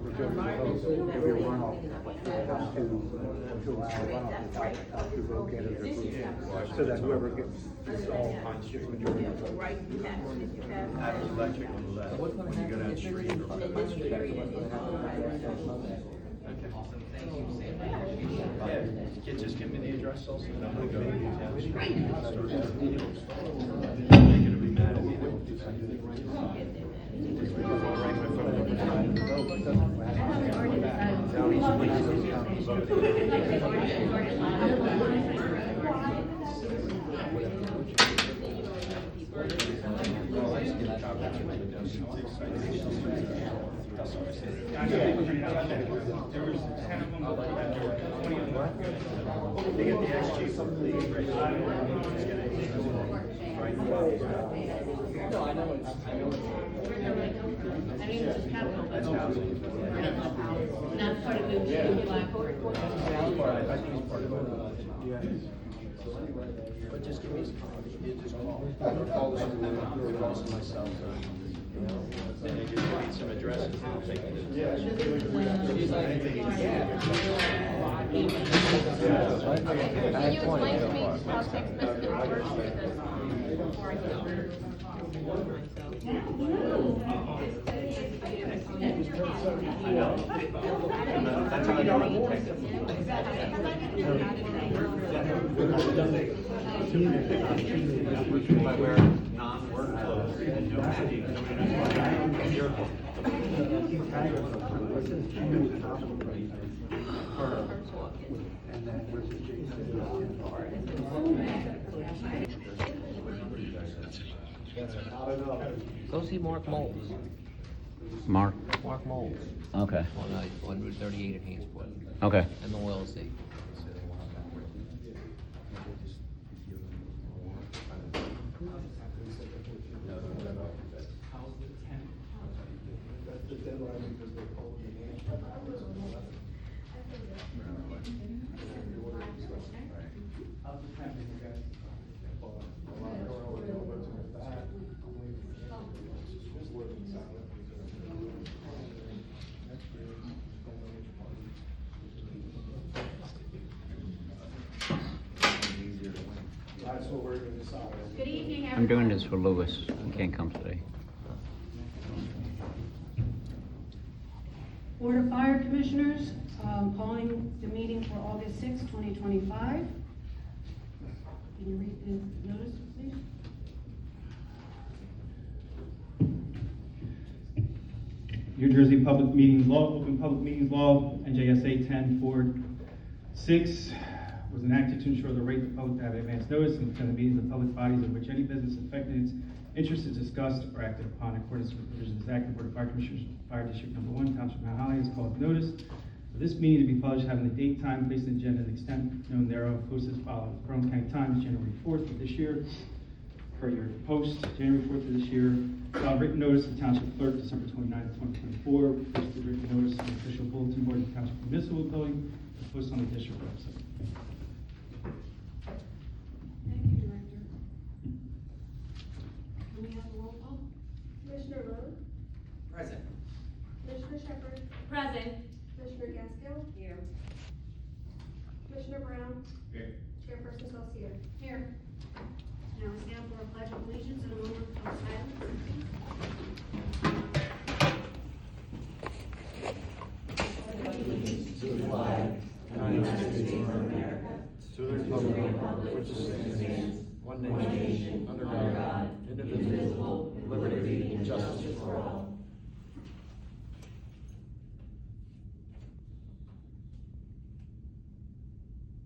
If you're runoff, it has to allow runoff to go get it approved. So that whoever gets installed gets majority of the vote. Add an electric on the left, when you go down street or whatever. Yeah, just give me the address also, and I'm gonna go down the street. They're gonna be mad at me. Just right in front of the They get the XG from the No, I know it's capital. That's housing. Not part of the black. I think it's part of it. But just give me some, just call this, or also myself, and they just need some addresses and I'll take it. Yeah. Can you explain to me how text messaging works with this before I get over? I know. That's how I got on the text. By wearing non-work clothes and no ID, And then versus Jason. Go see Mark Moles. Mark? Mark Moles Okay. on Route 38 in Hansford. Okay. And the oil estate. Good evening, everyone. I'm doing this for Lewis. He can't come today. Board of Fire Commissioners, calling the meeting for August 6, 2025. Can you read the notice, please? New Jersey Public Meetings Law, Open Public Meetings Law, NJSA 10-4-6 was enacted to ensure the right to public to have advance notice and attend the meetings of public bodies in which any business affecting its interest is discussed or acted upon in accordance with provisions of this Act. The Board of Fire Commissioners, Fire District Number 1, Township of Mount Holly, has called the notice for this meeting to be published, having the date, time, place, and agenda, and the extent known thereof, posted as follows. Borough County Times, January 4th of this year. Per your post, January 4th of this year. Filed written notice to the Township Clerk, December 29th, 2024. Posted written notice on the official bulletin board of the Township Municipal Building. Posted on the district website. Thank you, Director. Can we have a roll call? Commissioner Rowe? Present. Commissioner Shepherd? Present. Commissioner Gaskell? Here. Commissioner Brown? Here. Chairperson Garcia? Here. Now we stand for a pledge of allegiance and a moment of silence. To the republic which stands one nation, under God, indivisible, with liberty and justice for all.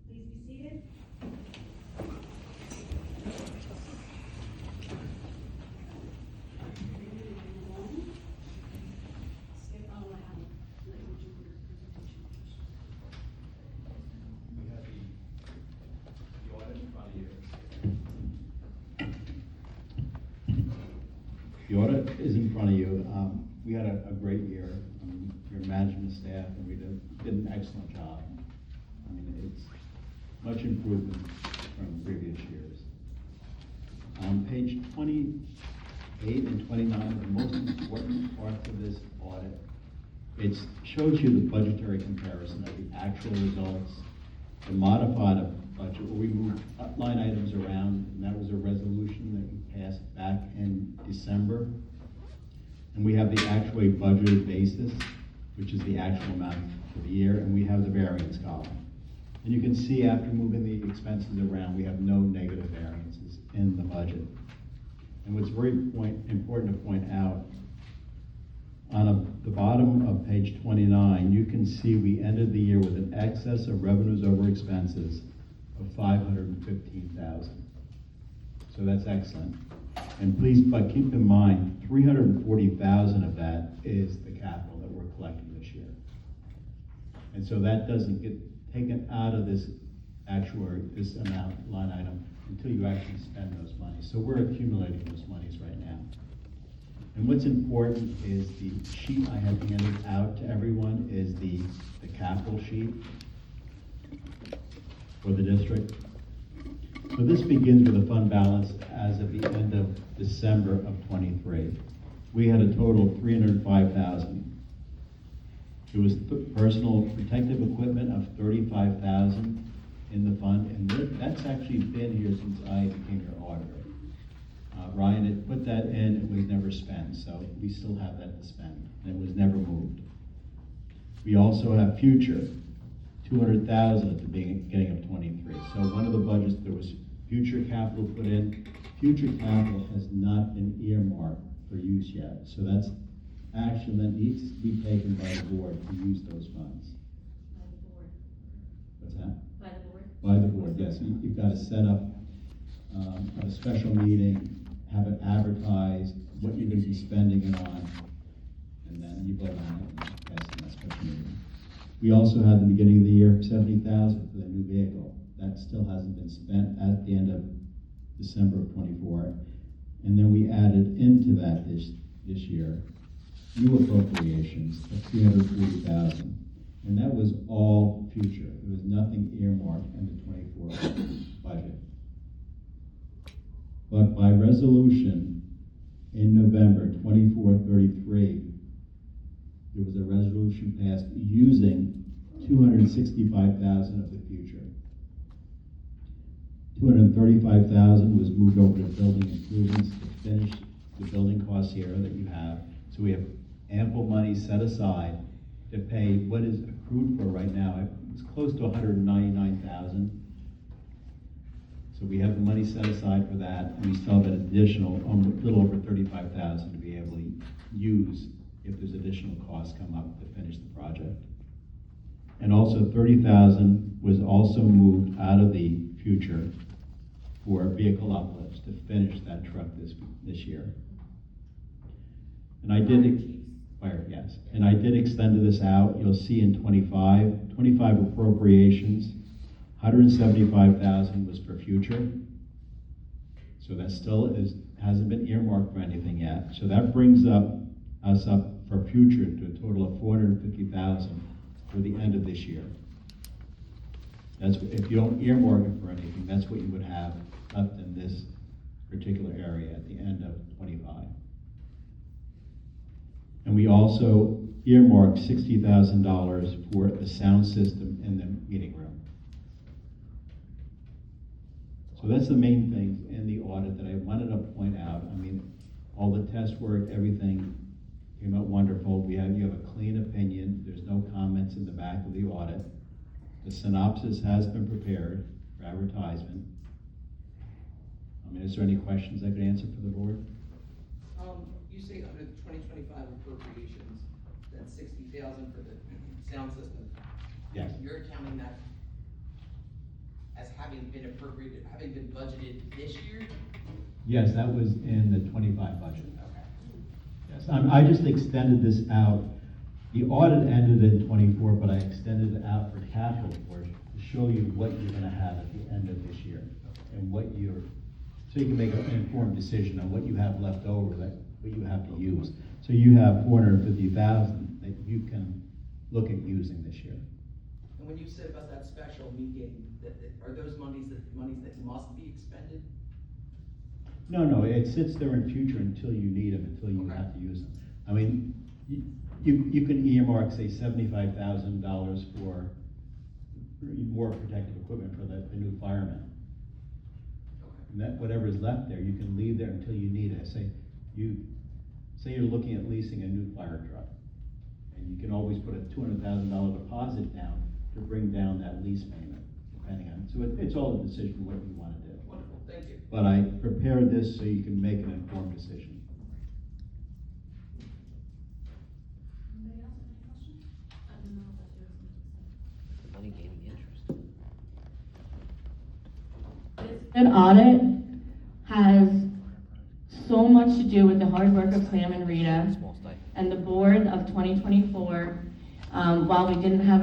Please be seated. Skip, oh, I have it. Let me do your presentation first. We have the audit in front of you. The audit is in front of you. We had a great year. Your management staff, and we did an excellent job. I mean, it's much improvement from previous years. On page 28 and 29, the most important parts of this audit It shows you the budgetary comparison of the actual results, the modified budget, where we moved line items around, and that was a resolution that we passed back in December. And we have the actual budgeted basis, which is the actual amount for the year, and we have the variance column. And you can see after moving the expenses around, we have no negative variances in the budget. And what's very important to point out, on the bottom of page 29, you can see we ended the year with an excess of revenues over expenses of $515,000. So that's excellent. And please, but keep in mind, $340,000 of that is the capital that we're collecting this year. And so that doesn't get taken out of this this amount line item until you actually spend those monies. So we're accumulating those monies right now. And what's important is the sheet I have handed out to everyone is the capital sheet for the district. So this begins with a fund balance as of the end of December of '23. We had a total of $305,000. There was personal protective equipment of $35,000 in the fund, and that's actually been here since I became your auditor. Ryan had put that in, it was never spent, so we still have that to spend, and it was never moved. We also have future, $200,000 at the beginning of '23. So one of the budgets, there was future capital put in. Future capital has not been earmarked for use yet. So that's action that needs to be taken by the board to use those funds. By the board. What's that? By the board. By the board, yes. You've got to set up a special meeting, have it advertised, what you're going to be spending it on, and then you vote on it and pass it in that special meeting. We also had the beginning of the year $70,000 for the new vehicle. That still hasn't been spent at the end of December of '24. And then we added into that this year new appropriations of $340,000. And that was all future. There was nothing earmarked in the '24 budget. But by resolution in November 2433, there was a resolution passed using $265,000 of the future. $235,000 was moved over to building improvements to finish the building costs here that you have. So we have ample money set aside to pay what is accrued for right now. It's close to $199,000. So we have the money set aside for that, and we still have an additional, a little over $35,000 to be able to use if there's additional costs come up to finish the project. And also $30,000 was also moved out of the future for vehicle uplifts to finish that truck this year. And I did, yes. And I did extend this out. You'll see in 25 appropriations, $175,000 was for future. So that still hasn't been earmarked for anything yet. So that brings us up for future to a total of $450,000 for the end of this year. That's, if you don't earmark it for anything, that's what you would have left in this particular area at the end of '25. And we also earmarked $60,000 for the sound system in the meeting room. So that's the main thing in the audit that I wanted to point out. I mean, all the test work, everything came out wonderful. You have a clean opinion. There's no comments in the back of the audit. The synopsis has been prepared for advertisement. I mean, is there any questions I could answer for the board? You say under the 2025 appropriations, that $60,000 for the sound system. Yes. You're counting that as having been appropriated, having been budgeted this year? Yes, that was in the '25 budget. Yes, I just extended this out. The audit ended in '24, but I extended it out for capital portion to show you what you're going to have at the end of this year and so you can make an informed decision on what you have left over, what you have to use. So you have $450,000 that you can look at using this year. And when you said about that special meeting, are those monies that must be expended? No, it sits there in future until you need them, until you have to use them. I mean, You can earmark, say, $75,000 for more protective equipment for the new firemen. And that, whatever is left there, you can leave there until you need it. Say you're looking at leasing a new fire truck, and you can always put a $200,000 deposit down to bring down that lease payment, depending on, so it's all a decision what you wanna do. Wonderful, thank you. But I prepared this so you can make an informed decision. Anybody else have any questions? I don't know if that's yours. The money gaining interest. An audit has so much to do with the hard work of Sam and Rita Small stipend. and the board of 2024. While we didn't have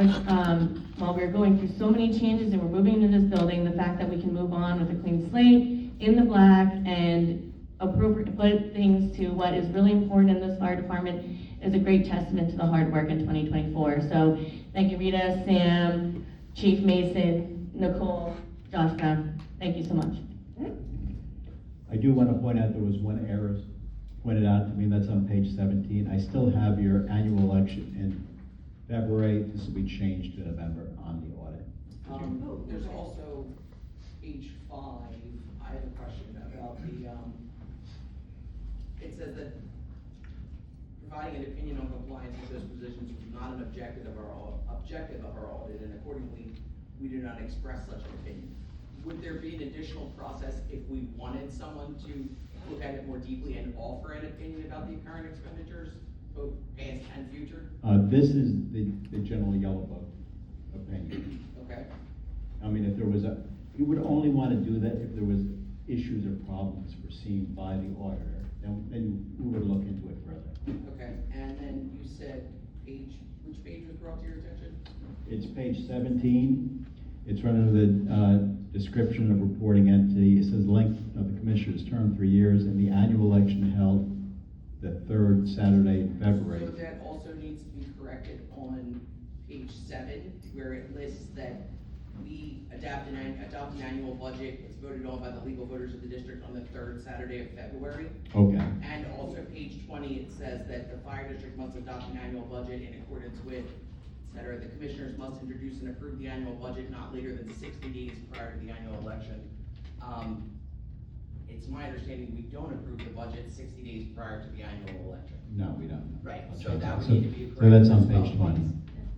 while we were going through so many changes and we're moving into this building, the fact that we can move on with a clean slate in the black and appropriate put things to what is really important in this fire department is a great testament to the hard work in 2024. So thank you, Rita, Sam, Chief Mason, Nicole, Josh Brown. Thank you so much. I do want to point out there was one error pointed out to me, that's on page 17. I still have your annual election in February. This will be changed to November on the audit. There's also page 5, I have a question about the, it says that providing an opinion on compliance with those positions was not an objective of our audit, and accordingly, we do not express such an opinion. Would there be an additional process if we wanted someone to look at it more deeply and offer an opinion about the current expenditures, both past and future? This is the general yellow book opinion. Okay, I mean, if there was you would only want to do that if there was issues or problems foreseen by the auditor. Then we would look into it further. okay, and then you said which page was brought to your attention? It's page 17. It's right under the description of reporting entity. It says length of the commissioner's term 3 years, and the annual election held the third Saturday in February. So that also needs to be corrected on page 7, where it lists that we adopt an annual budget. It's voted on by the legal voters of the district on the third Saturday of February. Okay. And also page 20, it says that the fire district must adopt an annual budget in accordance with, et cetera. The commissioners must introduce and approve the annual budget not later than 60 days prior to the annual election. It's my understanding we don't approve the budget 60 days prior to the annual election. No, we don't. Right, I'll so check that would So- need to be So that's on corrected as page well. 20.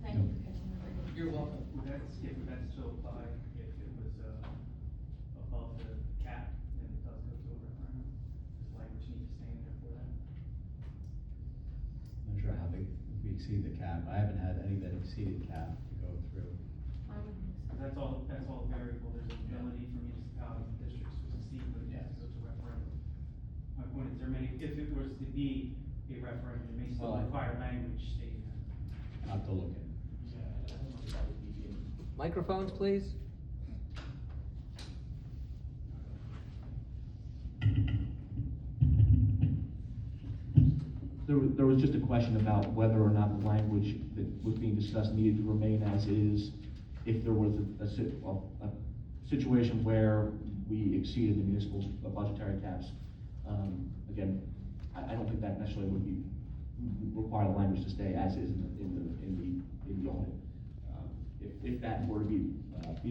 Thank you for catching that. You're welcome. Would that still apply if it was, above the cap and it does go to a referendum? Does language need to stay in there for that? I'm not sure how big we exceed the cap. I haven't had any that exceeded cap to go through. That's all variable, there's an ability for municipalities and districts to succeed, but it has to go to referendum. My point is, if it was to be a referendum, it may still Well, require language stating that. I'll have to look at it. Microphones, please. There was just a question about whether or not the language that was being discussed needed to remain as is if there was a situation where we exceeded the municipal budgetary caps. Again, I don't think that necessarily would require the language to stay as is in the audit. If that were to be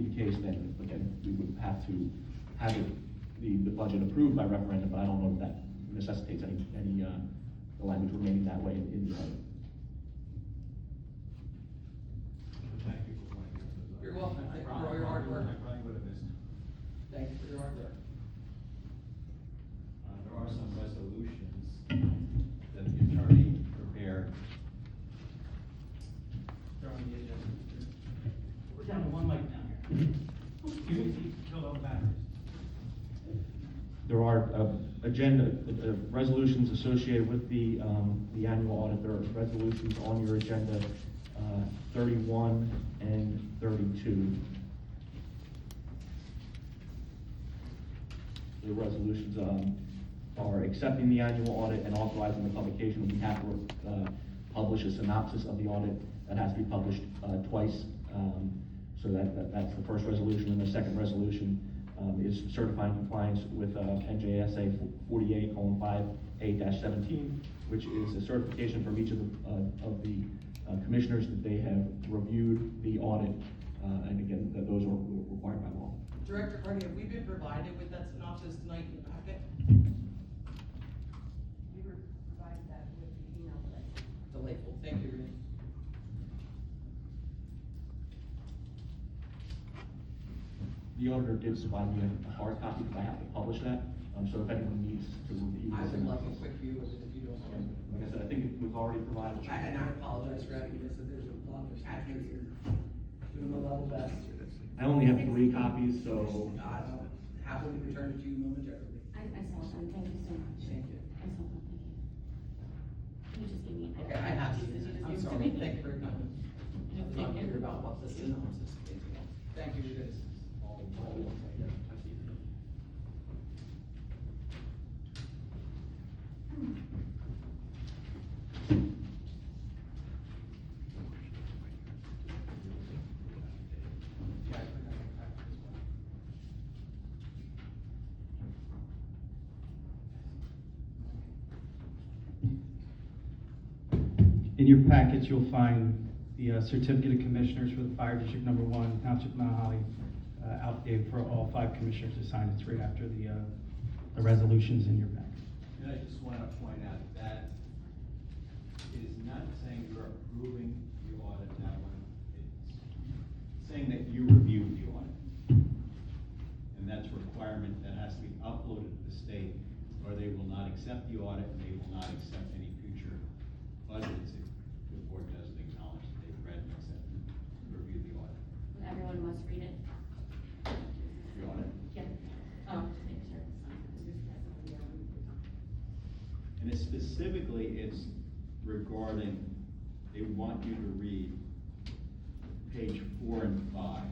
the case, then again, we would have to have the budget approved by referendum, but I don't know if that necessitates any the language remaining that way in the audit. You're welcome. Thank you for all your hard work. Thank you for your hard work. There are some resolutions that the attorney prepared. They're on the agenda. We're down to one mic down here. Excuse me, killed all the batteries. There are resolutions associated with the annual audit. There are resolutions on your agenda, 31 and 32. The resolutions are accepting the annual audit and authorizing the publication. We have to publish a synopsis of the audit that has to be published twice. So that's the first resolution. And the second resolution is certifying compliance with NJSA 48:5 8-17, which is a certification from each of the commissioners that they have reviewed the audit, and again, that those are required by law. Director Carney, have we been provided with that synopsis tonight in the packet? We were provided that with the email today. Delightful, thank you, Rita. The auditor did provide me a hard copy, but I have to publish that, so if anyone needs to review. I this would like a analysis. quick view of it if you don't mind. Like I said, I think it was already provided. And I apologize for having missed it, there's a lot of attachments here. Doing my level best. I only have 3 copies, so. Happily return it to you momentarily. I saw them, thank you so much. Thank you. I saw them, thank you. You just gave me an. Okay, I have You to, just I'm gave it to sorry, me. thank you for coming. I'm not clear about what the synopsis is. Thank you, Rita. In your packets, you'll find the certificate of commissioners for the Fire District Number 1, Township of Mount Holly, outdated for all 5 commissioners to sign. It's right after the resolutions in your packet. And I just want to point out that it is not saying you're approving the audit, that one. It's saying that you reviewed the audit. And that's a requirement that has to be uploaded to the state, or they will not accept the audit, and they will not accept any future budgets if the board doesn't acknowledge that they've read and accepted, reviewed the audit. Everyone must read it. The audit. Yeah. Oh, just make sure. And it's specifically, it's regarding, they want you to read page 4 and 5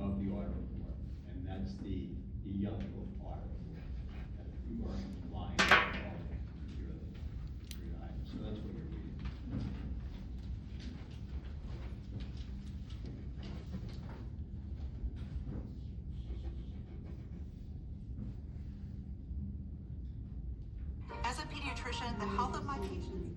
of the audit report, and that's the Young audit report. That you are complying with all of your items, so that's what you're reading. As a pediatrician, the health of my patients.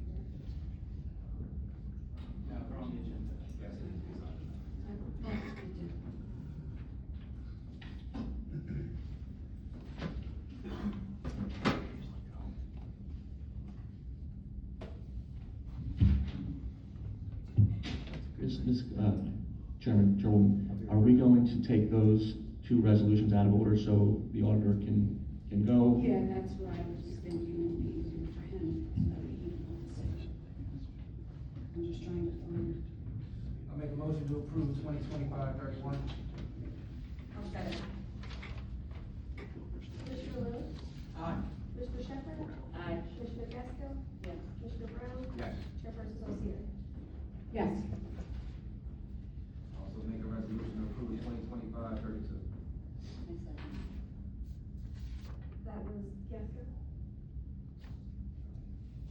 Chairman, are we going to take those 2 resolutions out of order so the auditor can go? Yeah, that's what I was thinking would be easier for him, so that he can see. I'm just trying to find. I'll make a motion to approve 2025-31. I'll set it. Commissioner Lewis? Aye. Commissioner Shepherd? Aye. Commissioner Gaskell? Yes. Commissioner Brown? Yes. Chairperson Alcier? Yes. Also make a resolution to approve 2025-32. That was Gaskell?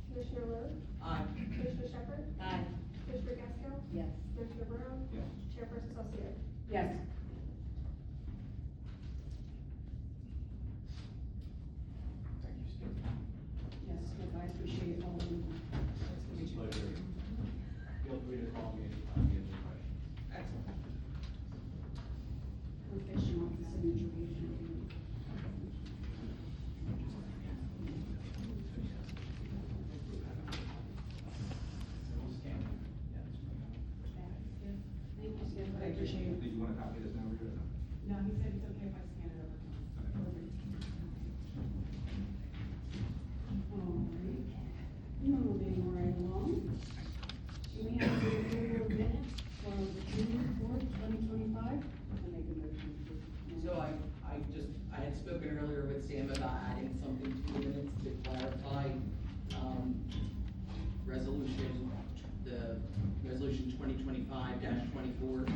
Commissioner Lewis? Aye. Commissioner Shepherd? Aye. Commissioner Gaskell? Yes. Commissioner Brown? Yes. Chairperson Alcier? Yes. Thank you, Steve. Yes, look, I appreciate all of them. It's a pleasure. Feel free to call me anytime you have any questions. Excellent. We're fishing off the signature page. Thank you, Skip, I appreciate it. Did you want a copy of this now, Rita? No, he said it's okay if I scan it over. Perfect. All right. Moving right along. Do we have the approval of minutes for June 4th, 2025? I'll make a motion to. So I had spoken earlier with Sam about adding something to the minutes to clarify, resolution 2025-24.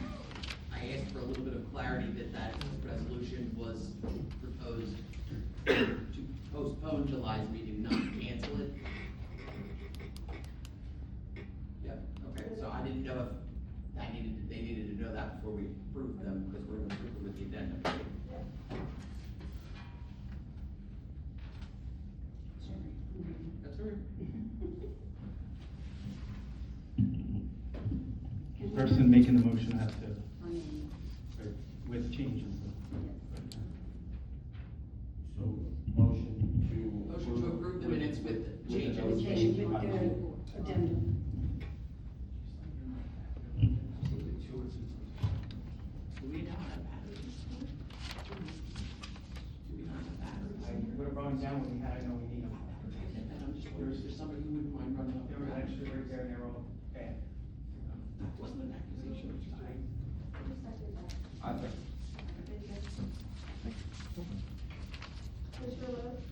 I asked for a little bit of clarity that resolution was proposed to postpone July's meeting, not cancel it. Yep, okay, so I didn't know if they needed to know that before we approved them, because we're gonna approve it with the addendum. Person making the motion has to, or with changes. So, motion to. Motion to approve the minutes with Change changes. with the addendum. Do we not have batteries? Do we not have batteries? I would have brought them down when we had, I know we need them. I'm just wondering, is there somebody who wouldn't mind running up? There were extra right there, and they were all bad. That wasn't an accusation. Commissioner Lewis?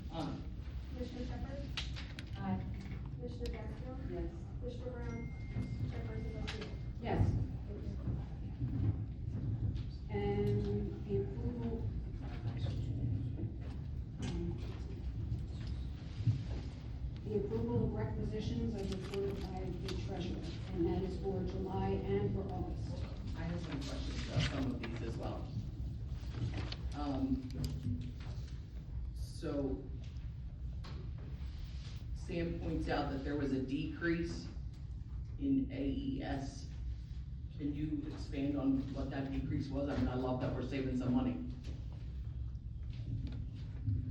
Commissioner Shepherd? Aye. Commissioner Gaskell? Yes. Commissioner Brown? Chairperson Garcia? Yes. And the approval. The approval of requisitions as reported by the treasurer, and that is for July and for August. I have some questions about some of these as well. So, Sam points out that there was a decrease in AES. Can you expand on what that decrease was? I mean, I love that we're saving some money.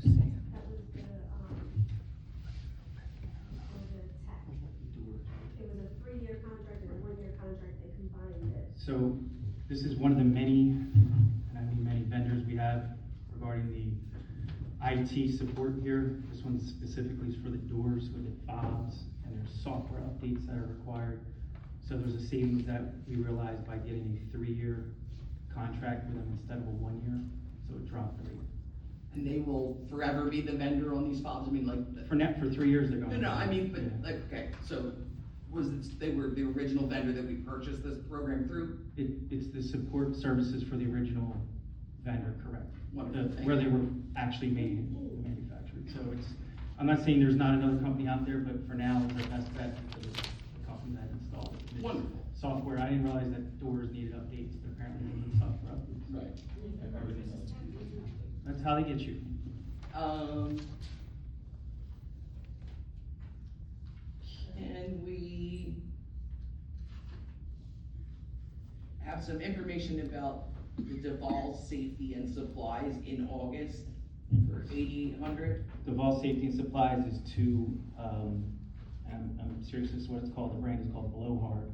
That was the, for the tech. It was a 3-year contract and a 1-year contract, they combined it. So this is one of the many, and I mean many vendors we have regarding the IT support here. This one specifically is for the doors with the fobs, and there's software updates that are required. So there's a savings that we realized by getting a 3-year contract with them instead of a 1-year, so it dropped the rate. And they will forever be the vendor on these fobs? I mean, like. For 3 years they're going. No, I mean, but, Yeah. like, okay, so they were the original vendor that we purchased this program through? It's the support services for the original vendor, correct? Wonderful, thank Where you. they were actually made and manufactured. So I'm not saying there's not another company out there, but for now, it's our best bet because it's the company that installed it. It's Wonderful. Software, I didn't realize that doors needed updates, but apparently they need software updates. Right. That's how they get you. Can we have some information about the Duval Safety and Supplies in August for 8,800? Duval Safety and Supplies is I'm serious, this is what it's called, the brand is called Blowhard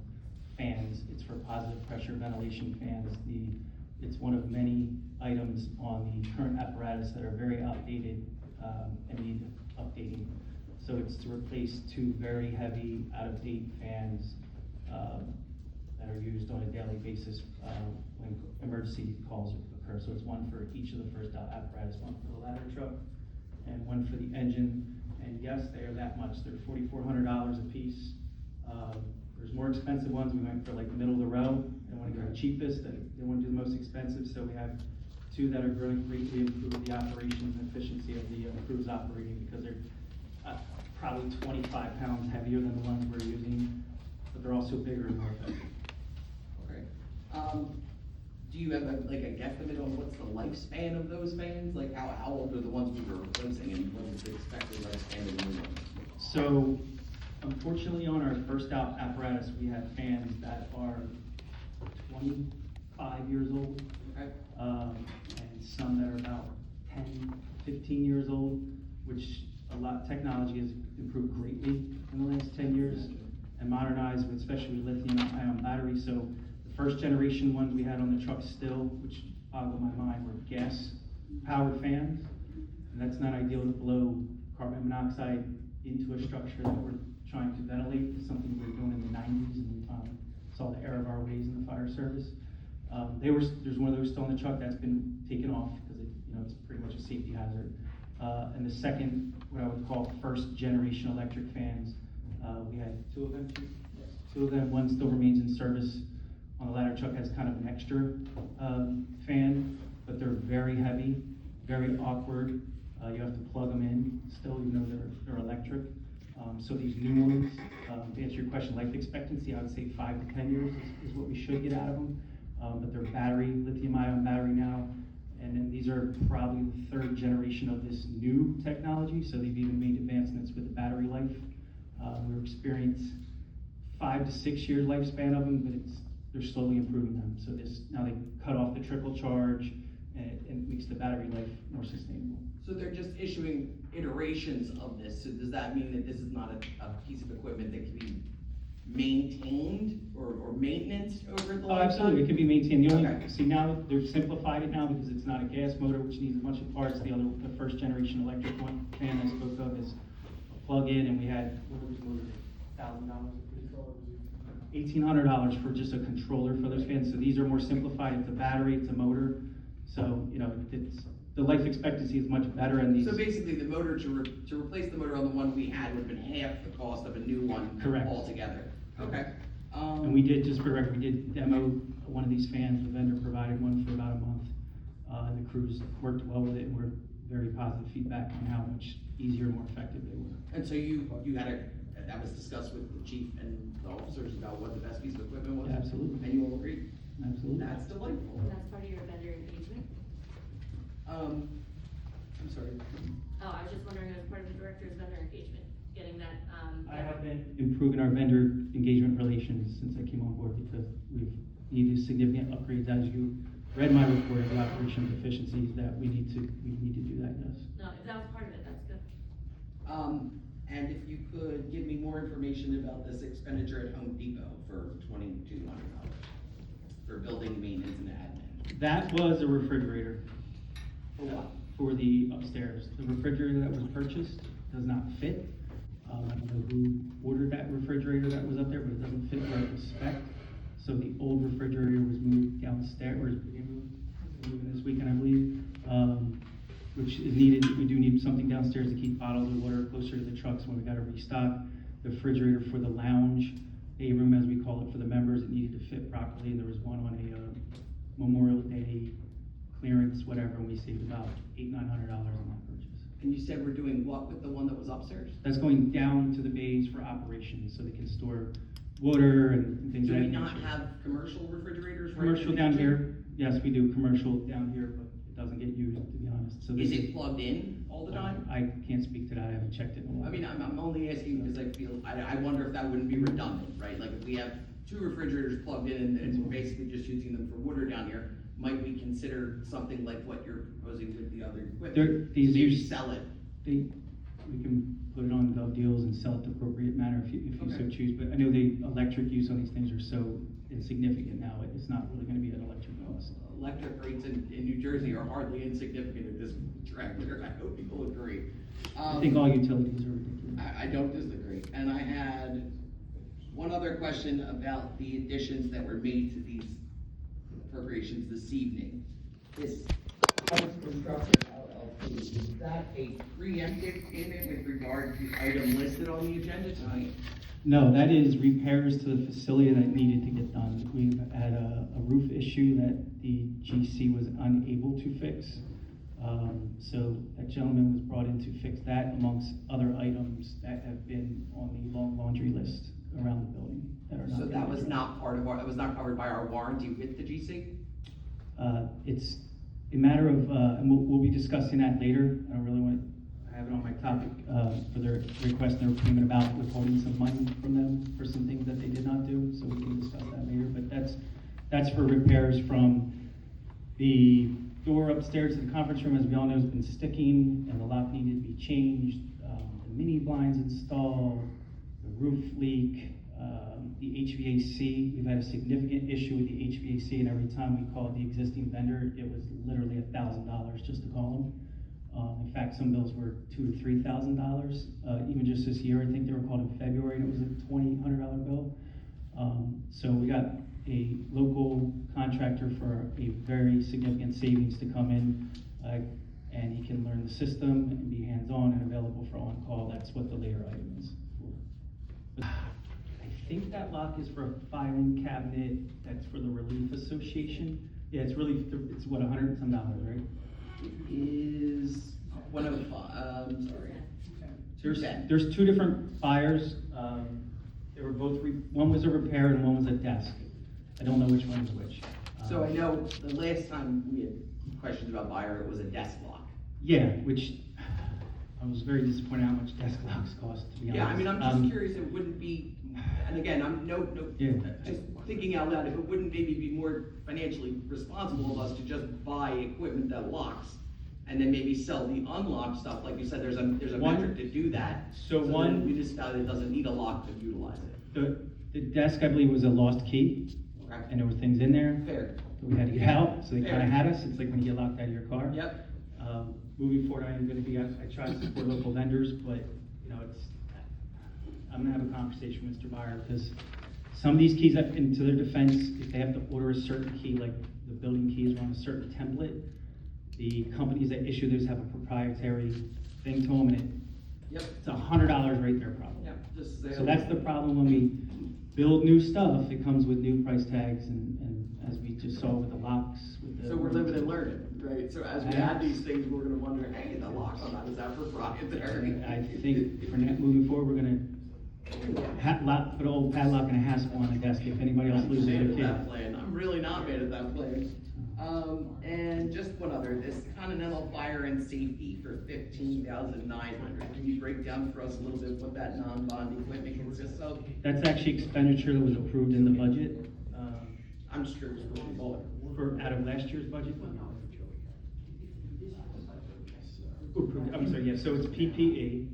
fans. It's for positive pressure ventilation fans. It's one of many items on the current apparatus that are very outdated and need updating. So it's to replace 2 very heavy, out-of-date fans that are used on a daily basis when emergency calls occur. So it's one for each of the first out apparatus, one for the ladder truck, and one for the engine. And yes, they are that much. They're $4,400 a piece. There's more expensive ones. We went for like middle of the row. They want to go the cheapest, and they want to do the most expensive. So we have 2 that are going to greatly improve the operations and efficiency of the crews operating, because they're probably 25 pounds heavier than the ones we're using, but they're also bigger and more effective. Okay. Do you have a guesstimate on what's the lifespan of those fans? Like how old are the ones we were replacing, and what is the expected lifespan of the new ones? So, unfortunately, on our first out apparatus, we have fans that are 25 years old, Okay. and some that are about 10, 15 years old, which technology has improved greatly in the last 10 years and modernized, with especially with lithium-ion batteries. So the first generation ones we had on the truck still, which boggled my mind, were gas-powered fans, and that's not ideal to blow carbon monoxide into a structure that we're trying to ventilate. It's something we were doing in the 90s, and saw the error of our ways in the fire service. There's one of those still in the truck that's been taken off because it's pretty much a safety hazard. And the second, what I would call first generation electric fans, we had 2 of them. Two of them. One still remains in service on the ladder truck as kind of an extra fan, but they're very heavy, very awkward. You have to plug them in still, even though they're electric. So these new ones, to answer your question, life expectancy, I would say 5 to 10 years is what we should get out of them. But they're lithium-ion battery now. And then these are probably the 3rd generation of this new technology. So they've even made advancements with the battery life We're experiencing 5 to 6 year lifespan of them, but they're slowly improving them. So now they cut off the trickle charge and it makes the battery life more sustainable. So they're just issuing iterations of this, so does that mean that this is not a piece of equipment that can be maintained or maintenance over the Oh, lifetime? absolutely, it can be maintained. The only, Okay. see now, they've simplified it now because it's not a gas motor, which needs a bunch of parts. The first generation electric one, fan I spoke of is a plug-in, and we had, what was it, $1,000? $1,800 for just a controller for those fans. So these are more simplified. It's a battery, it's a motor. So, you know, the life expectancy is much better in these. So basically, the motor, to replace the motor on the one we had would have been half the cost of a new one. Correct. Altogether. Okay. And we did, just for record, we did demo one of these fans. The vendor provided one for about a month. And the crews worked well with it, and we're very positive feedback on how much easier and more effective they were. And so you had that was discussed with the chief and the officers about what the best piece of equipment was? Yeah, absolutely. And you all agreed? Absolutely. That's delightful. That's part of your vendor engagement? I'm sorry. Oh, I was just wondering, as part of the director's vendor engagement, getting that, I have been improving our vendor engagement relations since I came on board because we've needed significant upgrades. As you read my report of the operational deficiencies that we need to do that, yes. No, if that was part of it, that's good. And if you could give me more information about this expenditure at Home Depot for $2,200 for building maintenance and admin. That was a refrigerator. For what? For the upstairs. The refrigerator that was purchased does not fit. I don't know who ordered that refrigerator that was up there, but it doesn't fit where it was spec. So the old refrigerator was moved downstairs, or is being moved this weekend, I believe, which is needed. We do need something downstairs to keep bottled water closer to the trucks when we got to restock. The refrigerator for the lounge, A room as we call it for the members, it needed to fit properly. There was one on a Memorial Day clearance, whatever, and we saved about $800-900 on that purchase. And you said we're doing what with the one that was upstairs? That's going down to the bays for operations, so they can store water and things Do like that. we not have commercial refrigerators? right Commercial in the down kitchen? here, yes, we do commercial down here, but it doesn't get used, to be honest. So Is this it plugged in all the time? I can't speak to that, I haven't checked it in a while. I mean, I'm only asking because I feel, I wonder if that wouldn't be redundant, right? Like if we have 2 refrigerators plugged in and we're basically just using them for water down here, might we consider something like what you're proposing with the other equipment? These Maybe use- sell it. We can put it on Gov Deals and sell it the appropriate manner if you so Okay. choose, but I know the electric use on these things are so insignificant now, it's not really gonna be an electric cost. Electric rates in New Jersey are hardly insignificant at this juncture. I hope people agree. I think all utilities are ridiculous. I don't disagree. And I had one other question about the additions that were made to these appropriations this evening. This House Construction LLC, is that a preemptive payment with regard to the item listed on the agenda tonight? No, that is repairs to the facility that needed to get done. We've had a roof issue that the GC was unable to fix. So that gentleman was brought in to fix that amongst other items that have been on the long laundry list around the building that are not. So that being was addressed. not part of our, that was not covered by our warranty with the GC? It's a matter of, and we'll be discussing that later. I don't really want to have it on my topic, for their request and their payment about withholding some money from them for some things that they did not do, so we can discuss that later. But that's for repairs from the door upstairs to the conference room, as we all know, has been sticking, and the lock needed to be changed, the mini blinds installed, the roof leak, the HVAC. We've had a significant issue with the HVAC, and every time we called the existing vendor, it was literally $1,000 just to call them. In fact, some bills were $2,000 to $3,000. Even just this year, I think they were called in February, and it was a $2,800 bill. So we got a local contractor for a very significant savings to come in, and he can learn the system and be hands-on and available for on-call. That's what the later item is for. I think that lock is for a filing cabinet that's for the Relief Association. Yeah, it's really, it's what, $100 and some, right? It is one of, sorry. There's 2 different buyers. They were both, one was a repair and one was a desk. I don't know which one is which. So I know the last time we had questions about buyer, it was a desk lock. Yeah, which I was very disappointed how much desk locks cost, to be honest. Yeah, I mean, I'm just curious, it wouldn't be, and again, I'm Yeah. just thinking out loud, if it wouldn't maybe be more financially responsible of us to just buy equipment that locks, and then maybe sell the unlocked stuff, like you said, there's a One- metric to do that. So that one- a municipality that doesn't need a lock to utilize it. The desk, I believe, was a lost key, Okay. and there were things in there Fair. that we had to get out, so they Fair. kinda had us. It's like when you get locked out of your car. Yep. Moving forward, I am gonna be, I try to support local vendors, but, you know, I'm gonna have a conversation with Mr. Meyer, because some of these keys, and to their defense, if they have to order a certain key, like the building keys are on a certain template, the companies that issue those have a proprietary thing to them, and Yep. it's $100 right there probably. Yeah, just say. So that's the problem when we build new stuff, it comes with new price tags, and as we just saw with the locks, with the. So we're living and learning, right? So as we add these things, we're gonna wonder, hey, the lock on that, is that proprietary? I think for now, moving forward, we're gonna put an old padlock and a hasp on the desk if anybody else I'm loses mad their at key. that plan, I'm really not mad at that plan. And just one other, this Continental Fire and Safety for $15,900. Can you break down for us a little bit what that non-bond equipment consists of? That's actually expenditure that was approved in the budget, I'm just curious what we bought. out of last year's budget. I'm sorry, yeah, so it's PPE.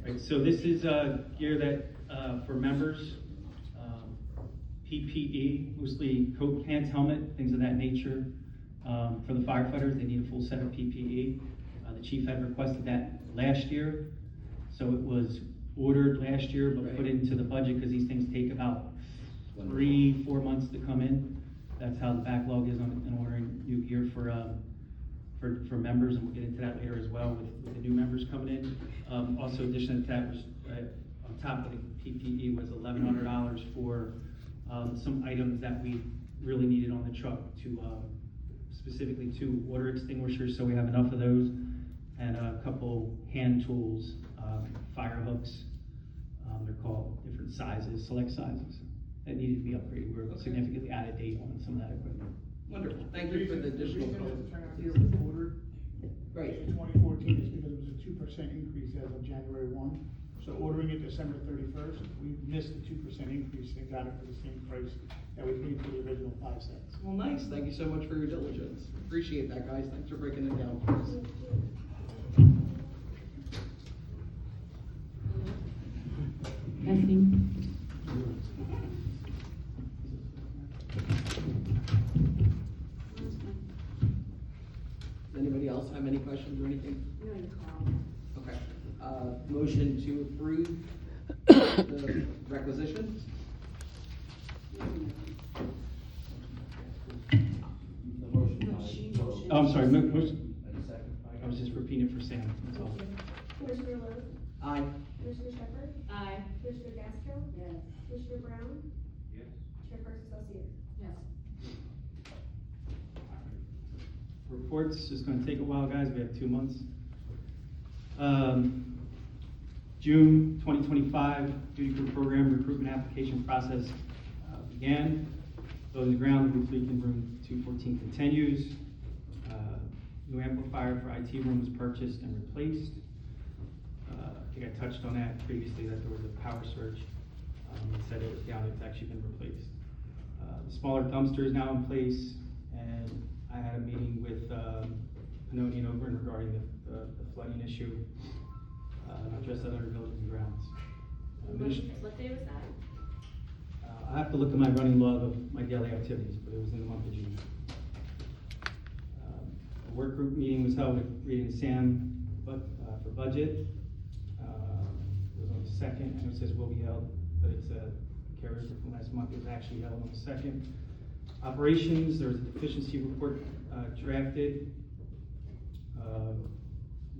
Right, so this is gear that, for members, PPE, mostly coat, pants, helmet, things of that nature. For the firefighters, they need a full set of PPE. The chief had requested that last year, so it was ordered last year, but put into the budget because these things take about 3-4 months to come in. That's how the backlog is on ordering new gear for members, and we'll get into that later as well with the new members coming in. Also, in addition to that, was on top of the PPE was $1,100 for some items that we really needed on the truck to specifically 2 water extinguishers, so we have enough of those, and a couple hand tools, fire hooks. They're called different sizes, select sizes, that needed to be upgraded. We're significantly out of date on some of that equipment. Wonderful, thank you for the additional color. Right. In 2014 is because it was a 2% increase as of January 1. So ordering it December 31st, we missed the 2% increase and got it for the same price that we paid for the original 5 cents. Well, nice, thank you so much for your diligence. Appreciate that, guys, thanks for breaking it down for us. Does anybody else have any questions or anything? No, you call. Okay, motion to approve the requisitions? Oh, I'm sorry, I was just repeating it for Sam, that's all. Commissioner Lowe? Aye. Commissioner Shepherd? Aye. Commissioner Gaskell? Yes. Commissioner Brown? Yes. Chairperson Celsius? Yes. Reports, it's gonna take a while, guys, we have 2 months. June 2025, duty crew program recruitment application process began. Building ground, roof leak in room 214 continues. New amplifier for IT room was purchased and replaced. I think I touched on that previously, that there was a power surge. It said it was down, it's actually been replaced. The smaller dumpster is now in place, and I had a meeting with Panoni and Oberon regarding the flooding issue, address other buildings and grounds. What day was that? I have to look at my running log of my daily activities, but it was in the month of June. A work group meeting was held with Reed and Sam for budget. It was on the 2nd, and it says will be held, but it's a carryover from last month. It was actually held on the 2nd. Operations, there was a deficiency report drafted.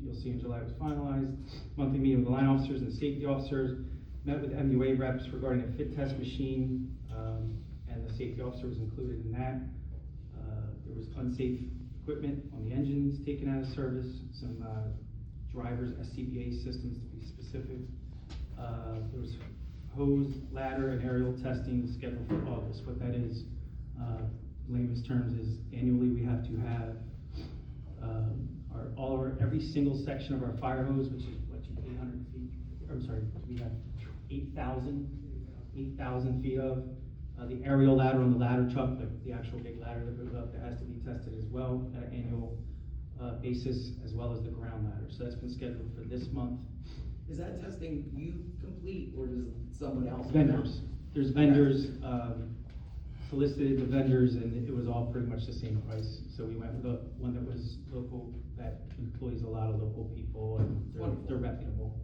You'll see in July it was finalized. Monthly meeting with the line officers and safety officers. Met with MUA reps regarding a fit test machine, and the safety officer was included in that. There was unsafe equipment on the engines taken out of service, some drivers, SCBA systems to be specific. There was hose, ladder, and aerial testing scheduled for August. What that is, layman's terms, is annually we have to have our every single section of our fire hose, which is, 800 feet, I'm sorry, we have 8,000 feet of. The aerial ladder on the ladder truck, the actual big ladder that goes up, that has to be tested as well at an annual basis, as well as the ground ladder. So that's been scheduled for this month. Is that testing you complete, or does someone else? Vendors, there's vendors, solicited the vendors, and it was all pretty much the same price. So we went with the one that was local, that employs a lot of local people, and they're reputable.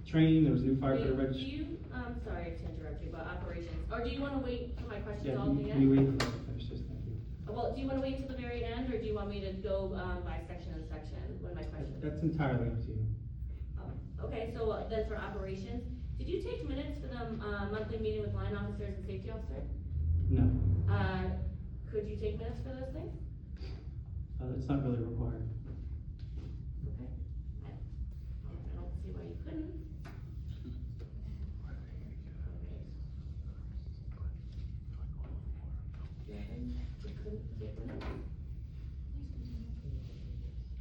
Training, there was new firefighter Wait, registration. sorry to interrupt you, but operations, or do you wanna wait for my questions Yeah, all to the we end? wait for that to finish this, thank you. Well, do you wanna wait till the very end, or do you want me to go, by section and section when my questions? That's entirely up to you. Oh, okay, so that's for operations. Did you take minutes for the, monthly meeting with line officers and safety officer? No, Could you take minutes for those things? it's not really required. Okay. I don't see why you couldn't. You couldn't take minutes?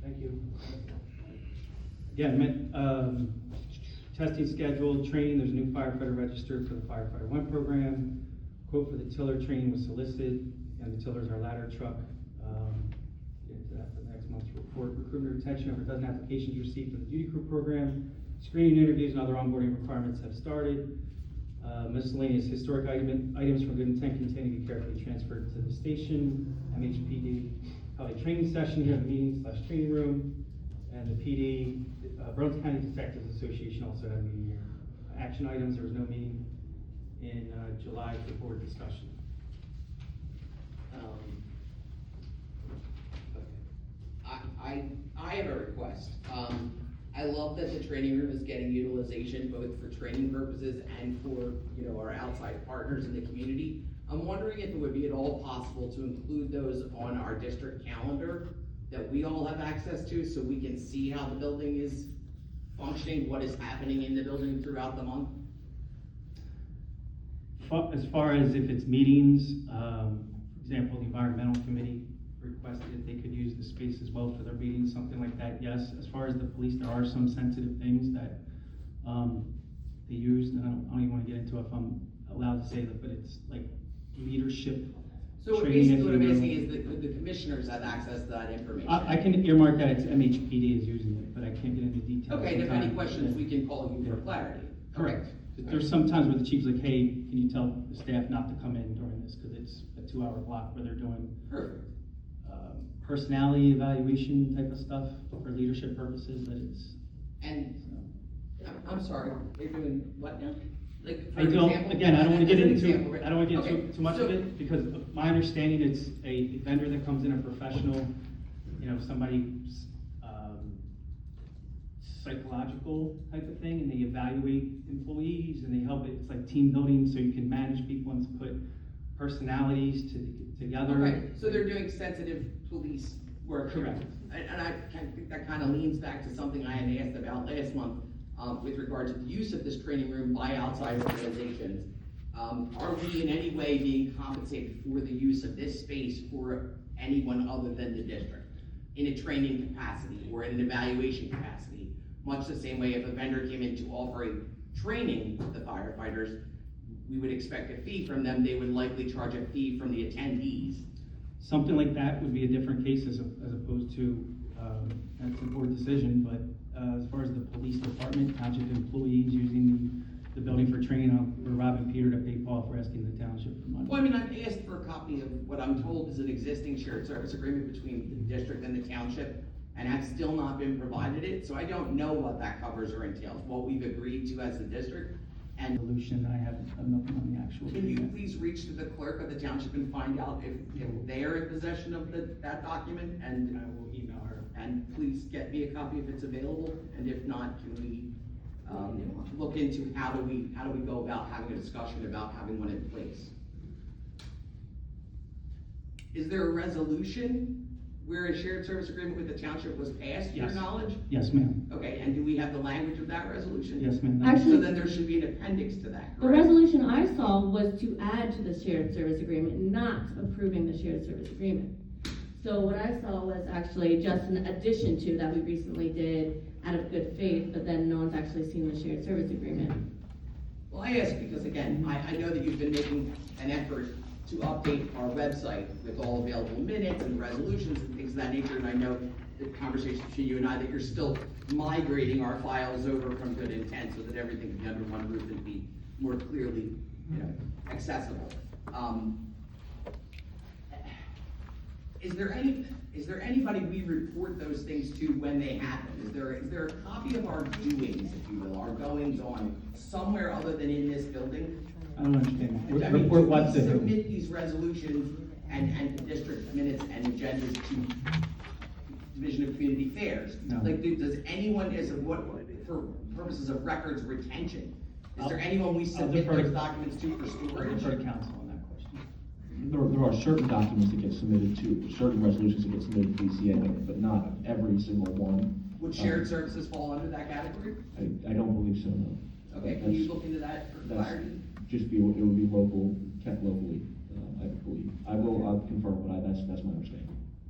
Thank you. Again, testing schedule, training, there's a new firefighter registered for the Firefighter One program. Quote for the tiller training was solicited, and the tiller is our ladder truck. Get into that for the next month's report. Recruitment retention, over a dozen applications received for the duty crew program. Screening interviews and other onboarding requirements have started. Miscellaneous historic items from Good Intent continue to be carefully transferred to the station. MHPD held a training session here in the meeting/training room. And the PD, Burlington County Detectives Association also had a meeting here. Action items, there was no meeting in July for board discussion. I have a request. I love that the training room is getting utilization both for training purposes and for, our outside partners in the community. I'm wondering if it would be at all possible to include those on our district calendar that we all have access to, so we can see how the building is functioning, what is happening in the building throughout the month. As far as if it's meetings, for example, the environmental committee requested if they could use the space as well for their meetings, something like that, yes. As far as the police, there are some sensitive things that they used, and I don't even want to get into it if I'm allowed to say that, but it's like leadership. So basically what I'm asking is that the commissioners have access to that information. I can earmark that it's MHPD is using it, but I can't get into details. Okay, and if any questions, we can call you for clarity. Correct. There's some times where the chief's like, hey, can you tell the staff not to come in during this, because it's a 2-hour block where they're doing Perfect. Personality evaluation type of stuff for leadership purposes, that it's. And, I'm sorry, you're doing what now? Like, for I don't, example? again, I don't wanna get As an into, example, right? I don't wanna get Okay, into too much so- of it, because of my understanding, it's a vendor that comes in, a professional, somebody, psychological type of thing, and they evaluate employees, and they help it, it's like team building, so you can manage people and put personalities together. Okay, so they're doing sensitive police work. Correct. And I think that kind of leans back to something I had asked about last month, with regard to the use of this training room by outside organizations. Are we in any way being compensated for the use of this space for anyone other than the district? In a training capacity or in an evaluation capacity? Much the same way if a vendor came in to offer a training to the firefighters, we would expect a fee from them, they would likely charge a fee from the attendees. Something like that would be a different case as opposed to, that's a board decision, but as far as the police department, township employees using the building for training, we're robbing Peter to pay Paul for asking the township for money. Well, I mean, I've asked for a copy of what I'm told is an existing shared service agreement between the district and the township, and that's still not been provided it, so I don't know what that covers or entails, what we've agreed to as the district. And Resolution, I have nothing on the actual. can you please reach to the clerk of the township and find out if they are in possession of that document? And I will email her. And please get me a copy if it's available, and if not, can we look into how do we go about having a discussion about having one in place? Is there a resolution where a shared service agreement with the township was passed, to your Yes. knowledge? Yes, ma'am. Okay, and do we have the language of that resolution? Yes, ma'am. Actually- So then there should be an appendix to that, The correct? resolution I saw was to add to the shared service agreement, not approving the shared service agreement. So what I saw was actually just an addition to that we recently did out of good faith, but then no one's actually seen the shared service agreement. Well, I ask because, again, I know that you've been making an effort to update our website with all available minutes and resolutions and things of that nature, and I know the conversation between you and I, that you're still migrating our files over from Good Intent so that everything can be under one roof and be more clearly, accessible. Is there anybody we report those things to when they happen? Is there a copy of our doings, if you will, our goings on, somewhere other than in this building? I don't understand. I mean, Report do what we to who? submit these resolutions and the district minutes and agendas to Division of Community Affairs? No. Like, does anyone, for purposes of records retention, is there anyone we submit defer to- those documents to for I'll storage? defer to council on that question. There are certain documents that get submitted to, certain resolutions that get submitted to DCA, but not every single one. Would shared services fall under that category? I don't believe so, no. Okay, can you look into that for That's clarity? just it would be local, kept locally, I believe. I'll confirm, but that's my understanding.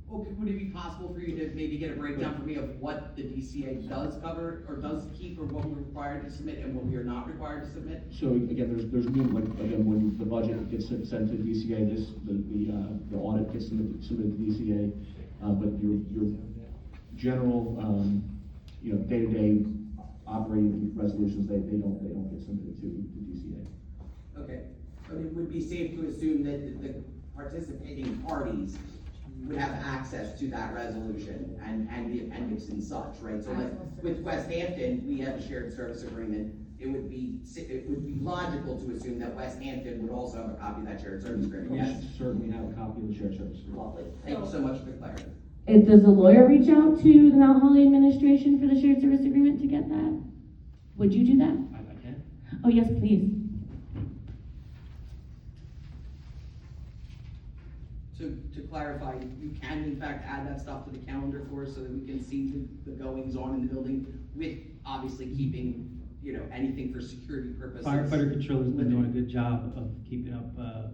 Well, would it be possible for you to maybe get a breakdown for me of what the DCA does cover, or does keep, or what we're required to submit, and what we are not required to submit? So again, there's new, like, again, when the budget gets sent to DCA, the audit gets submitted to DCA, but your general, day-to-day operating resolutions, they don't get submitted to DCA. Okay, but it would be safe to assume that the participating parties would have access to that resolution and the appendix and such, right? So like with West Hampton, we have a shared service agreement. It would be logical to assume that West Hampton would also have a copy of that shared service agreement, yes? Certainly have a copy of the shared service agreement. Lovely, thank you so much for the clarity. Does the lawyer reach out to the Mount Holly administration for the shared service agreement to get that? Would you do that? I can. Oh, yes, please. To clarify, you can in fact add that stuff to the calendar for us so that we can see the goings on in the building with obviously keeping, anything for security purposes. Firefighter Control has been doing a good job of keeping up a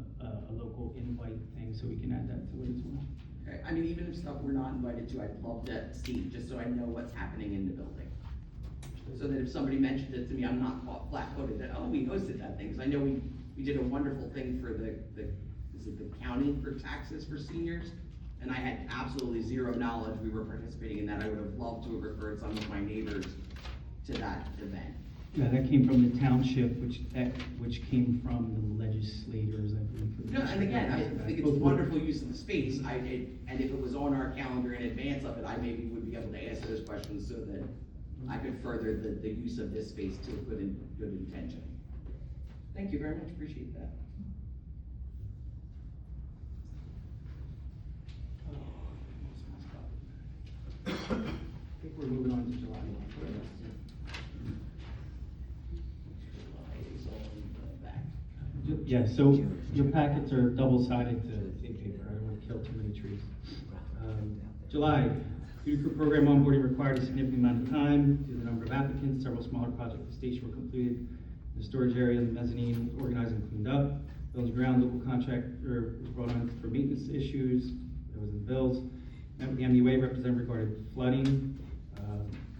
local invite thing, so we can add that to it as well. Okay, I mean, even if stuff we're not invited to, I'd love to see, just so I know what's happening in the building. So that if somebody mentioned it to me, I'm not caught flat-footed that, oh, we hosted that thing, because I know we did a wonderful thing for the county for taxes for seniors, and I had absolutely zero knowledge we were participating in that. I would have loved to have referred some of my neighbors to that event. Yeah, that came from the township, which came from the legislators, I believe. for the No, and district. again, I think it's wonderful use of the space, and if it was on our calendar in advance of it, I maybe would be able to ask those questions so that I could further the use of this space to a good intention. Thank you very much, appreciate that. I think we're moving on to July 1. Yeah, so your packets are double-sided to tape paper. I don't want to kill too many trees. July, Beauty Crew program onboarding required a significant amount of time due to the number of applicants. Several smaller projects at the station were completed. The storage area and the mezzanine was organized and cleaned up. Buildings ground, local contractor was brought on for maintenance issues. There was in the bills. Met with the MUA representative regarding flooding.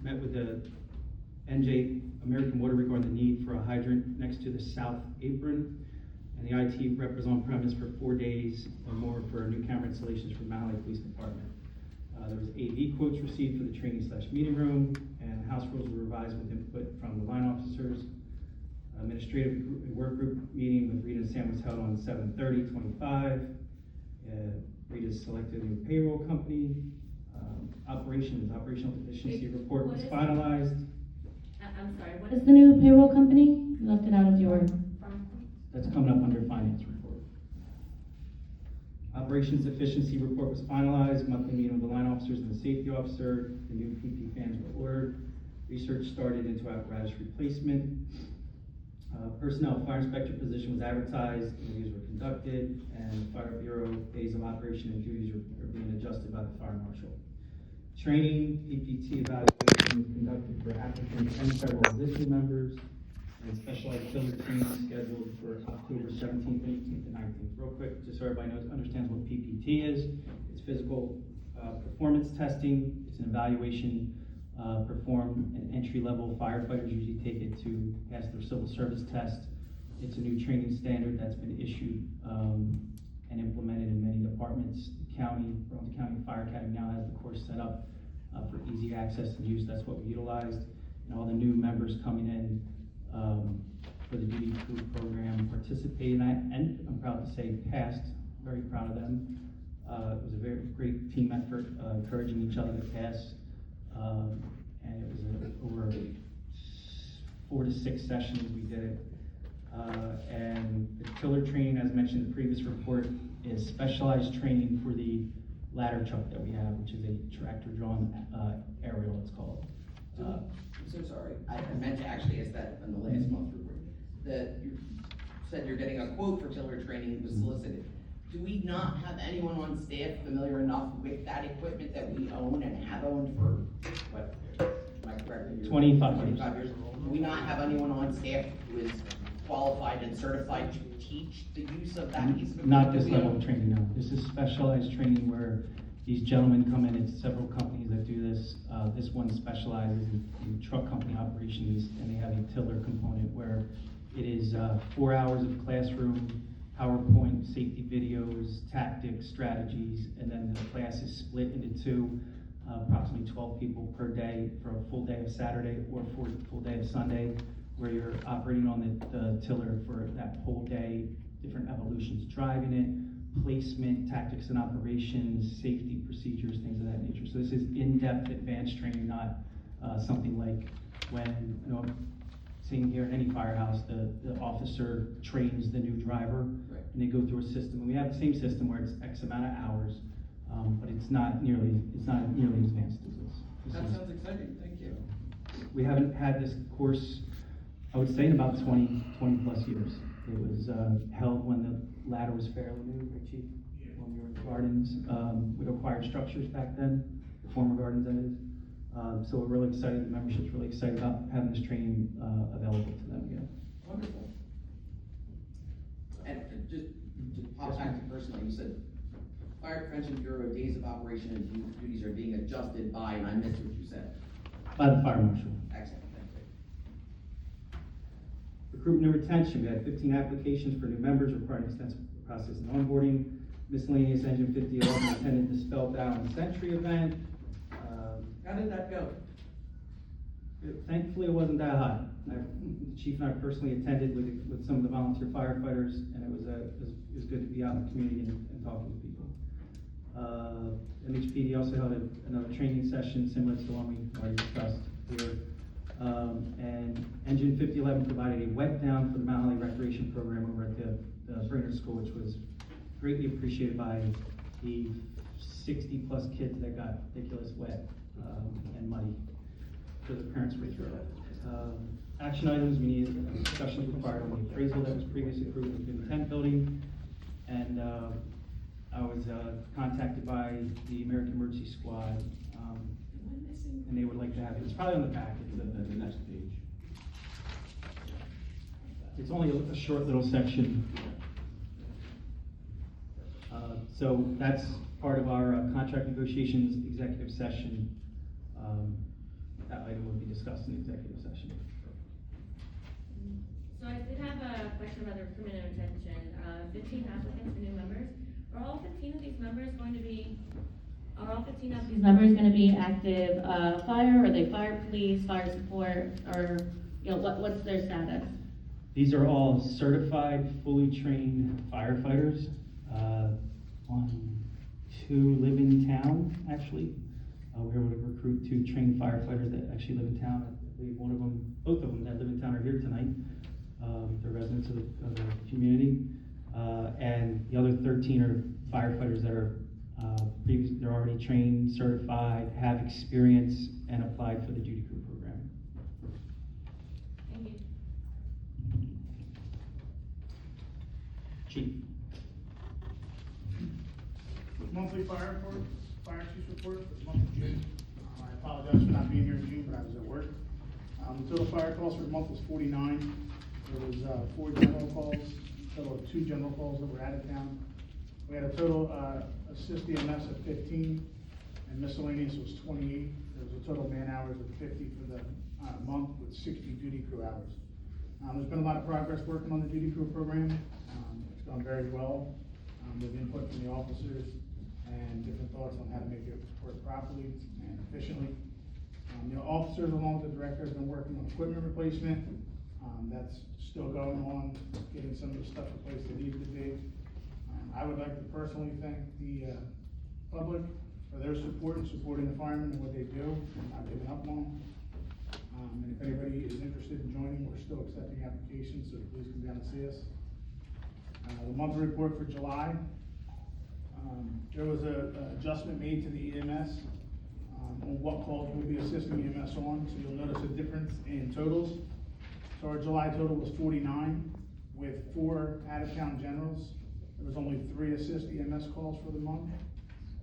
Met with the NJ American Water regarding the need for a hydrant next to the south apron. And the IT rep was on premise for 4 days or more for new camera installations for Mount Holly Police Department. There was AV quotes received for the training/meeting room, and house rules were revised with input from the line officers. Administrative work group meeting with Rita and Sam was held on 7/30/25. Rita selected a new payroll company. Operational efficiency report was finalized. I'm sorry, what is the new payroll company? You left it out of your. That's coming up under finance report. Operations efficiency report was finalized. Monthly meeting with the line officers and the safety officer. The new PP fans were ordered. Research started into apparatus replacement. Personnel fire inspector position was advertised. Interviews were conducted, and Fire Bureau days of operation and duties are being adjusted by the fire marshal. Training, PPT evaluation was conducted for applicants and several existing members, and specialized tiller training scheduled for October 17th, 18th, and 19th. Real quick, just so everybody understands what PPT is. It's physical performance testing. It's an evaluation performed, and entry-level firefighters usually take it to pass their civil service test. It's a new training standard that's been issued and implemented in many departments. The county, Burlington County Fire Academy now has the course set up for easy access and use. That's what we utilized. And all the new members coming in for the duty crew program participate in that, and I'm proud to say passed. Very proud of them. It was a very great team effort, encouraging each other to pass. And it was over 4 to 6 sessions we did it. And the tiller training, as mentioned in the previous report, is specialized training for the ladder truck that we have, which is a tractor-drawn aerial, it's called. I'm so sorry, I meant to actually ask that in the last month's report. That you said you're getting a quote for tiller training was solicited. Do we not have anyone on staff familiar enough with that equipment that we own and have owned for, what, am I correct? 25 years. 25 years. Do we not have anyone on staff who is qualified and certified to teach the use of that piece of equipment? Not this that we level own? of training, no. This is specialized training where these gentlemen come in. It's several companies that do this. This one specializes in truck company operations, and they have a tiller component where it is 4 hours of classroom, PowerPoint, safety videos, tactics, strategies, and then the class is split into two, approximately 12 people per day for a full day of Saturday or for a full day of Sunday, where you're operating on the tiller for that whole day, different evolutions, driving it, placement, tactics and operations, safety procedures, things of that nature. So this is in-depth advanced training, not something like when, you know, seeing here in any firehouse, the officer trains the new driver, Right. and they go through a system. And we have the same system where it's X amount of hours, but it's not nearly as advanced as this. That sounds exciting, thank you. We haven't had this course, I would say, in about 20 plus years. It was held when the ladder was fairly new, right, Chief? When we were in Gardens. We'd acquired structures back then, the former Gardens, that is. So we're really excited, the membership's really excited about having this training available to them again. Wonderful. And just to pop back to personally, you said Fire Prevention Bureau days of operation and duties are being adjusted by, and I missed what you said. By the fire marshal. Excellent, thank you. Recruitment and retention, we had 15 applications for new members requiring extensive process and onboarding. Miscellaneous Engine 5011 attended the Spellbound Century event. How did that go? Thankfully, it wasn't that hot. The chief and I personally attended with some of the volunteer firefighters, and it was good to be out in the community and talking to people. MHPD also held another training session similar to the one we already discussed here. And Engine 5011 provided a wet down for the Mount Holly Recreation Program over at the Brainerd School, which was greatly appreciated by the 60 plus kids that got ridiculous wet and muddy for the parents to through. Action items, we need a discussion required on the appraisal that was previously approved in the tent building. And I was contacted by the American Emergency Squad, and they would like to have it. It's probably on the back, it's the next page. It's only a short little section. So that's part of our contract negotiations executive session. That item will be discussed in the executive session. So I did have a question about the recruitment and retention. 15 applicants for new members. Are all 15 of these members going to be active fire? Are they fire police, fire support, or what's their status? These are all certified, fully trained firefighters. 2 live in town, actually. We were able to recruit 2 trained firefighters that actually live in town. I believe both of them that live in town are here tonight. They're residents of the community. And the other 13 are firefighters that are they're already trained, certified, have experience, and applied for the duty crew program. Thank you. Chief. Monthly fire report, fire chief's report for the month of June. I apologize for not being here in June, but I was at work. The total fire calls for the month was 49. There was, 4 general calls, total of 2 general calls that were out of town. We had a total, assist EMS of 15, and miscellaneous was 28. There was a total man hours of 50 for the, month with 60 duty crew hours. There's been a lot of progress working on the duty crew program. It's gone very well, with input from the officers and different thoughts on how to make it work properly and efficiently. The officers, along with the director, have been working on equipment replacement. That's still going on, getting some of the stuff replaced that needed to be. I would like to personally thank the public for their support and supporting the firemen and what they do, and not giving up on them. And if anybody is interested in joining, we're still accepting applications, so please come down and see us. The monthly report for July, there was a adjustment made to the EMS on what calls we'll be assisting EMS on, so you'll notice a difference in totals. So our July total was 49, with 4 out-of-town generals. There was only 3 assist EMS calls for the month.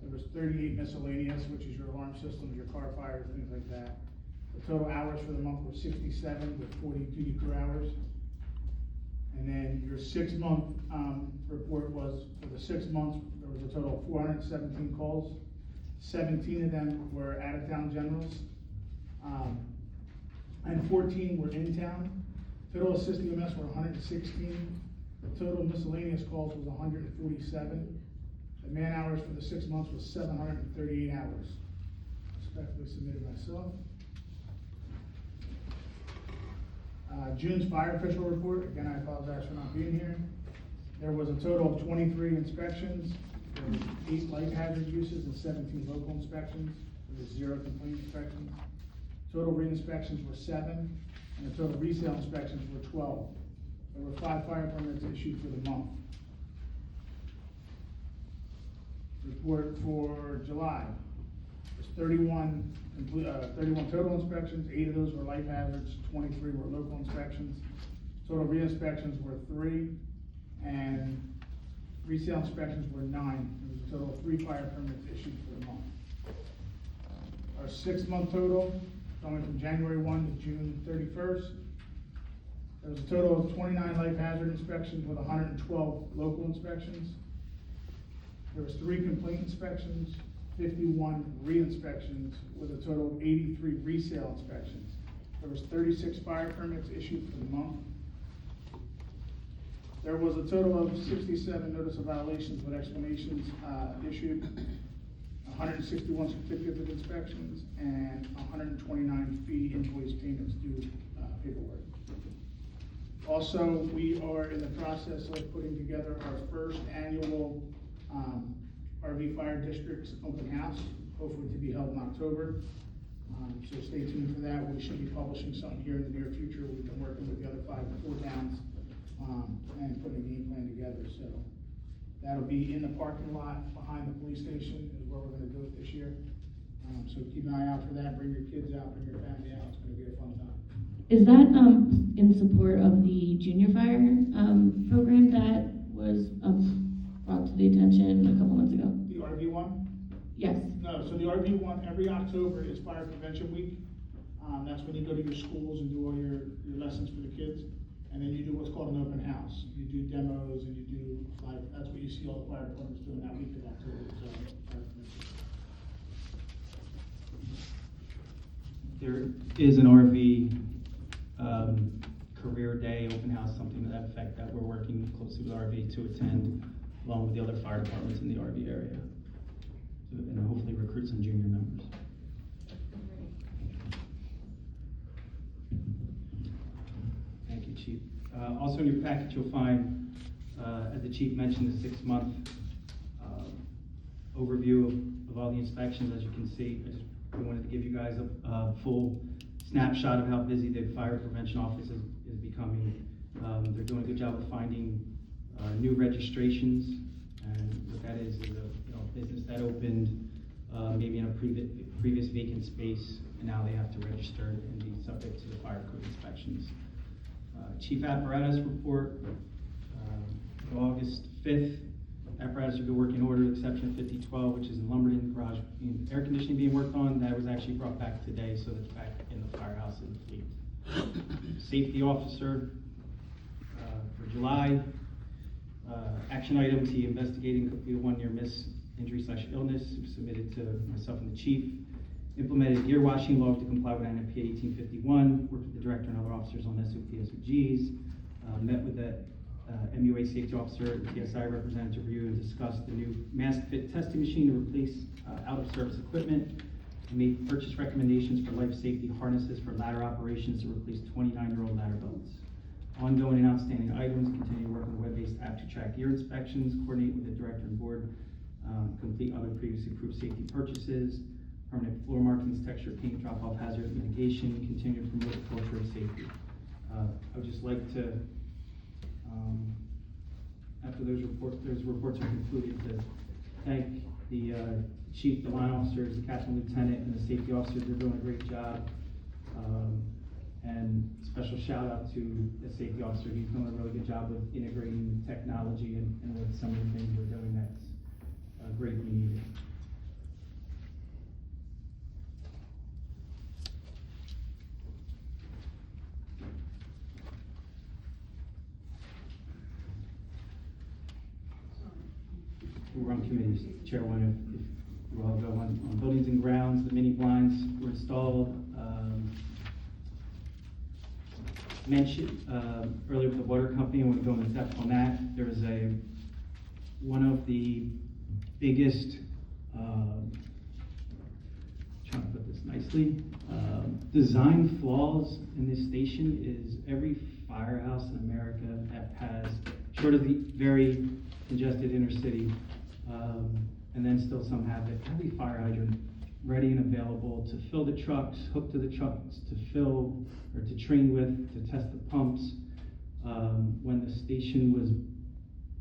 There was 38 miscellaneous, which is your alarm systems, your car fires, things like that. The total hours for the month were 67, with 40 duty crew hours. And then your 6-month report was, for the 6 months, there was a total of 417 calls. 17 of them were out-of-town generals, and 14 were in town. Total assist EMS were 116. The total miscellaneous calls was 147. The man hours for the 6 months was 738 hours. Respectfully submitted myself. June's fire official report, again, I apologize for not being here. There was a total of 23 inspections. There was 8 light hazard uses and 17 local inspections. There was 0 complaint inspections. Total re-inspections were 7, and the total resale inspections were 12. There were 5 fire permits issued for the month. Report for July. There's 31 total inspections, 8 of those were light hazards, 23 were local inspections. Total re-inspections were 3, and resale inspections were 9. There was a total of 3 fire permits issued for the month. Our 6-month total, going from January 1 to June 31st, there was a total of 29 life hazard inspections with 112 local inspections. There was 3 complete inspections, 51 re-inspections, with a total of 83 resale inspections. There was 36 fire permits issued for the month. There was a total of 67 notice of violations with explanations issued, 161 certificates of inspections, and 129 fee invoice payments due paperwork. Also, we are in the process of putting together our first annual RV Fire District's open house, hopefully to be held in October. So stay tuned for that. We should be publishing something here in the near future. We've been working with the other 4 towns and putting a game plan together. So that'll be in the parking lot behind the police station is where we're going to do it this year. So keep an eye out for that. Bring your kids out, bring your family out. It's going to be a fun time. Is that in support of the junior fire program that was brought to the attention a couple months ago? The RV one? Yes. No, so the RV one, every October is Fire Prevention Week. That's when you go to your schools and do all your lessons for the kids. And then you do what's called an open house. You do demos and you do, like, that's what you see all the fire departments doing that week of October. So, Fire Prevention. There is an RV career day, open house, something to that effect that we're working closely with RV to attend, along with the other fire departments in the RV area, and hopefully recruit some junior members. Thank you, Chief. Also in your package, you'll find, as the Chief mentioned, the 6-month overview of all the inspections. As you can see, I wanted to give you guys a full snapshot of how busy the fire prevention office is becoming. They're doing a good job of finding new registrations, and what that is a business that opened maybe in a previous vacant space, and now they have to register and be subject to the fire code inspections. Chief apparatus report, August 5th. Apparatus will be working order, exception 5012, which is in Lumberton garage air conditioning being worked on. That was actually brought back today, so that's back in the firehouse in the fleet. Safety officer, July. Action items, he investigating could be a 1 year miss, injury/illness, submitted to myself and the chief. Implemented gear washing law to comply with NFPA 1851, worked with the director and other officers on SOP, SOGs. Met with the MUA safety officer, the TSI representative to review and discuss the new mask fit testing machine to replace out-of-service equipment. And made purchase recommendations for life safety harnesses for ladder operations to replace 29-year-old ladder belts. Ongoing and outstanding items, continue working with web-based app to track gear inspections, coordinate with the director and board, complete other previously approved safety purchases, permanent floor markings, texture, paint, drop-off hazard mitigation, continue to promote a culture of safety. I would just like to, after those reports are concluded, to thank the chief, the line officers, the captain, lieutenant, and the safety officers. They're doing a great job. And special shout out to the safety officer. He's doing a really good job with integrating technology and with some of the things we're doing that's greatly needed. We're on committees. Chair, if you all go on buildings and grounds, the mini blinds were installed. Mentioned earlier with the water company, I want to go into depth on that. There is one of the biggest, trying to put this nicely, design flaws in this station is every firehouse in America that has, short of the very congested inner city, and then still some have it, every fire hydrant ready and available to fill the trucks, hooked to the trucks, to fill or to train with, to test the pumps. When the station was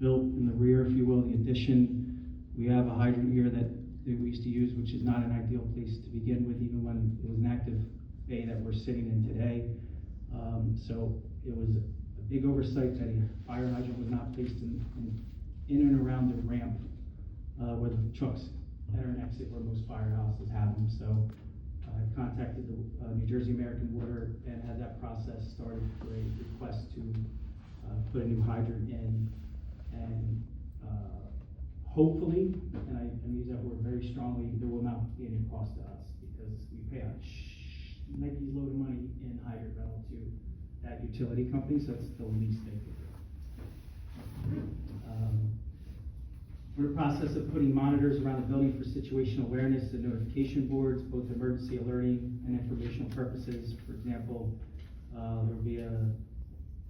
built in the rear, if you will, the addition, we have a hydrant here that we used to use, which is not an ideal place to begin with, even when it was an active bay that we're sitting in today. So it was a big oversight that a fire hydrant was not placed in and around the ramp where the trucks enter and exit, where most firehouses have them. So I contacted the New Jersey American Water and had that process started for a request to put a new hydrant in. And hopefully, and I use that word very strongly, there will not be any cost to us because we pay a Nike's load of money in hydrant rental to that utility company, so that's the least they could do. We're in the process of putting monitors around the building for situational awareness and notification boards, both emergency alerting and informational purposes. For example, there'll be a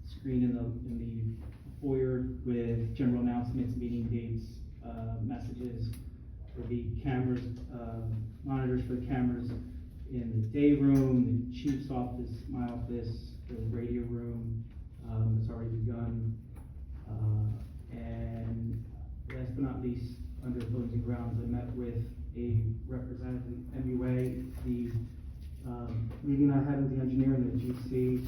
screen in the foyer with general announcements, meeting dates, messages. There'll be cameras, monitors for the cameras in the day room, the chief's office, my office, the radio room. It's already begun. And last but not least, under buildings and grounds, I met with a representative of MUA. The meeting I had with the engineer and the GC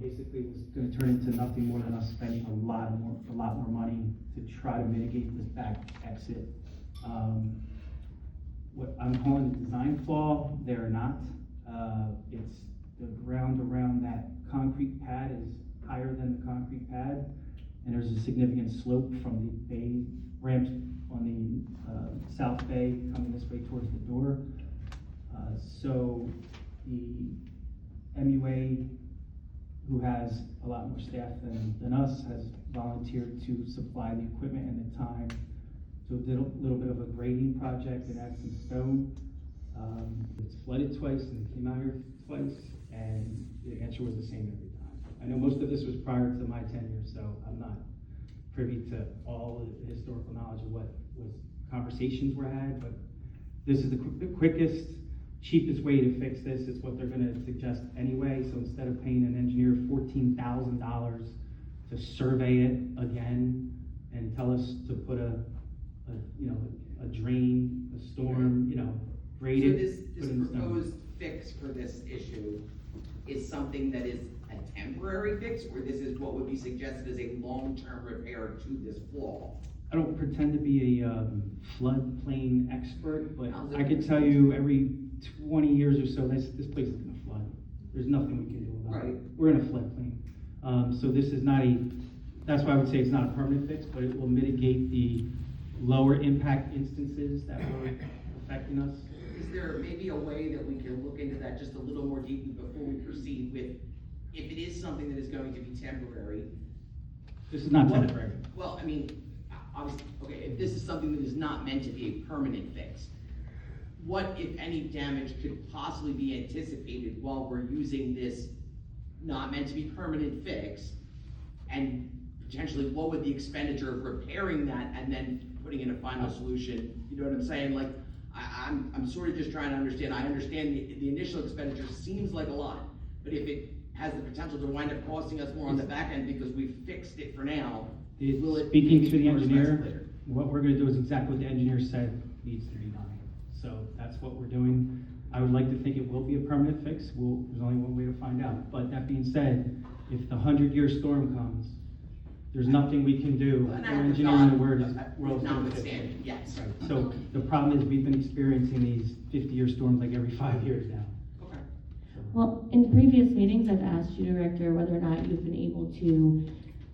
basically was going to turn into nothing more than us spending a lot more money to try to mitigate this back exit. What I'm calling the design flaw, they're not. It's the ground around that concrete pad is higher than the concrete pad, and there's a significant slope from the bay ramps on the south bay coming this way towards the door. So the MUA, who has a lot more staff than us, has volunteered to supply the equipment and the time. So did a little bit of a grading project and add some stone. It's flooded twice and it came out here twice, and the answer was the same every time. I know most of this was prior to my tenure, so I'm not privy to all the historical knowledge of what conversations were had, but this is the quickest, cheapest way to fix this. It's what they're going to suggest anyway. So instead of paying an engineer $14,000 to survey it again and tell us to put a drain, a storm, grade it. So this proposed fix for this issue is something that is a temporary fix, or this is what would be suggested as a long-term repair to this flaw? I don't pretend to be a floodplain expert, but I could tell you every 20 years or so, this place is going to flood. There's nothing we can do about it. Right. We're in a floodplain. So this is not that's why I would say it's not a permanent fix, but it will mitigate the lower impact instances that were affecting us. Is there maybe a way that we can look into that just a little more deeply before we proceed with, if it is something that is going to be temporary? This is not what- temporary. Well, I mean, obviously, okay, if this is something that is not meant to be a permanent fix, what, if any, damage could possibly be anticipated while we're using this not meant to be permanent fix? And potentially, what would the expenditure of repairing that and then putting in a final solution? You know what I'm saying? Like, I'm sort of just trying to understand. I understand the initial expenditure seems like a lot, but if it has the potential to wind up costing us more on the back end because we fixed it for now, will it? Speaking make to it the more expensive engineer, later? what we're gonna do is exactly what the engineer said needs to be done. So that's what we're doing. I would like to think it will be a permanent fix. There's only one way to find out. But that being said, if the 100-year storm comes, there's nothing we can do. And Our I have engineering thought, world is gonna fix it. notwithstanding, yes. Right. So the problem is we've been experiencing these 50-year storms like every 5 years now. Okay. Well, in previous meetings, I've asked you, Director, whether or not you've been able to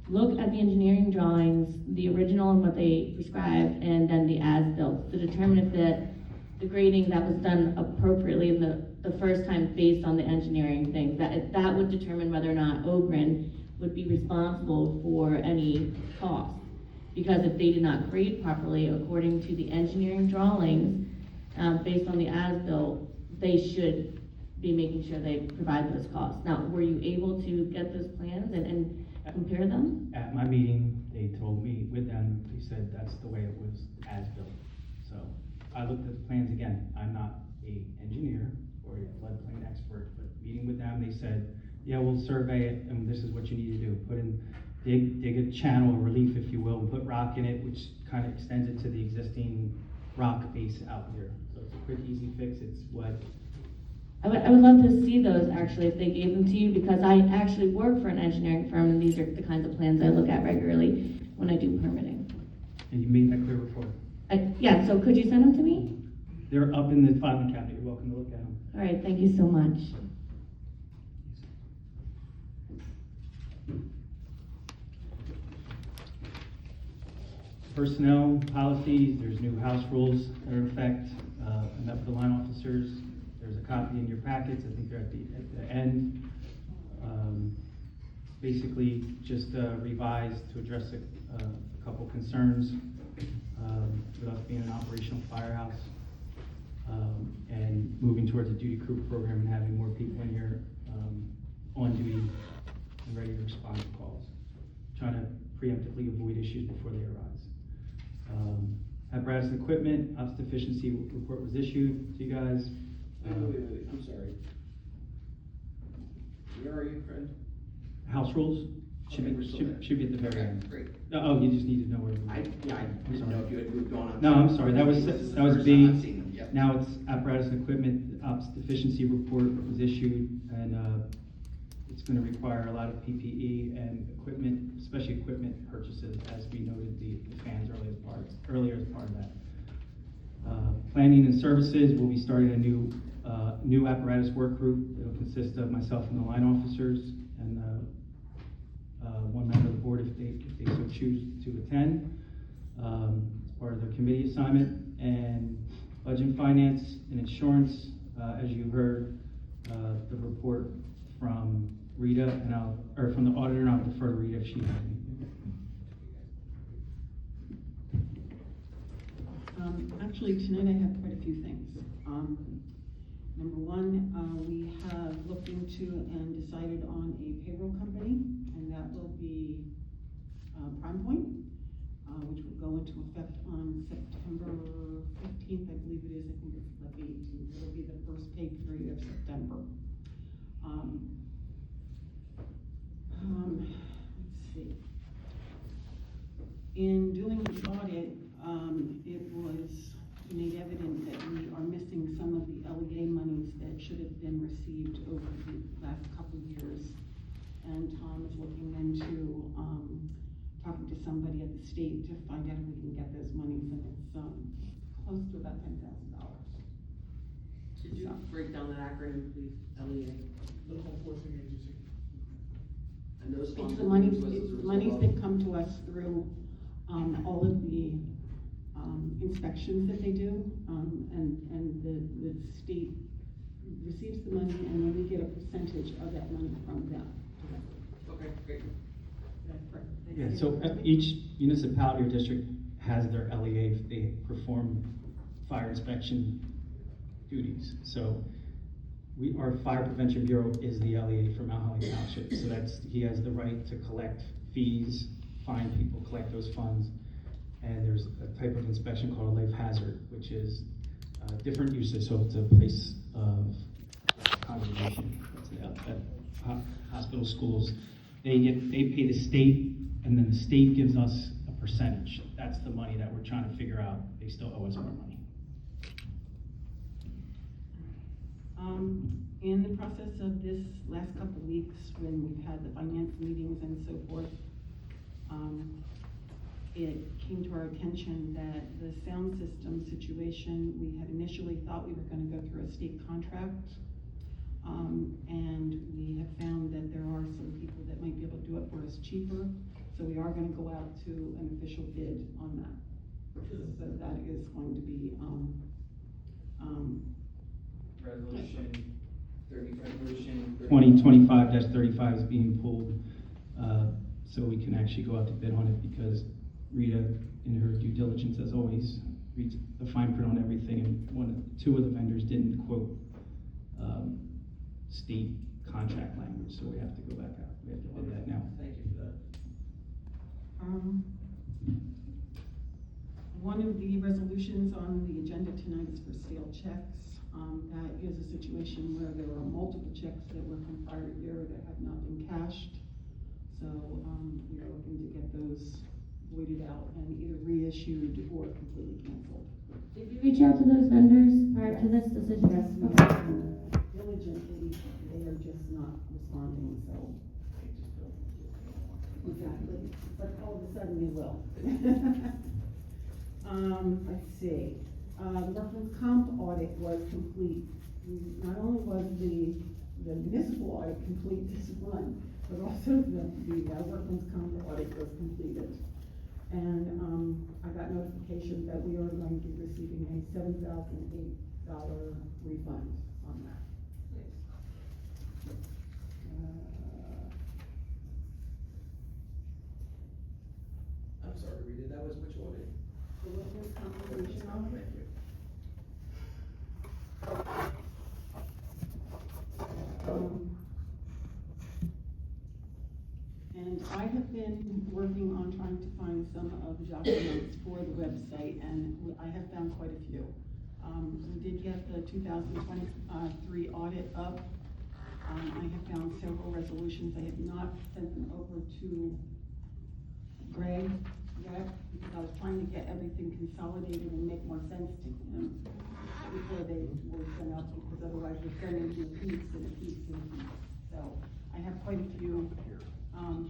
look at the engineering drawings, the original and what they prescribed, and then the as-built, to determine if the grading that was done appropriately in the first time based on the engineering things, that would determine whether or not Ogren would be responsible for any cost. Because if they did not grade properly according to the engineering drawings, based on the as-built, they should be making sure they provide those costs. Now, were you able to get those plans and compare them? At my meeting, they told me with them, they said that's the way it was as-built. So I looked at the plans again. I'm not an engineer or a floodplain expert, but meeting with them, they said, yeah, we'll survey it, and this is what you need to do. Dig a channel, a relief, if you will, and put rock in it, which kind of extends it to the existing rock base out here. So it's a quick, easy fix. It's what. I would love to see those actually if they gave them to you, because I actually work for an engineering firm, and these are the kinds of plans I look at regularly when I do permitting. And you made that clear before. Yeah, so could you send them to me? They're up in the filing cabinet. You're welcome to look at them. All right, thank you so much. Personnel policies, there's new house rules that are in effect. I met with the line officers. There's a copy in your packets. I think they're at the end. Basically, just revised to address a couple concerns with us being an operational firehouse and moving towards a duty crew program and having more people in here on duty and ready to respond to calls. Trying to preemptively avoid issues before they arise. Apparatus and equipment, ops deficiency report was issued to you guys. Wait, I'm sorry. Where are you, friend? House rules should Okay, be, we're still there. should be at the very Okay, end. great. Oh, you just need to know where. I didn't know if you had moved on. No, I'm sorry, that was This is the B. first time I've seen them, yep. Now it's apparatus and equipment, ops deficiency report was issued, and it's gonna require a lot of PPE and equipment, especially equipment purchases, as we noted the fans earlier as part of that. Planning and services, we'll be starting a new apparatus work group. It'll consist of myself and the line officers, and one member of the board if they so choose to attend, as part of their committee assignment. And budget and finance and insurance, as you heard, the report from Rita, or from the auditor, and I'll defer to Rita if she has anything. Actually, tonight I have quite a few things. Number one, we have looked into and decided on a payroll company, and that will be Prime Point, which will go into effect on September 15th, I believe it is. I think it's the 18th. It'll be the first pay period of September. Let's see. In doing the audit, it was made evident that we are missing some of the LEA monies that should have been received over the last couple of years. And Tom is looking into talking to somebody at the state to find out if we can get those monies, and it's close to about $10,000. Could you break down that acronym, please? LEA? Local Enforcement Agency. And those funds. It's the will be monies, used as a it's result monies of- that come to us through, all of the, inspections that they do, and the state receives the money, and then we get a percentage of that money from them. Okay, great. That's correct. Yeah, so each municipality or district has their LEA, they perform fire inspection duties. So our Fire Prevention Bureau is the LEA for Mount Holly Township, so he has the right to collect fees, fine people, collect those funds. And there's a type of inspection called a life hazard, which is different uses, so it's a place of congregation, at hospital, schools. They pay the state, and then the state gives us a percentage. That's the money that we're trying to figure out. They still owe us more money. In the process of this last couple of weeks, when we've had the finance meetings and so forth, it came to our attention that the sound system situation, we had initially thought we were gonna go through a state contract. And we have found that there are some people that might be able to do it for us cheaper. So we are gonna go out to an official bid on that. So that is going to be, Resolution 2025-35 is being pulled, so we can actually go out to bid on it, because Rita, in her due diligence as always, reads the fine print on everything, and two of the vendors didn't quote state contract language, so we have to go back out. We have to bid that now. Thank you for that. One of the resolutions on the agenda tonight is for stale checks. That is a situation where there are multiple checks that were from prior year that have not been cashed. So, we are looking to get those voided out and either reissued or completely canceled. Did you reach out to those vendors prior to this decision? Yes, we have been diligently, they are just not responding, so. Exactly, but all of a sudden they will. Let's see, the workman's comp audit was complete. Not only was the municipal audit complete this one, but also the workman's comp audit was completed. And, I got notification that we are going to be receiving a $7,008 refund on that. I'm sorry, Rita, that was which audit? The workman's compensation audit. Thank you. And I have been working on trying to find some of the documents for the website, and I have found quite a few. We did get the 2023 audit up. I have found several resolutions. I have not sent them over to Greg yet, because I was trying to get everything consolidated and make more sense to him before they were sent out, because otherwise we're sending you a piece and a piece and a piece. So I have quite a few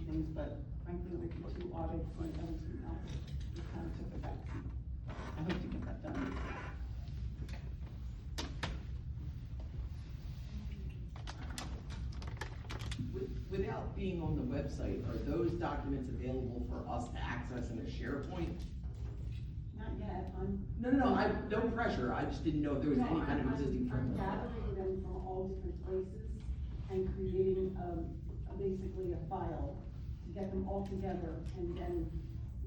things, but frankly, with the two audits and everything else, it kind of took a backseat. I hope to get that done. Without being on the website, are those documents available for us to access in a SharePoint? Not yet, No pressure, I just didn't know if there was any kind of existing I'm framework. gathering them from all different places and creating basically a file to get them all together, and then,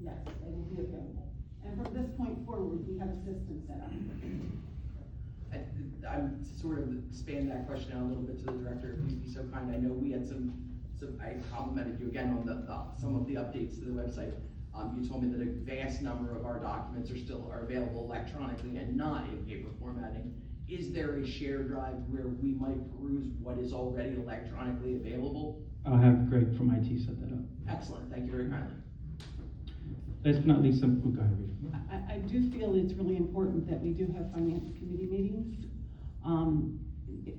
yes, they will be available. And from this point forward, we have a system set up. I'm to sort of expand that question out a little bit to the director, if you'd be so kind. I know we had I complimented you again on some of the updates to the website. You told me that a vast number of our documents are available electronically and not in paper formatting. Is there a shared drive where we might peruse what is already electronically available? I'll have Greg from IT set that up. Excellent, thank you very kindly. Last but not least, go ahead, Rita. I do feel it's really important that we do have finance committee meetings.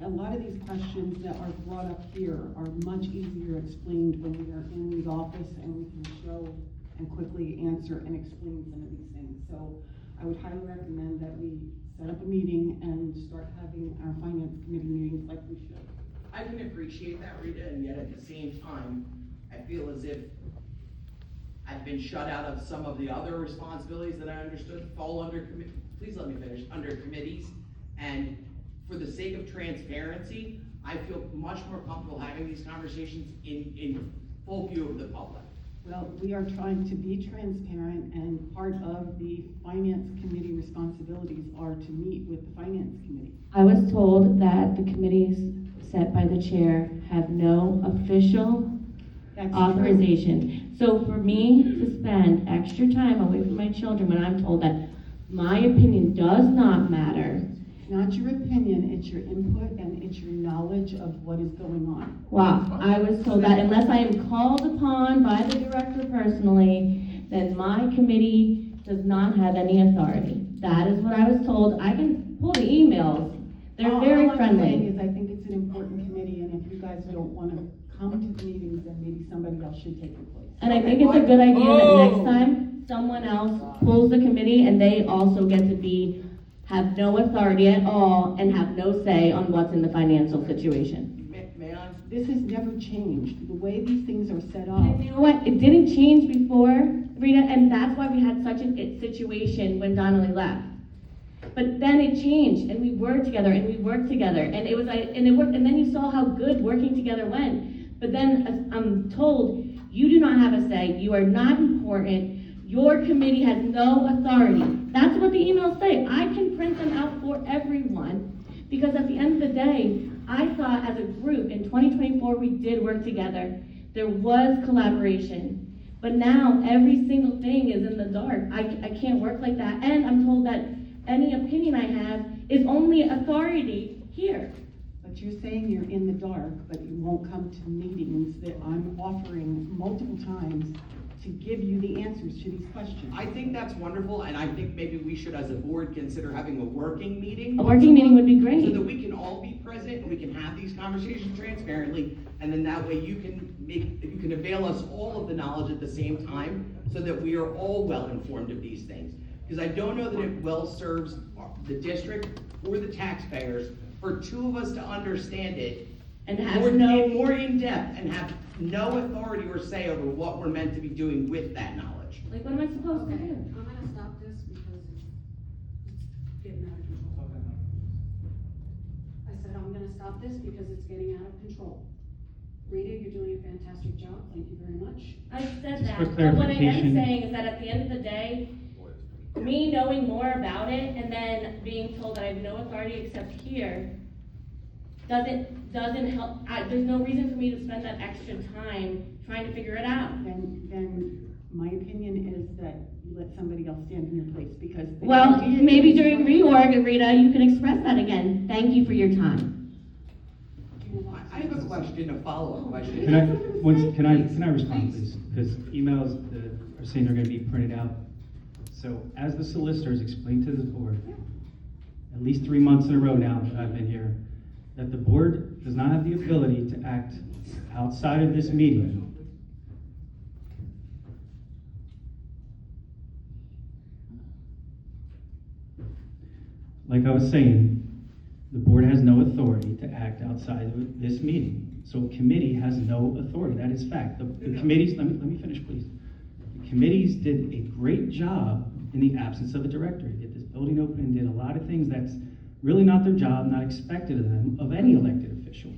A lot of these questions that are brought up here are much easier explained when we are in the office and we can show and quickly answer and explain some of these things. So I would highly recommend that we set up a meeting and start having our finance committee meetings like we should. I can appreciate that, Rita, and yet at the same time, I feel as if at have been shut out of some of the other responsibilities that I understood fall under please let me finish, under committees. And for the sake of transparency, I feel much more comfortable having these conversations in full view of the public. Well, we are trying to be transparent, and part of the finance committee responsibilities are to meet with the finance committee. I was told that the committees set by the chair have no official That's authorization. So for me to spend extra time away from my children when I'm told that my opinion does not matter, It's not your opinion, it's your input and it's your knowledge of what is going on. wow, I was told that unless I am called upon by the director personally, then my committee does not have any authority. That is what I was told. I can pull the emails. They're very All I'm saying friendly. is I think it's an important committee, and if you guys don't want to come to the meetings, then maybe somebody else should take your place. And I think it's a good idea that next time, someone else pulls the committee and they also get to have no authority at all and have no say on what's in the financial situation. May I? This has never changed. The way these things are set up. And you know what? It didn't change before, Rita, and that's why we had such a situation when Donnelly left. But then it changed, and we were together, and we worked together, and it was and it worked. And then you saw how good working together went. But then I'm told you do not have a say. You are not important. Your committee has no authority. That's what the emails say. I can print them out for everyone because at the end of the day, I thought as a group in 2024 we did work together. There was collaboration. But now every single thing is in the dark. I can't work like that. And I'm told that any opinion I have is only authority here. But you're saying you're in the dark, but you won't come to meetings that I'm offering multiple times to give you the answers to these questions. I think that's wonderful, and I think maybe we should, as a board, consider having a working meeting. A working meeting would be great. So that we can all be present and we can have these conversations transparently, and then that way you can avail us all of the knowledge at the same time, so that we are all well informed of these things. Because I don't know that it well serves the district or the taxpayers for two of us to understand it And have no more in depth and have no authority or say over what we're meant to be doing with that knowledge. Like, what am I supposed to do? I'm gonna stop this because it's getting out of control. I said, I'm gonna stop this because it's getting out of control. Rita, you're doing a fantastic job, thank you very much. I said Just that, for but what I am clarification. saying is that at the end of the day, me knowing more about it and then being told that I have no authority except here, doesn't help. There's no reason for me to spend that extra time trying to figure it out. Then my opinion is that you let somebody else stand in your place because. the Well, idea maybe is- during reorg, Rita, you can express that again. Thank you for your time. I have a question, a follow-up question. Can I respond, please? Because emails are saying they're gonna be printed out. So as the solicitors explained to the board, at least 3 months in a row now that I've been here, that the board does not have the ability to act outside of this meeting. Like I was saying, the board has no authority to act outside of this meeting. So a committee has no authority, that is fact. The committees, let me finish, please. The committees did a great job in the absence of a director. They did this building open and did a lot of things that's really not their job, not expected of them, of any elected official.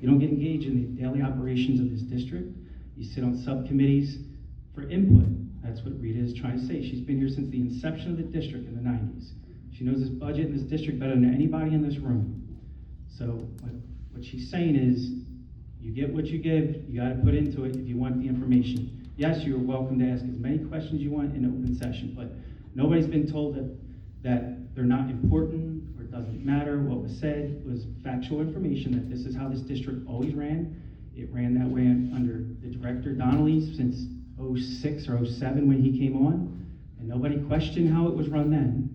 You don't get engaged in the daily operations of this district. You sit on subcommittees for input. That's what Rita is trying to say. She's been here since the inception of the district in the 90s. She knows this budget and this district better than anybody in this room. So what she's saying is, you get what you give, you gotta put into it if you want the information. Yes, you're welcome to ask as many questions you want in open session, but nobody's been told that they're not important or it doesn't matter. What was said was factual information, that this is how this district always ran. It ran that way under the director Donnelly since 06 or 07 when he came on, and nobody questioned how it was run then.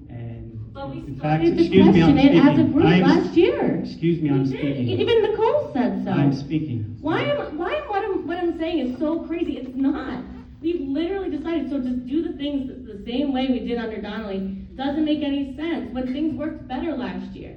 And But we in fact, started to excuse me, I'm question it as a speaking. group last year. Excuse me, We I'm did. speaking. Even Nicole said so. I'm speaking. What I'm saying is so crazy? It's not. We've literally decided, so just do the things the same way we did under Donnelly. Doesn't make any sense when things worked better last year.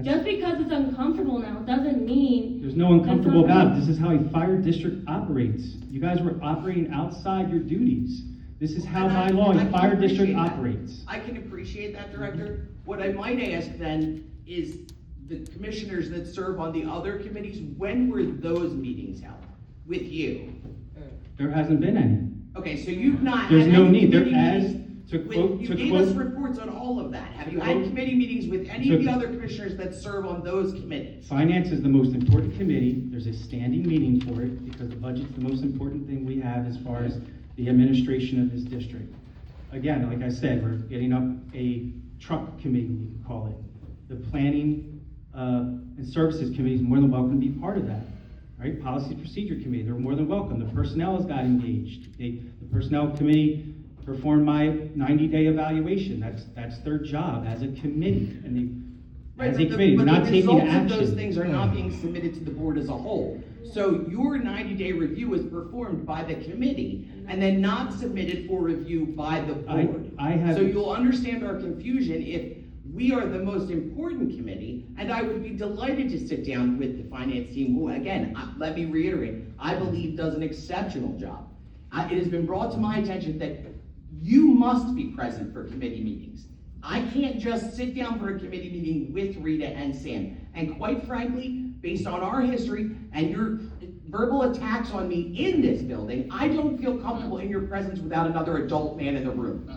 Just because it's uncomfortable now, doesn't mean. There's no uncomfortable that's not about it. right. This is how a fire district operates. You guys were operating outside your duties. This is how And by I- law I a can fire district appreciate that. operates. I can appreciate that, Director. What I might ask then is the commissioners that serve on the other committees, when were those meetings held with you? There hasn't been any. Okay, so you've not had There's no any need. There committee has, meetings to with- quote, You to gave us quote, reports on all of that. Have you to had quote- committee meetings with any to- of the other commissioners that serve on those committees? finance is the most important committee. There's a standing meeting for it because the budget's the most important thing we have as far as the administration of this district. Again, like I said, we're getting up a truck committee, you can call it. The planning, and services committee is more than welcome to be part of that, right? Policy and procedure committee, they're more than welcome. The personnel has got engaged. The personnel committee performed my 90-day evaluation. That's their job as a committee, and Right, as a but committee, they're not taking the results of action. those things are not being submitted to the board as a whole. So your 90-day review is performed by the committee and then not submitted for review by the board. I have- So you'll understand our confusion if we are the most important committee, and I would be delighted to sit down with the finance team, who, again, let me reiterate, I believe does an exceptional job. It has been brought to my attention that you must be present for committee meetings. I can't just sit down for a committee meeting with Rita and Sam. And quite frankly, based on our history and your verbal attacks on me in this building, I don't feel comfortable in your presence without another adult man in the room.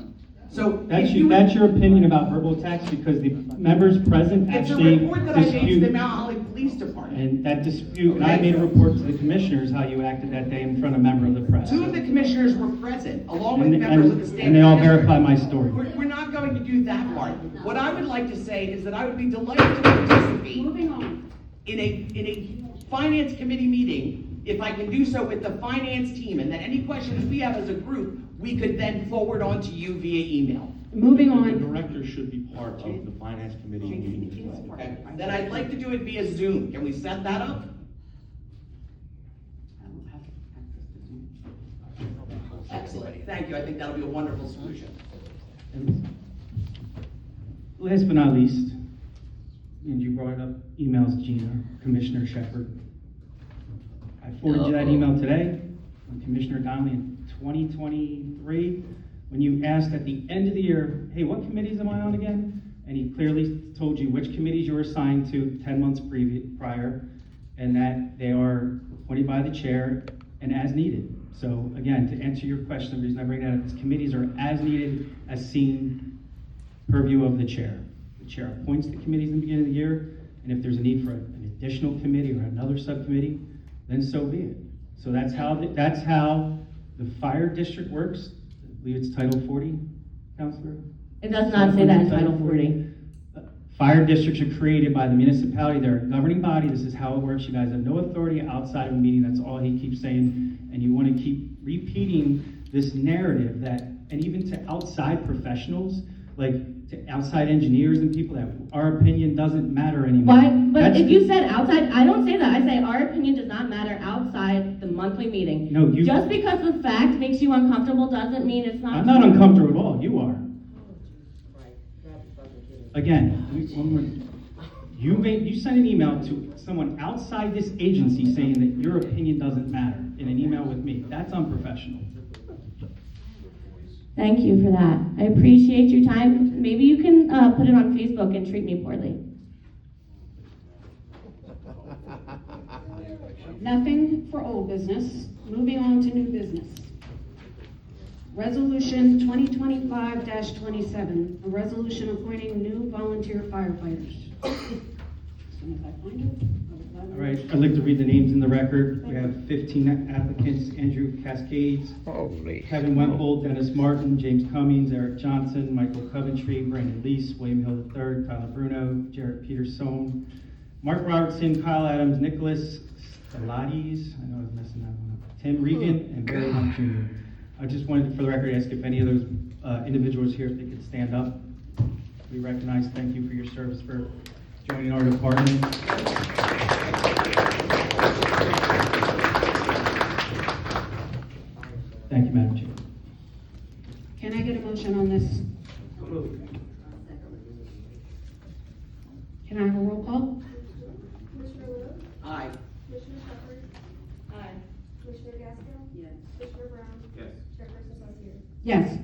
So That's if you would- that's your opinion about verbal attacks because the members present It's a actually report that I made to the dispute. Mount Holly Police Department. And that dispute, and I made a report to the commissioners how you acted that day in front of a member of the press. Two of the commissioners were present, along And- with members of the and- state. and they all district. verify my story. We're not going to do that part. What I would like to say is that I would be delighted to participate Moving on. in a finance committee meeting, if I can do so with the finance team, and then any questions we have as a group, we could then forward on to you via email. Moving The on. director should be part of the finance committee meeting as well. Okay? Then I'd like to do it via Zoom. Can we set that up? Excellent. Thank you. I think that'll be a wonderful solution. And last but not least, and you brought up emails, Gina, Commissioner Shepard. I forwarded you that email today from Commissioner Donnelly in 2023, when you asked at the end of the year, hey, what committees am I on again? And he clearly told you which committees you were assigned to 10 months prior, and that they are appointed by the chair and as needed. So again, to answer your question, the reason I bring that up is committees are as needed, as seen purview of the chair. The chair appoints the committees in the beginning of the year, and if there's a need for an additional committee or another subcommittee, then so be it. So that's how the fire district works. I believe it's Title 40, Counselor? It does not say that in Title 40. Fire districts are created by the municipality, they're a governing body, this is how it works, you guys have no authority outside of a meeting, that's all he keeps saying, and you want to keep repeating this narrative that, and even to outside professionals, like to outside engineers and people, that our opinion doesn't matter anymore. Why, but That's- if you said outside, I don't say that, I say our opinion does not matter outside the monthly meeting. No, you- Just because the fact makes you uncomfortable doesn't mean it's not. I'm not uncomfortable at all, you are. Again, you sent an email to someone outside this agency saying that your opinion doesn't matter in an email with me. That's unprofessional. Thank you for that. I appreciate your time. Maybe you can put it on Facebook and treat me poorly. Nothing for old business. Moving on to new business. Resolution 2025-27, a resolution appointing new volunteer firefighters. As soon as I find it, I'll be glad to- All right, I'd like to read the names in the record. We have 15 applicants: Andrew Cascades, Kevin Wemple, Dennis Martin, James Cummings, Eric Johnson, Michael Coventry, Brandon Lease, William Hill III, Tyler Bruno, Jared Peterson, Mark Robertson, Kyle Adams, Nicholas Stelades, I know I was messing that one up, Tim Regan, and Barry Hunt Jr. I just wanted, for the record, to ask if any of those individuals here, if they could stand up. We recognize, thank you for your service for joining our department. Thank you, Madam Chair. Can I get a motion on this? Can I have a roll call? Commissioner Wu? Aye. Commissioner Shepherd? Aye. Commissioner Gaskell? Yes. Commissioner Brown? Yes. Chairperson Bozzier? Yes.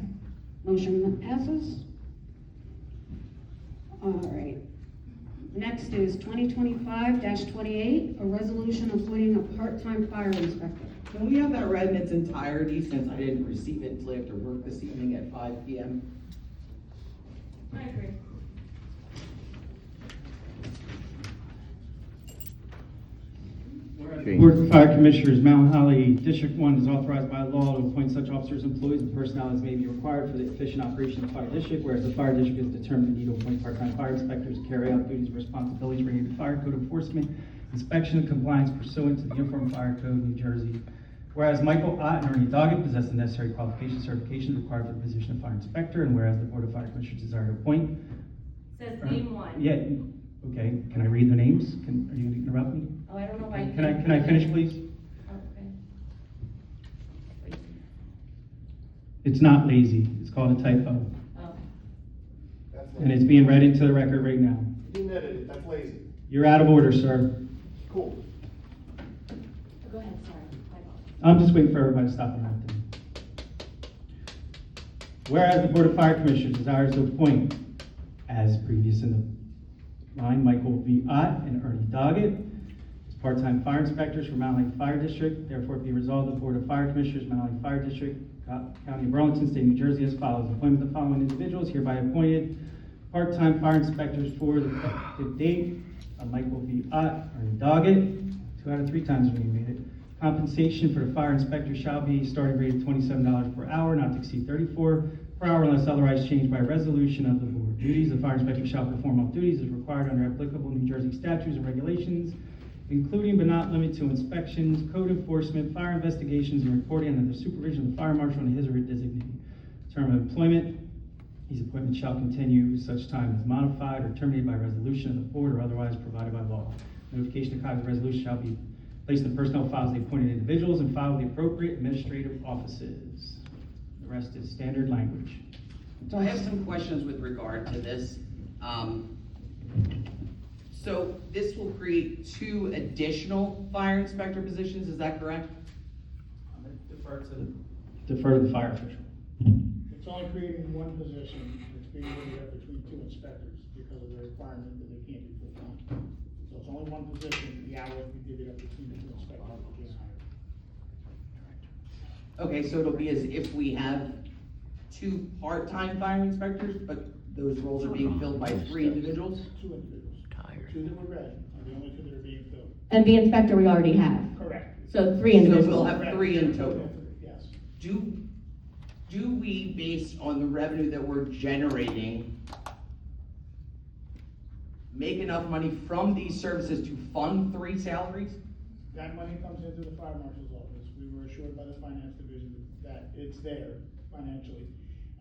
Motion passes. All right. Next is 2025-28, a resolution appointing a part-time fire inspector. Can we have that read in its entirety, since I didn't receive it until after work this evening at 5 PM? I agree. Board of Fire Commissioners, Mount Holly District 1 is authorized by law to appoint such officers, employees, and personnel as may be required for the efficient operation of the fire district, whereas the fire district is determined to need to appoint part-time fire inspectors to carry out duties and responsibilities related to fire code enforcement, inspection, and compliance pursuant to the Uniform Fire Code, New Jersey. Whereas Michael Ott and Ernie Doggett possess the necessary qualifications and certifications required for the position of fire inspector, and whereas the Board of Fire Commissioners desire to appoint. Says name one. Yeah, okay, can I read their names? Are you going to interrupt me? Oh, I don't know why. Can I finish, please? Oh, okay. It's not lazy, it's called a typo, Oh. and it's being read into the record right now. You admitted it, that's lazy. You're out of order, sir. Cool. Go ahead, sorry. My fault. I'm just waiting for everybody to stop interrupting. Whereas the Board of Fire Commissioners desires to appoint, as previous in the line, Michael V. Ott and Ernie Doggett as part-time fire inspectors for Mount Holly Fire District. Therefore, be resolved, the Board of Fire Commissioners, Mount Holly Fire District, County of Burlington, State of New Jersey as follows. Appointment of the following individuals hereby appointed part-time fire inspectors for the effective date of Michael V. Ott, Ernie Doggett. 2 out of 3 times we made it. Compensation for the fire inspector shall be starting rate of $27 per hour, not to exceed $34 per hour unless otherwise changed by resolution of the board. Duties: the fire inspector shall perform all duties as required under applicable New Jersey statutes and regulations, including but not limited to inspections, code enforcement, fire investigations, and reporting under the supervision of the fire marshal and his or her designee. Term of employment: these appointments shall continue such time as modified or terminated by resolution of the board or otherwise provided by law. Notification of copy of the resolution shall be placed in personnel files of the appointed individuals and filed with the appropriate administrative offices. The rest is standard language. So I have some questions with regard to this. So this will create 2 additional fire inspector positions, is that correct? I'm going to defer to the fire official. It's only creating one position, it's being divided up between 2 inspectors because of the requirement that they can't be full-time. So it's only one position, the hours will be divided up between the 2 inspectors that being hired. Okay, so it'll be as if we have 2 part-time fire inspectors, but those roles are being filled by 3 individuals? 2 individuals. The 2 that were read are the only 2 that are being filled. And the inspector we already have. Correct. So 3 So individuals. we'll have 3 in total. Yes. Do we, based on the revenue that we're generating, make enough money from these services to fund 3 salaries? That money comes into the fire marshal's office. We were assured by the finance division that it's there financially.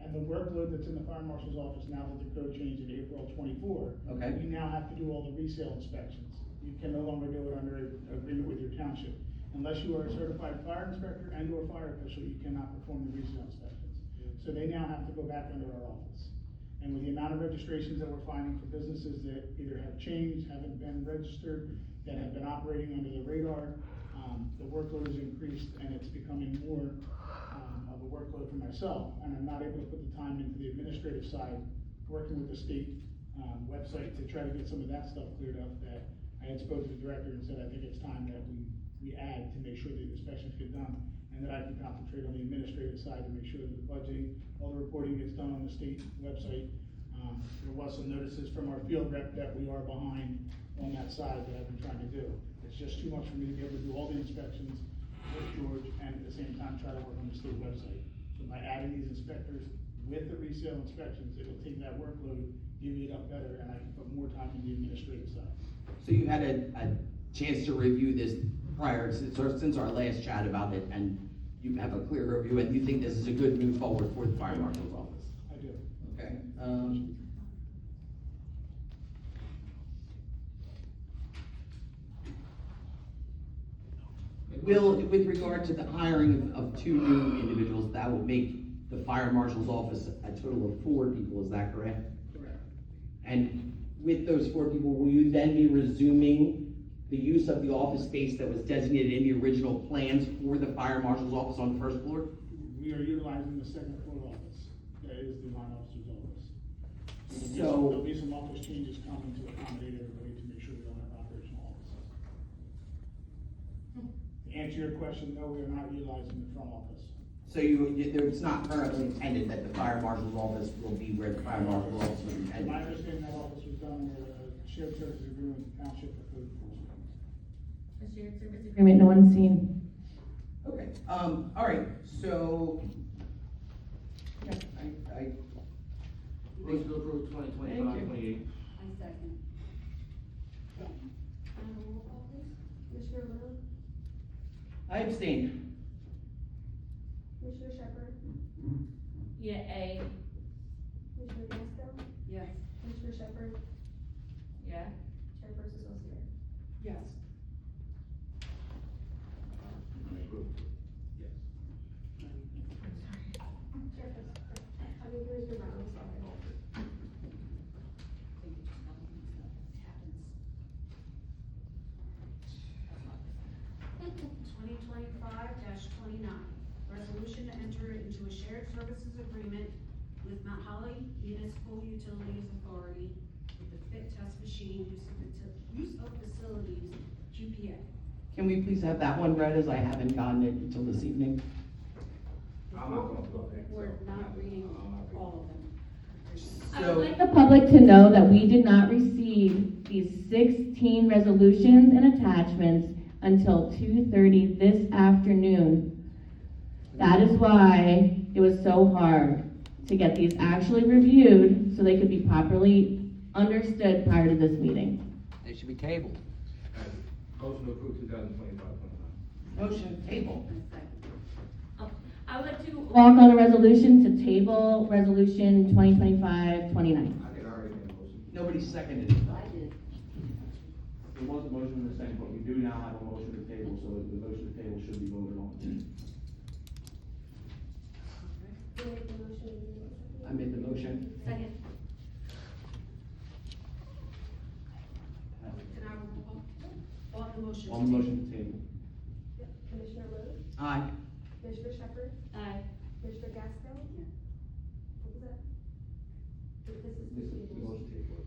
And the workload that's in the fire marshal's office now that the code changed in April 24. Okay. We now have to do all the resale inspections. You can no longer do it under an agreement with your township. Unless you are a certified fire inspector and or fire official, you cannot perform the resale inspections. So they now have to go back under our office. And with the amount of registrations that we're finding for businesses that either have changed, haven't been registered, that have been operating under the radar, the workload has increased and it's becoming more of a workload for myself. And I'm not able to put the time into the administrative side, working with the state website to try to get some of that stuff cleared up that I had spoken to the director and said, I think it's time that we add to make sure the inspections get done and that I can concentrate on the administrative side to make sure that the budgeting, all the reporting gets done on the state website. There was some notices from our field rep that we are behind on that side that I've been trying to do. It's just too much for me to be able to do all the inspections with George and at the same time try to work on the state website. So by adding these inspectors with the resale inspections, it'll take that workload, divvy it up better, and I can put more time in the administrative side. So you had a chance to review this prior, since our last chat about it, and you have a clear review, and you think this is a good move forward for the fire marshal's office? I do. Okay. With regard to the hiring of 2 new individuals, that will make the fire marshal's office a total of 4 people, is that correct? Correct. And with those 4 people, will you then be resuming the use of the office space that was designated in the original plans for the fire marshal's office on the first floor? We are utilizing the second floor office, that is the line officer's office. So- There'll be some office changes coming to accommodate everybody to make sure we don't have operational offices. To answer your question, no, we are not utilizing the front office. So it's not currently intended that the fire marshal's office will be where the fire marshal's office was intended? My understanding, that office was done with a shared services agreement with the township for code enforcement. A shared service agreement, no one's seen. Okay, all right, so, yeah, I. Motion to approve 2025-28. I second. Roll call, please. Commissioner Little? I abstain. Commissioner Shepherd? Yeah, A. Commissioner Gasko? Yes. Commissioner Shepherd? Yeah. Chairperson Osier? Yes. Commissioner Brown, I'm sorry. 2025-29, resolution to enter into a shared services agreement with Mount Holly Municipal Utilities Authority with the Fit Test Machine use of facilities, QPA. Can we please have that one read, as I haven't gotten it until this evening? We're not reading all of them. I So- would like the public to know that we did not receive these 16 resolutions and attachments until 2:30 this afternoon. That is why it was so hard to get these actually reviewed so they could be properly understood prior to this meeting. They should be tabled. Motion to approve 2025-29. Motion table. I would like to walk on a resolution to table resolution 2025-29. I think I already made a motion. Nobody seconded it. I did. There was a motion in the second, but we do now have a motion to table, so the motion to table should be voted on. You make the motion. I made the motion. Second. Can I roll call? On the motion. On the motion to table. Yep. Commissioner Little? Aye. Commissioner Shepherd? Aye. Commissioner Gasko? What was that? This is. This is the motion to table.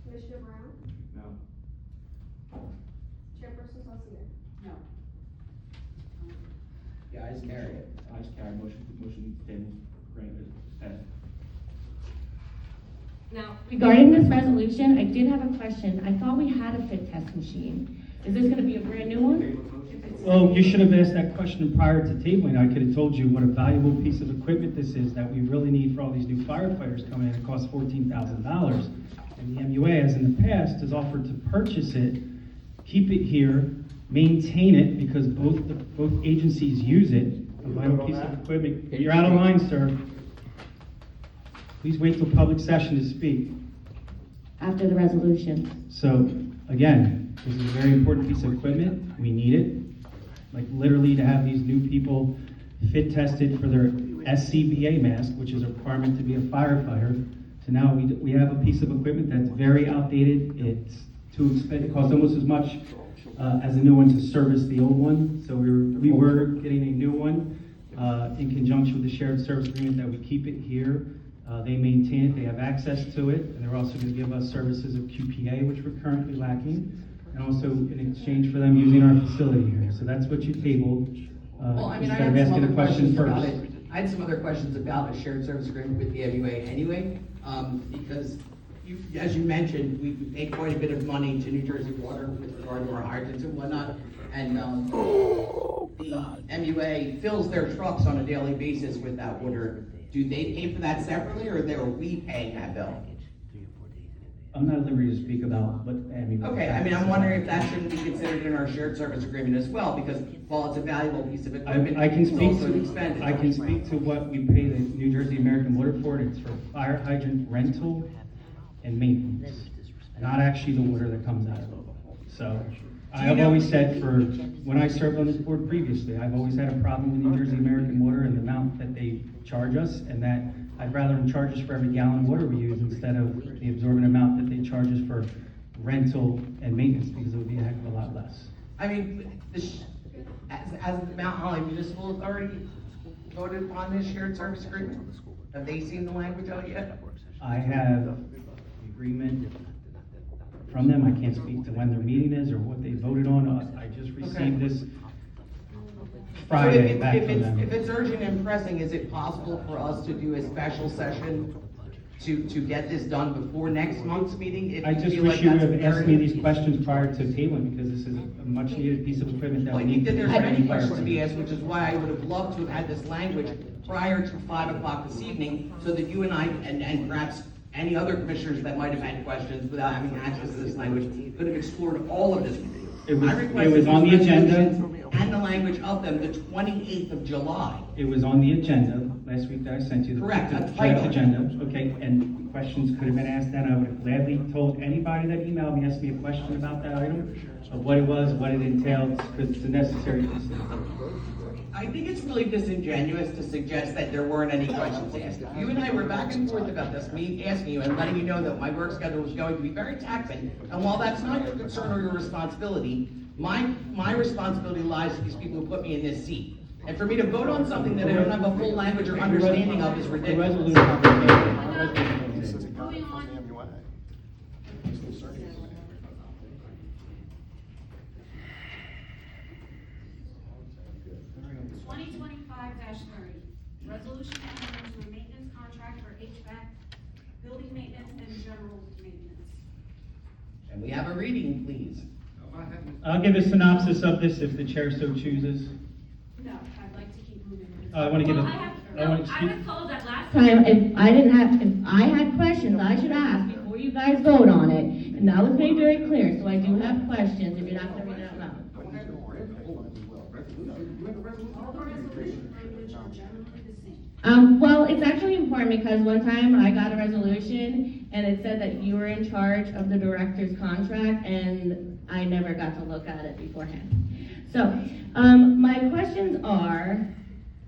Commissioner Brown? No. Chairperson Osier? No. Yeah, I carry it. Ayes carried, motion to table granted, passed. Now, regarding this resolution, I did have a question. I thought we had a fit test machine. Is this gonna be a brand new one? Well, you should have asked that question prior to tabling. I could have told you what a valuable piece of equipment this is that we really need for all these new firefighters coming in. It costs $14,000. And the MUA, as in the past, has offered to purchase it, keep it here, maintain it, because both agencies use it. A vital piece of equipment. You're out of line, sir. Please wait till public session to speak. After the resolution. So, again, this is a very important piece of equipment, we need it. Like literally to have these new people fit tested for their SCBA mask, which is a requirement to be a firefighter. So now we have a piece of equipment that's very outdated, it's too expensive, it costs almost as much as a new one to service the old one. So we were getting a new one in conjunction with the shared service agreement that we keep it here. They maintain it, they have access to it, and they're also going to give us services of QPA, which we're currently lacking, and also in exchange for them using our facility here. So that's what you tabled, Well, I mean, I instead of had some asking other the question questions about first. it. I had some other questions about a shared service agreement with the MUA anyway, because you, as you mentioned, we pay quite a bit of money to New Jersey Water with regard to our hydrants and whatnot, and, the MUA fills their trucks on a daily basis with that water. Do they pay for that separately, or are we paying that bill? I'm not at liberty to speak about what, I mean. Okay, I mean, I'm wondering if that shouldn't be considered in our shared service agreement as well, because while it's a valuable piece of equipment, I can it's speak also an to, expense. I can speak to what we pay the New Jersey American Water for. It's for fire hydrant rental and maintenance, not actually the water that comes out of it. So, I've always said when I served on this board previously, I've always had a problem with New Jersey American Water and the amount that they charge us, and that I'd rather them charge us for every gallon of water we use instead of the absorbent amount that they charge us for rental and maintenance, because it would be a heck of a lot less. I mean, has the Mount Holly Municipal Authority voted upon this shared service agreement? Have they seen the language of it yet? I have the agreement from them. I can't speak to when their meeting is or what they voted on. I just received this Friday back from them. If it's urgent and pressing, is it possible for us to do a special session to get this done before next month's meeting? If I just feel wish like you would that's have asked me imperative? these questions prior to tabling, because this is a much needed piece of equipment that Well, we I need. think that there's for many fire questions to be department. asked, which is why I would have loved to have had this language prior to 5 o'clock this evening, so that you and I, and perhaps any other commissioners that might have had questions without having access to this language, could have explored all of this with you. It was- I requested it was on the these agenda. resolutions And the language of them, the 28th of July. It was on the agenda last week that I sent you. the- Correct, the that's draft right. agenda, okay, and questions could have been asked then. I would have gladly told anybody that emailed me, asked me a question about that item, of what it was, what it entailed, because it's a necessary piece of equipment. I think it's really disingenuous to suggest that there weren't any questions asked. You and I were back and forth about this, me asking you and letting you know that my work schedule was going to be very taxing. And while that's not your concern or your responsibility, my responsibility lies with these people who put me in this seat. And for me to vote on something that I don't have a full language or understanding of is The ridiculous. resolution. Moving on. 2025-30, resolution entering into a maintenance contract for HVAC, building maintenance, and general maintenance. And we have a reading, please. I'll give a synopsis of this if the chair so chooses. No, I'd like to keep moving. I want to give Well, a. I was told that last Time, if I had questions, I should ask before you guys vote on it, and that was made very clear, so I do have questions, if you're not gonna read it out loud. all the resolution language are generally the same. Well, it's actually important because one time I got a resolution and it said that you were in charge of the director's contract and I never got to look at it beforehand. So, my questions are,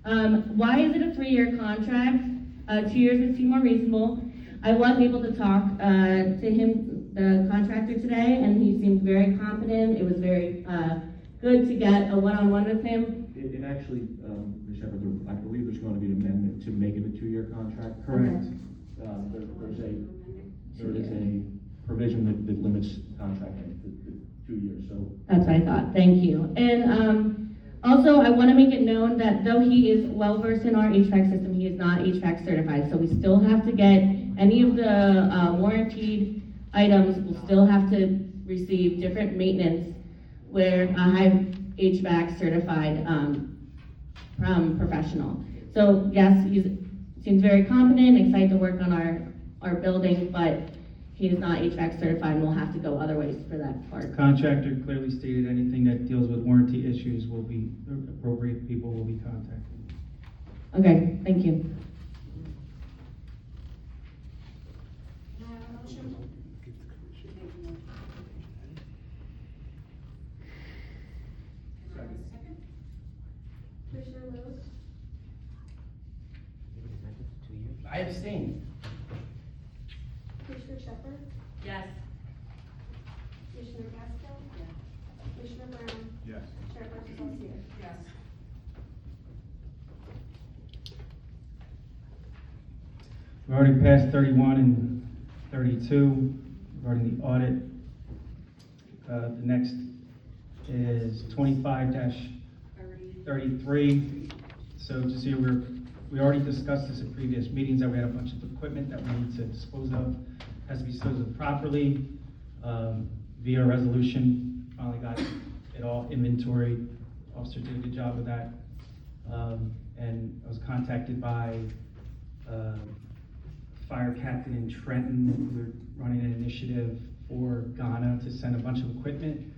why is it a 3-year contract? 2 years would seem more reasonable. I was able to talk, to him, the contractor today, and he seemed very competent. It was very, good to get a one-on-one with him. It actually, Ms. Shepherd, I believe there's going to be an amendment to make it a 2-year contract. Correct. There is a provision that limits contract length to 2 years, so. That's what I thought, thank you. And also, I want to make it known that though he is well-versed in our HVAC system, he is not HVAC certified. So we still have to get, any of the warranted items will still have to receive different maintenance where a high HVAC certified professional. So yes, he seems very competent, excited to work on our building, but he is not HVAC certified and will have to go other ways for that part. Contractor clearly stated anything that deals with warranty issues will be, appropriate people will be contacted. Okay, thank you. Can I have a motion? Can I have a second? Commissioner Lewis? I abstain. Commissioner Shepherd? Yes. Commissioner Gasko? Yes. Commissioner Brown? Yes. Chairperson Garcia? Yes. We already passed 31 and 32 regarding the audit. The next is 25-33. So just so we already discussed this in previous meetings, that we had a bunch of equipment that we need to dispose of, has to be disposed of properly, via resolution. Finally got it all inventory. Officer did a good job with that. And I was contacted by, fire captain in Trenton. We're running an initiative for Ghana to send a bunch of equipment.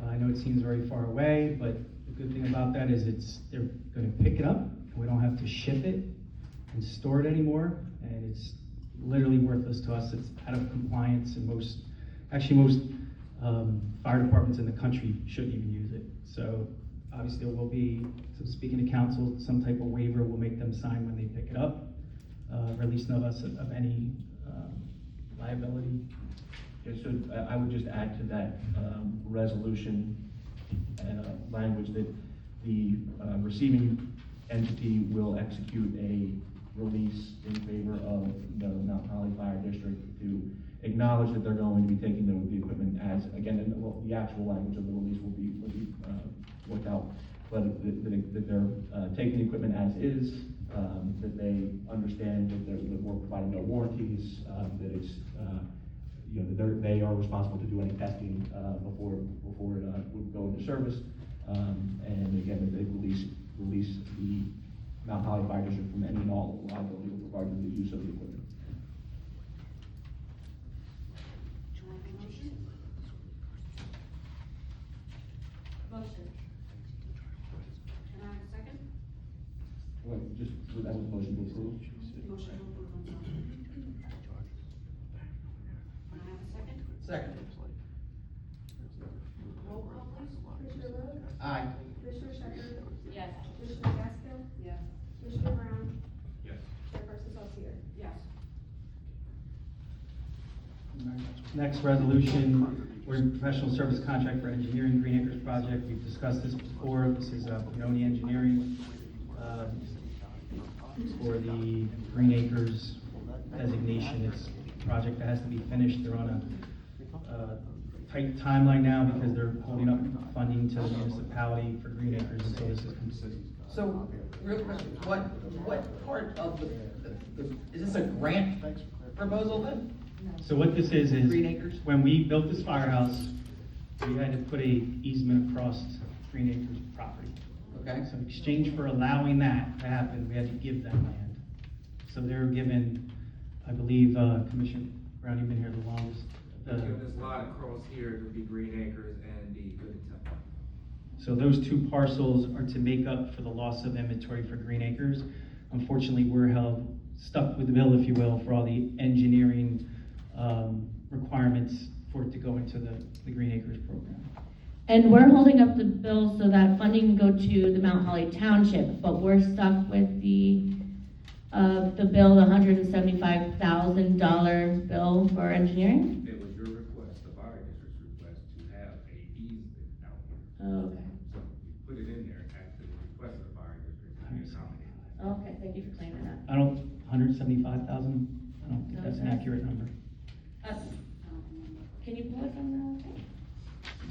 I know it seems very far away, but the good thing about that is they're gonna pick it up, and we don't have to ship it and store it anymore, and it's literally worthless to us. It's out of compliance, and most fire departments in the country shouldn't even use it. So obviously there will be, so speaking to council, some type of waiver will make them sign when they pick it up. releasing of us of any liability. Yeah, so I would just add to that, resolution, language that the, receiving entity will execute a release in favor of the Mount Holly Fire District to acknowledge that they're going to be taking the equipment as, again, and the actual language of the release will be worked out, but that they're, taking the equipment as is, that they understand that we're providing no warranties, that it's, you know, that they are responsible to do any testing, before it would go into service. And again, that they release the Mount Holly Fire District from any and all liability with regard to the use of the equipment. Motion. Can I have a second? Wait, just, that was a motion to approve? Motion to approve, I'm sorry. Can I have a second? Second. Roll call, please. Commissioner Rhodes? Aye. Commissioner Shepherd? Yes. Commissioner Gasko? Yes. Commissioner Brown? Yes. Chairperson Salzgeber? Yes. Next resolution, we're in professional service contract for engineering Green Acres project. We've discussed this before. This is Pinoni Engineering for the Green Acres designation. It's a project that has to be finished. They're on a tight timeline now because they're holding up funding to the municipality for Green Acres until this is completed. So, real question, what part of is this a grant proposal then? So what this is Green Acres? when we built this firehouse, we had to put a easement across Green Acres property. Okay. So in exchange for allowing that to happen, we had to give them land. So they were given, I believe, Commissioner Brown, you've been here the longest. This lot across here would be Green Acres and the Good Temple. So those two parcels are to make up for the loss of inventory for Green Acres. Unfortunately, we're stuck with the bill, if you will, for all the engineering requirements for it to go into the Green Acres program. And we're holding up the bill so that funding can go to the Mount Holly Township, but we're stuck with the bill, the $175,000 bill for engineering. It was your request, the fire district's request, to have a easement out here. Oh, okay. So you put it in there at the request of the fire district to be accommodated. Okay, thank you for clearing that up. 175,000, I don't think that's an accurate number. Can you pull it from the,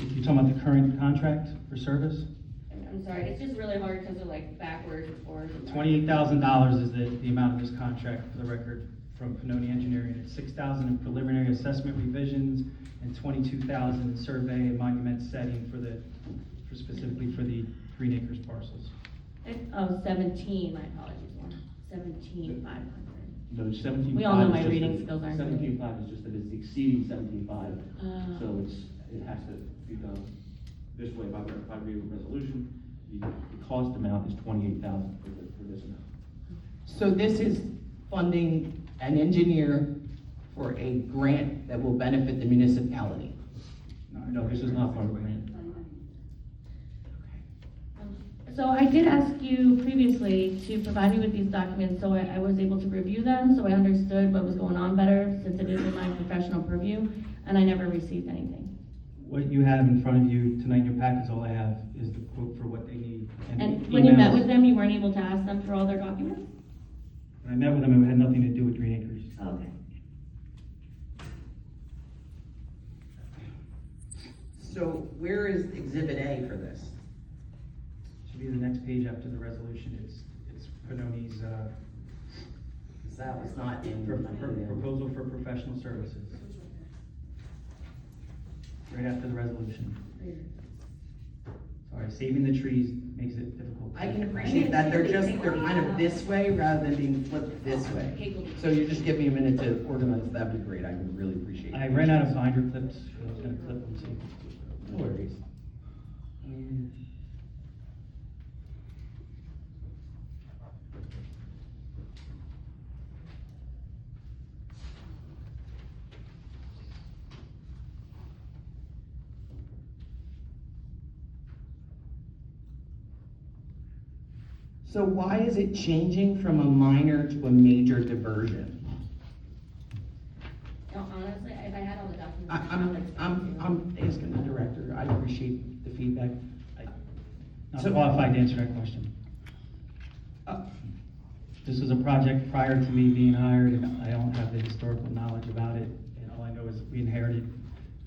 If you're talking about the current contract for service, I'm sorry, it's just really hard because of like backwards and forwards. $28,000 is the amount of this contract for the record from Pinoni Engineering. It's $6,000 in preliminary assessment revisions and $22,000 in survey and monument setting for specifically for the Green Acres parcels. 17, my apologies, 17,500. No, 17.5. We all know my is just reading that- skills aren't 17.5 is just that it's exceeding 17.5. Oh. So it has to be done this way by reading a resolution. The cost amount is 28,000 for this amount. So this is funding an engineer for a grant that will benefit the municipality? No, this is not part of the grant. So I did ask you previously to provide me with these documents so I was able to review them, so I understood what was going on better, since it is in my professional purview, and I never received anything. What you have in front of you tonight in your packets, all I have is the quote for what they need. And the when you met emails. with them, you weren't able to ask them for all their documents? When I met with them, it had nothing to do with Green Acres. Okay. So where is Exhibit A for this? Should be the next page after the resolution. It's Pinoni's, That was not in. proposal for professional services. Right after the resolution. Sorry, saving the trees makes it difficult. I can appreciate that, they're kind of this way rather than being flipped this way. So you just give me a minute to organize, that'd be great, I would really appreciate it. I ran out of binder clips, so I was gonna clip them too. No worries. So why is it changing from a minor to a major diversion? No, honestly, if I had all the documents. I'm asking the director, I appreciate the feedback. Not So- qualified to answer that question. Uh, This was a project prior to me being hired, and I don't have the historical knowledge about it. And all I know is we inherited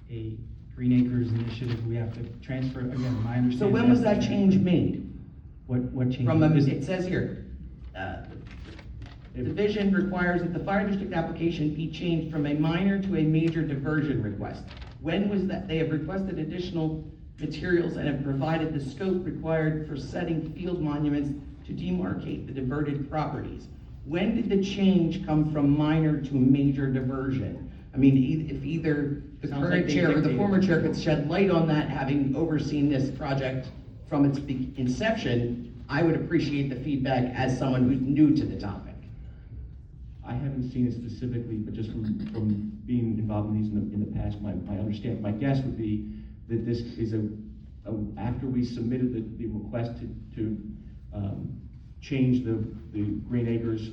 a Green Acres initiative. We have to transfer, again, my understanding. So when was that change made? What change? From a, This- it says here, division requires that the fire district application be changed from a minor to a major diversion request. When was that? They have requested additional materials and have provided the scope required for setting field monuments to demarcate the diverted properties. When did the change come from minor to major diversion? I mean, if either the Sounds like current they chair or the dictated. former chair could shed light on that, having overseen this project from its inception, I would appreciate the feedback as someone who's new to the topic. I haven't seen it specifically, but just from being involved in these in the past, my my guess would be that this is after we submitted the request to change the Green Acres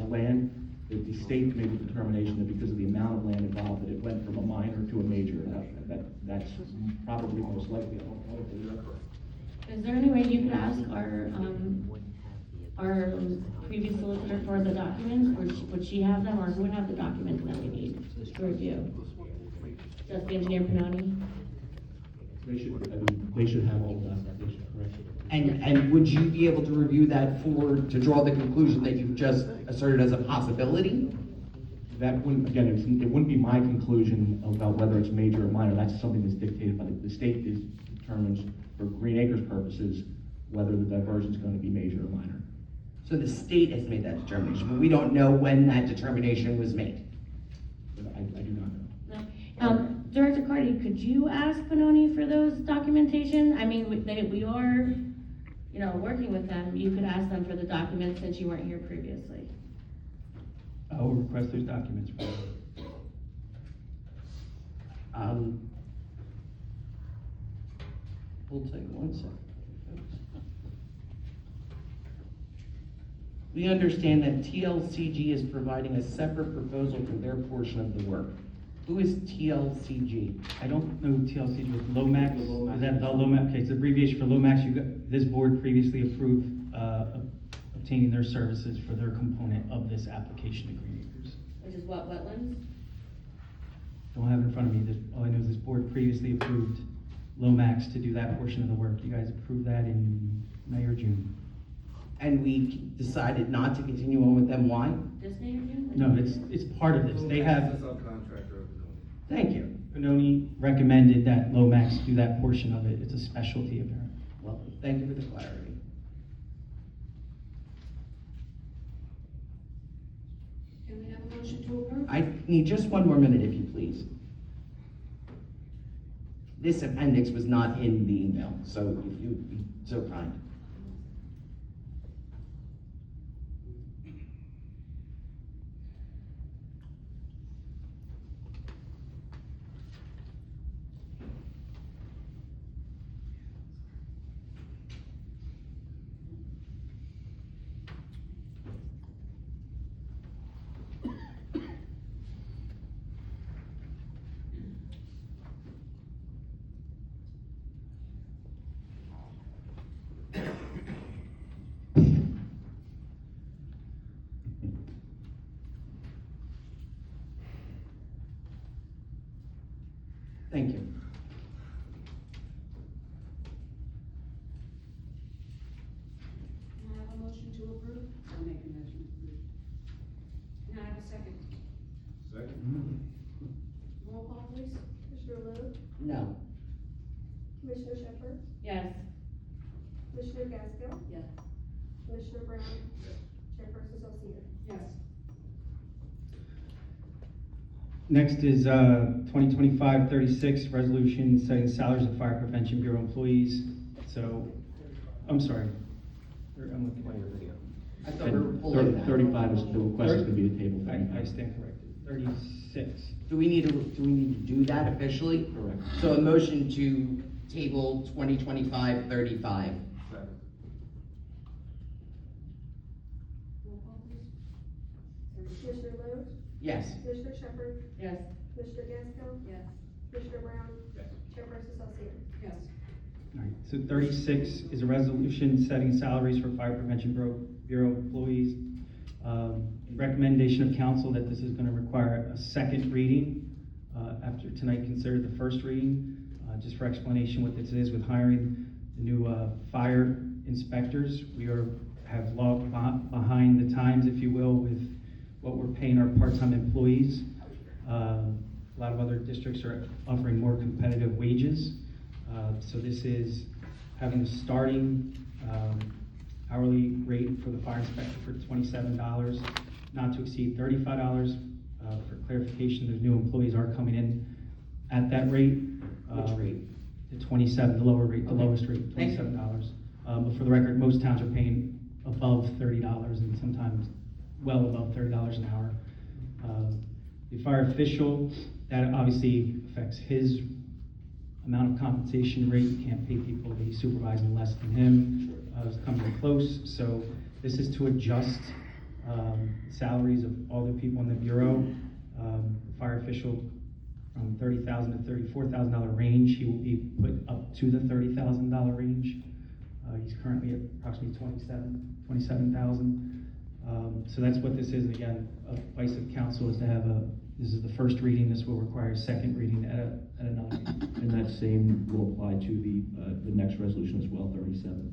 land, that the state made the determination that because of the amount of land involved, that it went from a minor to a major. That's probably most likely. Is there any way you could ask our previous solicitor for the documents, or would she have them, or who would have the documents that we need to review? Just the engineer Pinoni? They should have all that. They should, correct. And would you be able to review that to draw the conclusion that you've just asserted as a possibility? That wouldn't, again, it wouldn't be my conclusion about whether it's major or minor. That's something that's dictated by the state determines for Green Acres purposes whether the diversion is going to be major or minor. So the state has made that determination, but we don't know when that determination was made. But I do not know. No. Director Cardy, could you ask Pinoni for those documentation? I mean, we are, working with them. You could ask them for the documents since you weren't here previously. I will request those documents. We'll take 1 second. We understand that TLCG is providing a separate proposal for their portion of the work. Who is TLCG? I don't know TLC with Lomax. Is that the Lomax? Okay, it's abbreviation for Lomax. This board previously approved obtaining their services for their component of this application to Green Acres. Which is what, wetlands? Don't have it in front of me. All I know is this board previously approved Lomax to do that portion of the work. You guys approved that in May or June. And we decided not to continue on with them. Why? This May or June? No, it's part of this. They have, It's a subcontractor of the Thank you. Pinoni recommended that Lomax do that portion of it. It's a specialty of theirs. Well, thank you for the clarity. Can we have a motion to approve? I need just 1 more minute, if you please. This appendix was not in the email, so if you would be so kind. Thank you. Can I have a motion to approve? I'll make a motion to approve. Can I have a second? Second. Roll call, please. Commissioner Lowe? No. Commissioner Shepherd? Yes. Commissioner Gaskell? Yes. Commissioner Brown? Chairperson Delcia? Yes. Next is 2025-36 resolution setting salaries of Fire Prevention Bureau employees. So, I'm sorry. I'm looking at your video. I thought we were pulling that. 35 is, the request is going to be the table. I stand corrected. 36. Do we need to do that officially? Correct. So a motion to table 2025-35. Second. roll call, please. Commissioner Lowe? Yes. Commissioner Shepherd? Yes. Commissioner Gasko? Yes. Commissioner Brown? Yes. Chairperson Salzweedl? Yes. All right, so 36 is a resolution setting salaries for Fire Prevention Bureau employees. Recommendation of council that this is going to require a second reading after tonight considered the first reading. Just for explanation what this is, with hiring the new fire inspectors, we have logged behind the times, if you will, with what we're paying our part-time employees. A lot of other districts are offering more competitive wages. So this is having a starting hourly rate for the fire inspector for $27, not to exceed $35. For clarification, the new employees are coming in at that rate. Which rate? The 27, the lower rate, the Okay. lowest rate, Thank you. $27. But for the record, most towns are paying above $30 and sometimes well above $30 an hour. The fire official, that obviously affects his amount of compensation rate. You can't pay people to be supervising less than him. It's coming close, so this is to adjust salaries of all the people in the bureau. Fire official from $30,000 to $34,000 range, he will be put up to the $30,000 range. He's currently at approximately $27,000. So that's what this is. And again, advice of council is to have this is the first reading. This will require a second reading at another meeting. And that same will apply to the next resolution as well, 37,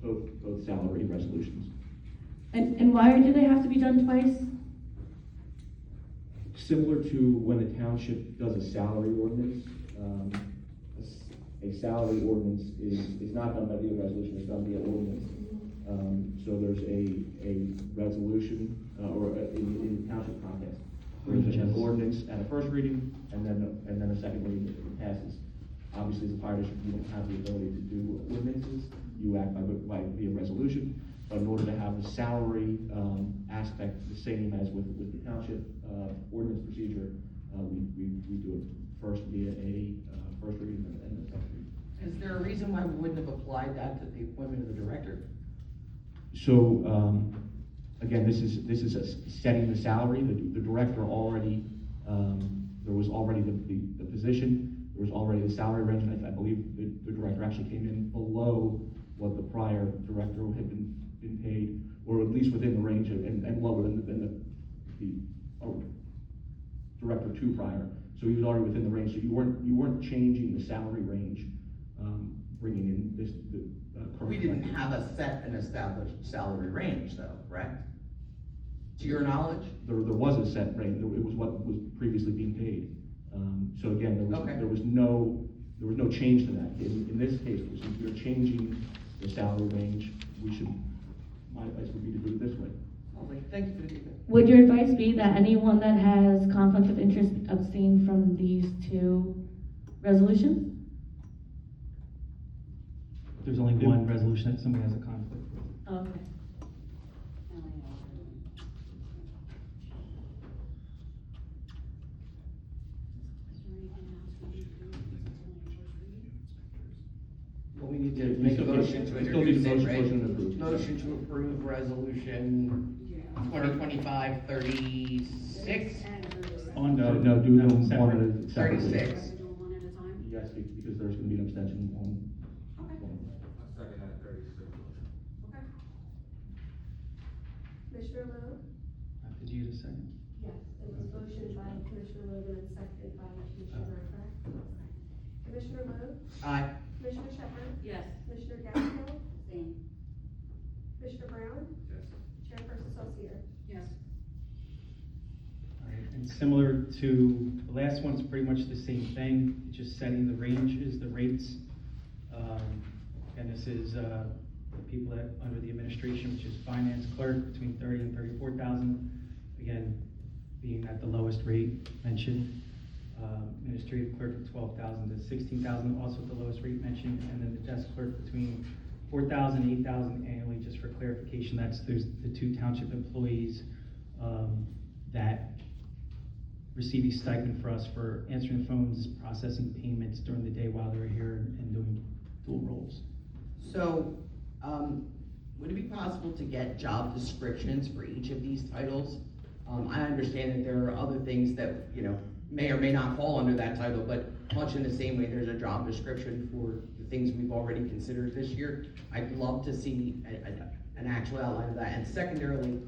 both salary resolutions. And why do they have to be done twice? Similar to when the township does a salary ordinance, a salary ordinance is not done by the resolution, it's done via ordinance. So there's a resolution, or in the township context, there's an ordinance at a first reading, and then a second reading if it passes. Obviously, as a fire district, you don't have the ability to do ordinances, you act via resolution. But in order to have the salary aspect the same as with the township ordinance procedure, we do it first via a first reading and a second reading. Is there a reason why we wouldn't have applied that to the appointment of the director? So, again, this is setting the salary. The director already, there was already the position, there was already the salary range, and I believe the director actually came in below what the prior director had been paid, or at least within the range of, and lower than the director two prior. So he was already within the range. So you weren't changing the salary range, bringing in the current. We didn't have a set and established salary range though, correct? To your knowledge? There was a set rate. It was what was previously being paid. So again, there was no change to that. In this case, since we're changing the salary range, my advice would be to do it this way. Thank you for the feedback. Would your advice be that anyone that has conflict of interest abstain from these two resolutions? There's only one resolution that somebody has a conflict with. Okay. Well, we need to Yeah, make a we motion to still need a introduce it, motion right? to approve. Motion to approve resolution 2025-36. On the, No, do them separate. one at a separately. 36. Do one at a time? Yes, because there's gonna be an abstention on. Okay. Second at 36. Okay. Commissioner Lowe? Did you use a second? Yes, it was motion by Commissioner Logan and seconded by Commissioner Craft. Commissioner Lowe? Aye. Commissioner Shepherd? Yes. Commissioner Gasko? Same. Commissioner Brown? Yes. Chairperson Salzweedl? Yes. All right, and similar to the last one, it's pretty much the same thing, it's just setting the ranges, the rates. And this is the people that, under the administration, which is finance clerk, between 30 and 34,000. Again, being at the lowest rate mentioned. Administrative clerk at 12,000 to 16,000, also at the lowest rate mentioned. And then the desk clerk between 4,000 and 8,000 annually. Just for clarification, there's the two township employees that receive a stipend for us for answering phones, processing payments during the day while they're here and doing dual roles. So, would it be possible to get job descriptions for each of these titles? I understand that there are other things that, you know, may or may not fall under that title, but much in the same way there's a job description for the things we've already considered this year. I'd love to see an actual outline of that. And secondarily,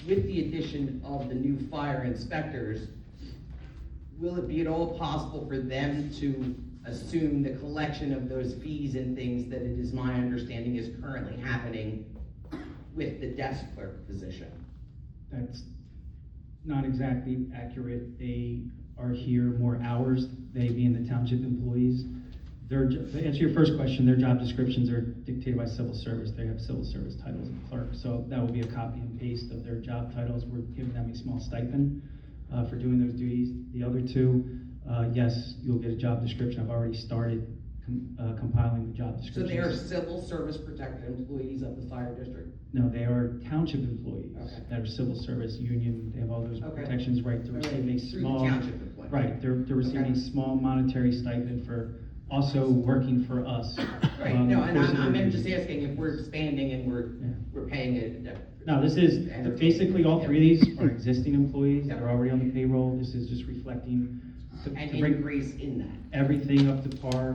with the addition of the new fire inspectors, will it be at all possible for them to assume the collection of those fees and things that it is my understanding is currently happening with the desk clerk position? That's not exactly accurate. They are here more hours, they being the township employees. To answer your first question, their job descriptions are dictated by civil service. They have civil service titles of clerk, so that will be a copy and paste of their job titles. We're giving them a small stipend for doing those duties. The other two, yes, you'll get a job description. I've already started compiling the job So descriptions. they are civil service protected employees of the fire district? No, they are township employees Okay. that are civil service union. They have all those Okay. protections, right to All right, receive a through the small. township employee. Right, they're receiving Okay. a small monetary stipend for also working for us. Right, no, and I'm just asking if we're expanding and we're paying it. No, this is, basically all three of these are existing employees that Yep. are already on the payroll. This is just reflecting. An to bring increase in that. everything up to par.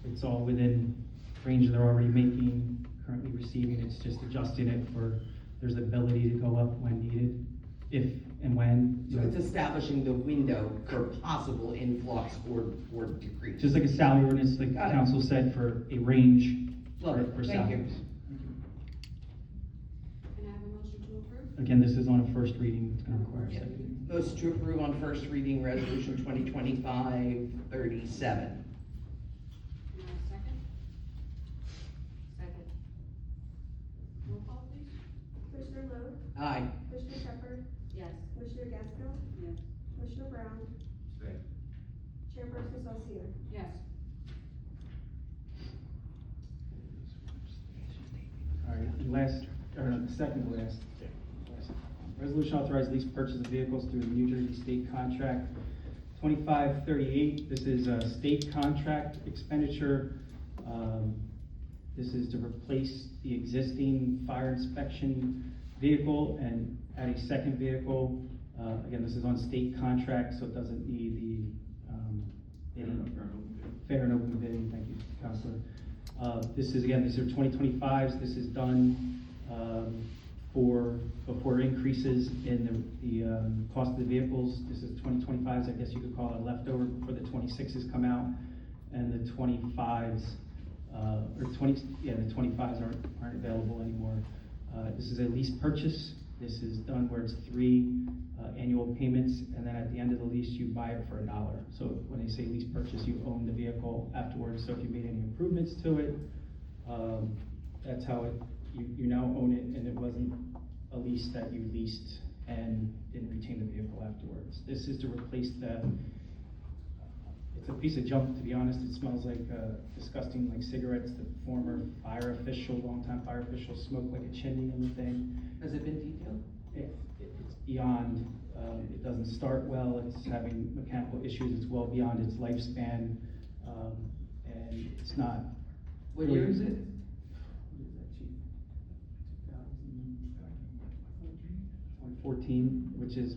It's all within range they're already making, currently receiving. It's just adjusting it for, there's ability to go up when needed, if and when. So it's establishing the window for possible influx or decrease. Just like a salary ordinance, like the Got it. council said, for a range Love it. for Thank you. salaries. Can I have a motion to approve? Again, this is on a first reading, it's gonna require a Yeah. second reading. Motion to approve on first reading, resolution 2025-37. Can I have a second? Second. Roll call, please. Commissioner Lowe? Aye. Commissioner Shepherd? Yes. Commissioner Gasko? Yes. Commissioner Brown? Stay. Chairperson Salcedo? Yes. All right, and last, or no, the second to last. Resolution authorized lease purchase of vehicles through the New Jersey State Contract 2538. This is a state contract expenditure. This is to replace the existing fire inspection vehicle and add a second vehicle. Again, this is on state contract, so it doesn't need the fair and open bidding. Thank you, Counselor. This is, again, these are 2025s. This is done before increases in the cost of the vehicles. This is 2025s, I guess you could call it leftover before the 26s come out, and the 25s, the 25s aren't available anymore. This is a lease purchase. This is done where it's 3 annual payments, and then at the end of the lease, you buy it for $1. So when they say lease purchase, you own the vehicle afterwards. So if you made any improvements to it, that's how you now own it, and it wasn't a lease that you leased and didn't retain the vehicle afterwards. This is to replace it's a piece of junk, to be honest. It smells like disgusting, like cigarettes. The former fire official, longtime fire official, smoked like a chimney in the thing. Has it been detailed? It's beyond, it doesn't start well, it's having mechanical issues, it's well beyond its lifespan, and it's not. What year is it? 2014, which is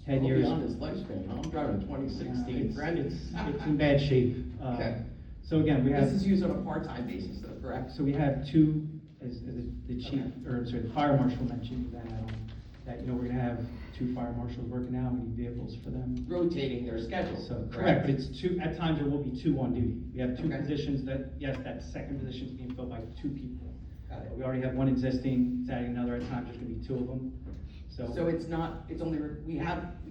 10 Well years. beyond its lifespan. I'm driving a 2016 Brennan. It's in bad shape. Okay. So again, we have. This is used on a part-time basis though, correct? So we have two, as the chief, or sorry, the fire marshal mentioned that, you know, we're gonna have 2 fire marshals working now, we need vehicles for them. Rotating their schedule. So, correct, but it's 2, at times there will be 2 on duty. We have 2 Okay. positions that, yes, that second position is being filled by 2 people. Got it. But we already have 1 existing, it's adding another, at times there's gonna be 2 of them, So it's not, it's only, we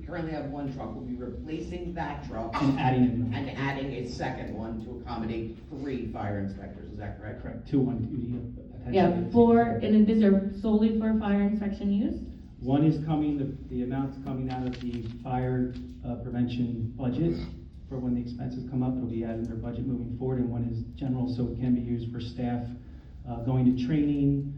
currently have 1 truck, we'll be replacing that truck. And adding in them. And adding a second one to accommodate 3 fire inspectors, is that correct? Correct, 2 on duty. Yeah, potentially. and these are solely for fire inspection use? 1 is coming, the amount's coming out of the fire prevention budget for when the expenses come up. It'll be added in their budget moving forward, and 1 is general, so it can be used for staff going to training,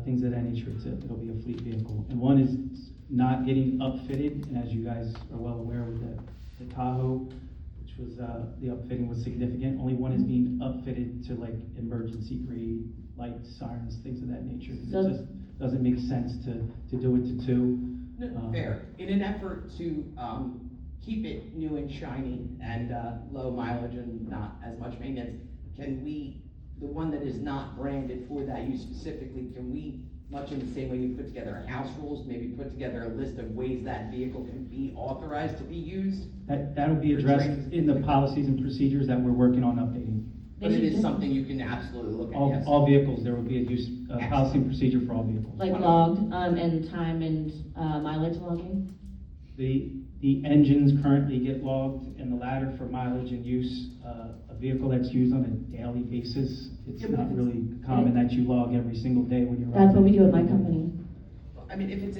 things of that nature. It'll be a fleet vehicle. And 1 is not getting upfitted, and as you guys are well aware with the Tahoe, which was, the upfitting was significant. Only 1 is being upfitted to like emergency grade lights, sirens, things of that nature. 'Cause So- it just doesn't make sense to do it to two. Fair. In an effort to, keep it new and shiny and, low mileage and not as much maintenance, can we, the one that is not branded for that use specifically, can we, much in the same way we put together house rules, maybe put together a list of ways that vehicle can be authorized to be used? That'll be addressed in the policies and procedures that we're working on updating. But it is something you can absolutely look at, yes. All vehicles, there will be a use, policy and procedure for all vehicles. Like logged, and time and, mileage logging? The engines currently get logged, and the latter for mileage and use. A vehicle that's used on a daily basis, it's not really common that you log every single day when you're riding. That's what we do at my company. I mean, if it's,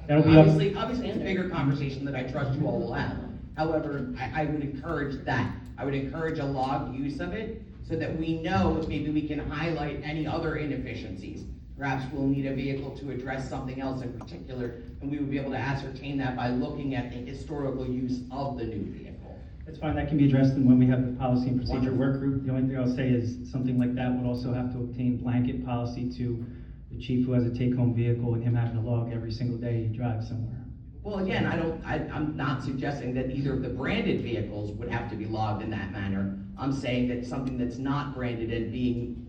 That'll be up- obviously it's a bigger conversation that I trust you all will have. However, I would encourage that. I would encourage a log use of it so that we know if maybe we can highlight any other inefficiencies. Perhaps we'll need a vehicle to address something else in particular, and we would be able to ascertain that by looking at the historical use of the new vehicle. That's fine, that can be addressed in when we have the policy and procedure work group. The only thing I'll say is something like that would also have to obtain blanket policy to the chief who has a take-home vehicle and him having to log every single day he drives somewhere. Well, again, I'm not suggesting that either of the branded vehicles would have to be logged in that manner. I'm saying that something that's not branded and being,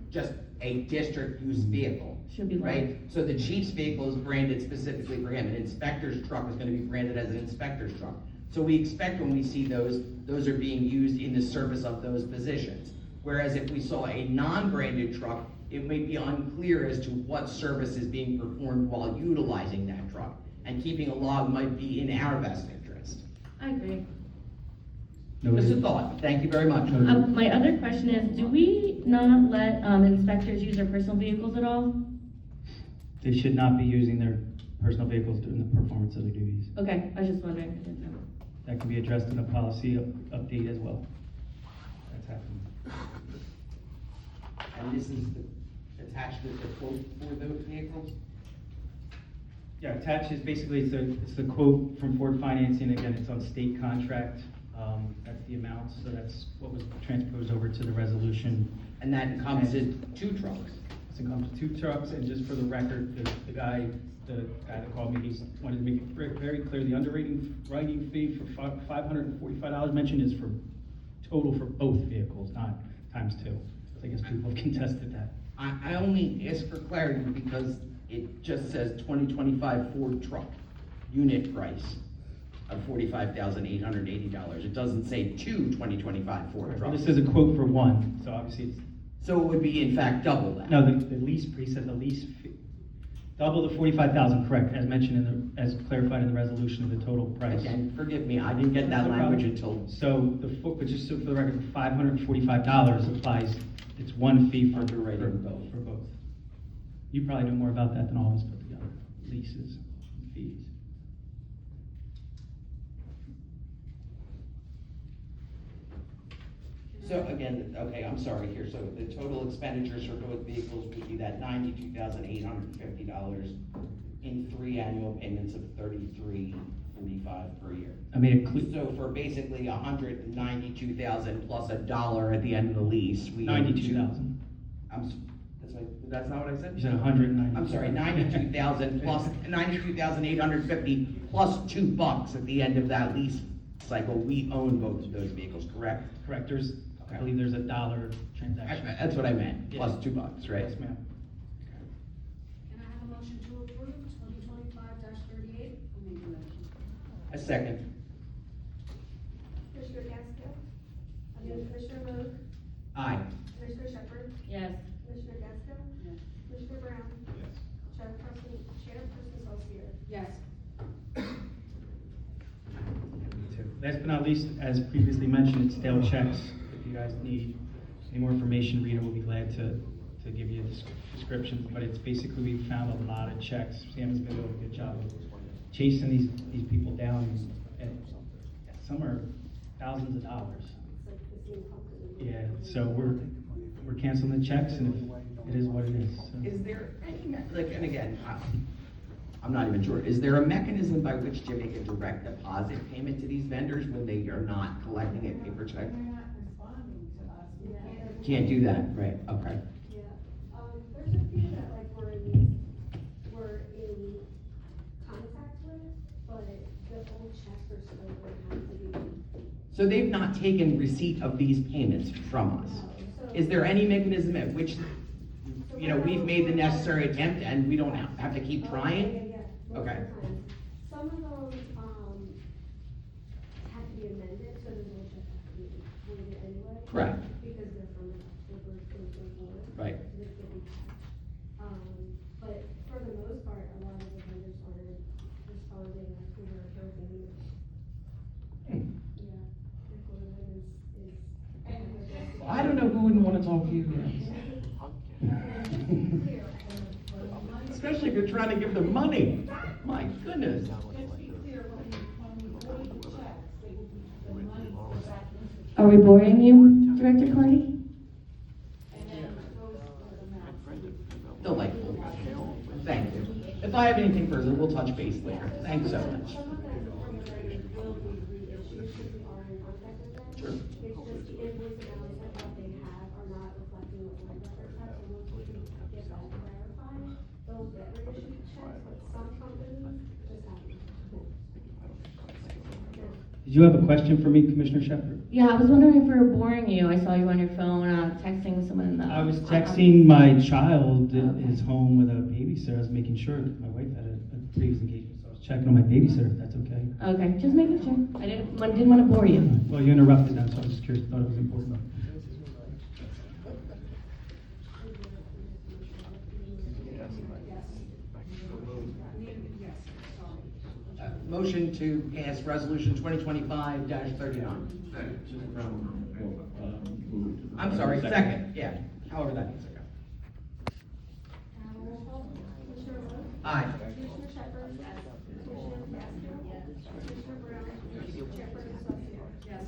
just a district use vehicle. Should be logged. Right? So the chief's vehicle is branded specifically for him. An inspector's truck is gonna be branded as an inspector's truck. So we expect when we see those are being used in the service of those positions. Whereas if we saw a non-branded truck, it may be unclear as to what service is being performed while utilizing that truck. And keeping a log might be in our best interest. I agree. Just a thought. Thank you very much. My other question is, do we not let, inspectors use their personal vehicles at all? They should not be using their personal vehicles during the performance of their duties. Okay, I was just wondering, I didn't know. That can be addressed in a policy update as well. That's happening. And this is attached with the quote for those vehicles? Yeah, attached is basically, it's the quote from Ford Financing. Again, it's on state contract. That's the amount, so that's what was transposed over to the resolution. And that encompasses 2 trucks? It encompasses 2 trucks, and just for the record, the guy that called me, he wanted to make it very clear, the underwriting fee for $545 mentioned is for total for both vehicles, not times 2. I guess people have contested that. I only ask for clarity because it just says 2025 Ford truck, unit price of $45,880. It doesn't say 2 2025 Ford Well, trucks. this is a quote for one, so obviously it's, So it would be in fact double that? no, the lease, he said the lease fee, double the 45,000, correct, as mentioned as clarified in the resolution of the total price. Again, forgive me, I didn't get that No language problem. until, So but just so for the record, the $545 applies, it's one fee for Underwriting both. For both. You probably know more about that than all of us put together, leases, fees. so again, okay, I'm sorry here, so the total expenditures for both vehicles would be that $92,850 in 3 annual payments of $33.45 per year. I made it clear, So for basically $192,000 plus $1 at the end of the lease, we. 92,000. That's not what I said? You said 190. I'm sorry, 92,000 plus, 92,850 plus $2 at the end of that lease cycle. We own both of those vehicles, correct? Correct, I believe there's $1 transaction. That's what I meant, Yeah. plus $2, right? Yes, ma'am. Can I have a motion to approve 2025-38? I'll make the motion. A second. Commissioner Gaskin? Commissioner Logue? Aye. Commissioner Shepherd? Yes. Commissioner Gaskin? Yes. Commissioner Brown? Chairperson Salzweeder? Yes. Last but not least, as previously mentioned, it's Dale checks. If you guys need any more information, Rita will be glad to give you descriptions, but it's basically, we found a lot of checks. Sam has been doing a good job of chasing these people down, and some are thousands of dollars. It's like $1500. Yeah, so we're canceling the checks, and it is what it is. So. Is there any, and again, I'm not even sure, is there a mechanism by which to make a direct deposit payment to these vendors when they are not collecting a paper check? They're not responding to us. We can't. Can't do that, right, okay. So they've not taken receipt of these payments from us. Is there any mechanism at which, you know, we've made the necessary attempt and we don't have to keep trying? Yeah. Okay. Some of them, have to be amended, so there's no check have to be included anyway. Correct. Because they're from October 2024. Right. So this will be taxed. But for the most part, a lot of the vendors are responding to their appropriate emails. Yeah. Equipment is. I don't know who wouldn't want to talk to you guys. Especially if you're trying to give them money. My goodness. Are we boring you, Director Carney? Delightful. Thank you. If I have anything further, we'll touch base later. Thanks so much. Some of them from the vendors will be reissued because we are in contact with them. Sure. It's just the invoice amounts that what they have are not reflecting what the records have, so once we can get that clarified, they'll get reissued checks, but some companies just haven't. Did you have a question for me, Commissioner Shepard? Yeah, I was wondering if we were boring you. I saw you on your phone, texting someone in the. I was texting my child at his home with a babysitter. I was making sure that my wife had a previous engagement, so I was checking on my babysitter, if that's okay. Okay, just making sure. I didn't want to bore you. Well, you interrupted them, so I was just curious, thought it was important. Motion to pass resolution 2025-39. I'm sorry, second, yeah, however that needs to go. Roll call. Commissioner Wood? Aye. Commissioner Shepard? Yes. Commissioner Castro? Yes. Commissioner Brown? Yes. Chairperson Sussman? Yes.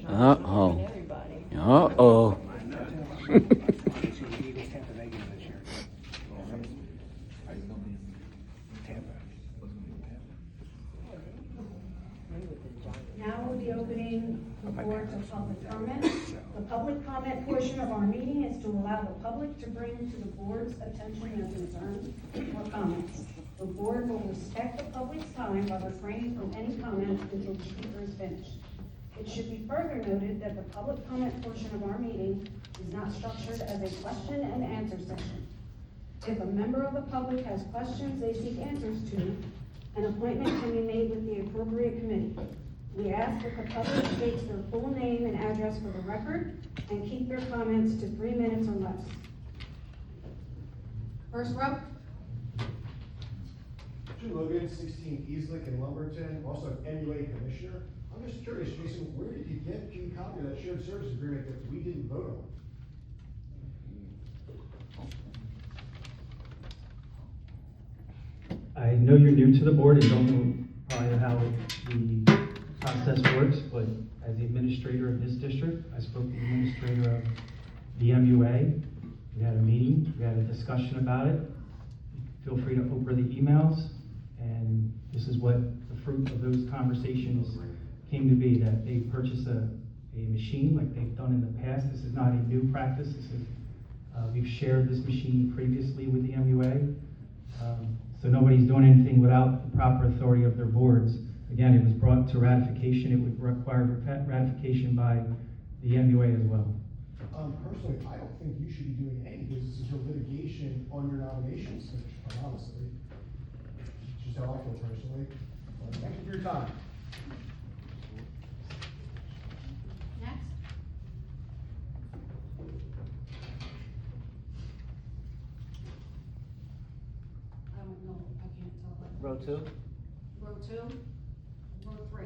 Uh-oh. Uh-oh. Now we'll be opening the floor to public comment. The public comment portion of our meeting is to allow the public to bring to the board's attention their concerns or comments. The board will respect the public's time by refraining from any comment until the speaker is finished. It should be further noted that the public comment portion of our meeting is not structured as a question and answer session. If a member of the public has questions they seek answers to, an appointment can be made with the appropriate committee. We ask that the public states their full name and address for the record and keep their comments to 3 minutes or less. First row. Jim Logan, 16 Eastlick in Lumberton, also an MUA commissioner. I'm just curious, Jason, where did you get the copy of that shared service agreement that we didn't vote on? I know you're new to the board and don't know probably how the process works, but as the administrator of this district, I spoke to the administrator of the MUA. We had a meeting, we had a discussion about it. Feel free to open the emails, and this is what the fruit of those conversations came to be, that they purchased a machine like they've done in the past. This is not a new practice. This is, we've shared this machine previously with the MUA. So nobody's doing anything without the proper authority of their boards. Again, it was brought to ratification. It would require ratification by the MUA as well. Personally, I don't think you should be doing any business or litigation on your nomination stage, quite honestly. It's just how I feel personally. Thank you for your time. Next. I don't know, I can't tell. Row 2. Row 2, row 3.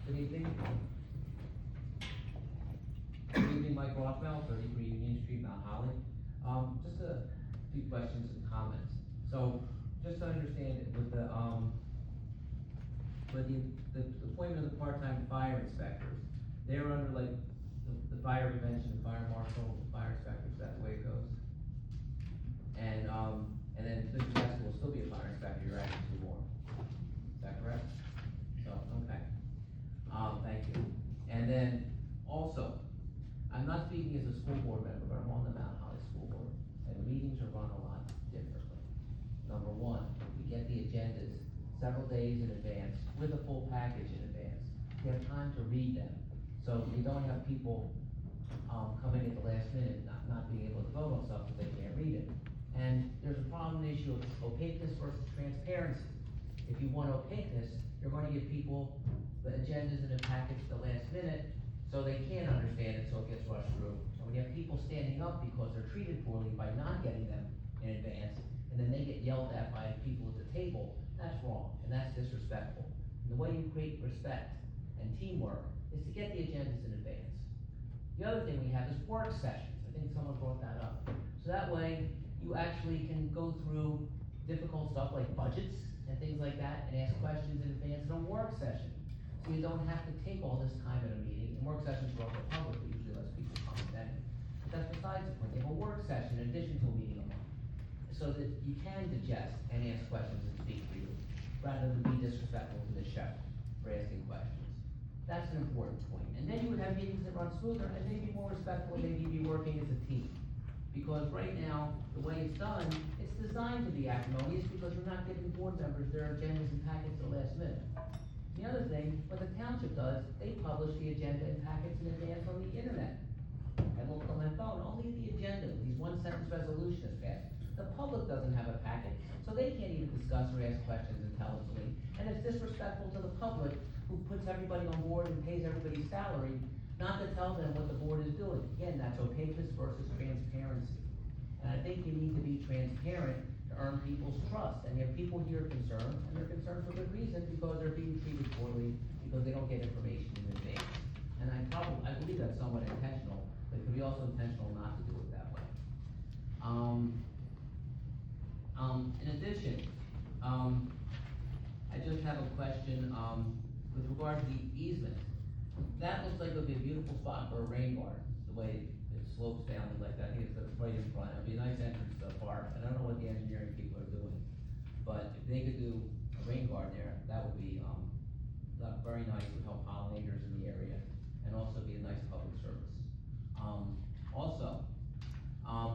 Good evening. Good evening, Mike Rothmel, 33 Union Street, Mount Holly. Just a few questions and comments. So, just to understand it, with the appointment of the part-time fire inspectors, they're under like the fire prevention, the fire marshal, the fire inspectors, that's the way it goes. And then Mr. Jackson will still be a fire inspector, you're adding 2 more. Is that correct? So, okay. Thank you. And then, also, I'm not speaking as a school board member, but I'm on the Mount Holly School Board, and the meetings are run a lot differently. Number 1, we get the agendas several days in advance, with a full package in advance. We have time to read them, so we don't have people, coming at the last minute, not being able to vote on stuff because they can't read it. And there's a problem, an issue of opaqueness versus transparency. If you want opaqueness, you're going to give people the agendas in a package at the last minute, so they can't understand it, so it gets rushed through. And when you have people standing up because they're treated poorly by not getting them in advance, and then they get yelled at by people at the table, that's wrong, and that's disrespectful. And the way you create respect and teamwork is to get the agendas in advance. The other thing we have is work sessions. I think someone brought that up. So that way, you actually can go through difficult stuff like budgets and things like that, and ask questions in advance in a work session. So you don't have to take all this time at a meeting, and work sessions are open public, but usually less people come then. But that's besides the point, you have a work session in addition to a meeting a month, so that you can digest and ask questions and speak freely, rather than be disrespectful to the chef for asking questions. That's an important point. And then you would have meetings that run smoother, and maybe more respectful, and maybe be working as a team. Because right now, the way it's done, it's designed to be acrimonious because we're not giving board members their agendas and packets at the last minute. The other thing, what the township does, they publish the agenda and packets in advance on the internet. I looked on my phone, only the agenda, these 1-sentence resolution is passed. The public doesn't have a packet, so they can't even discuss or ask questions intelligently. And it's disrespectful to the public, who puts everybody on board and pays everybody's salary, not to tell them what the board is doing. Again, that's opaqueness versus transparency. And I think you need to be transparent to earn people's trust. And you have people here concerned, and they're concerned for good reason, because they're being treated poorly, because they don't get information in advance. And I believe that's somewhat intentional, but it could be also intentional not to do it that way. In addition, I just have a question, with regard to the easement. That looks like it would be a beautiful spot for a rain garden, the way it slopes down like that. I think it's right in front. It'd be a nice entrance to the park. I don't know what the engineering people are doing, but if they could do a rain garden there, that would be, very nice. It would help pollinators in the area, and also be a nice public service.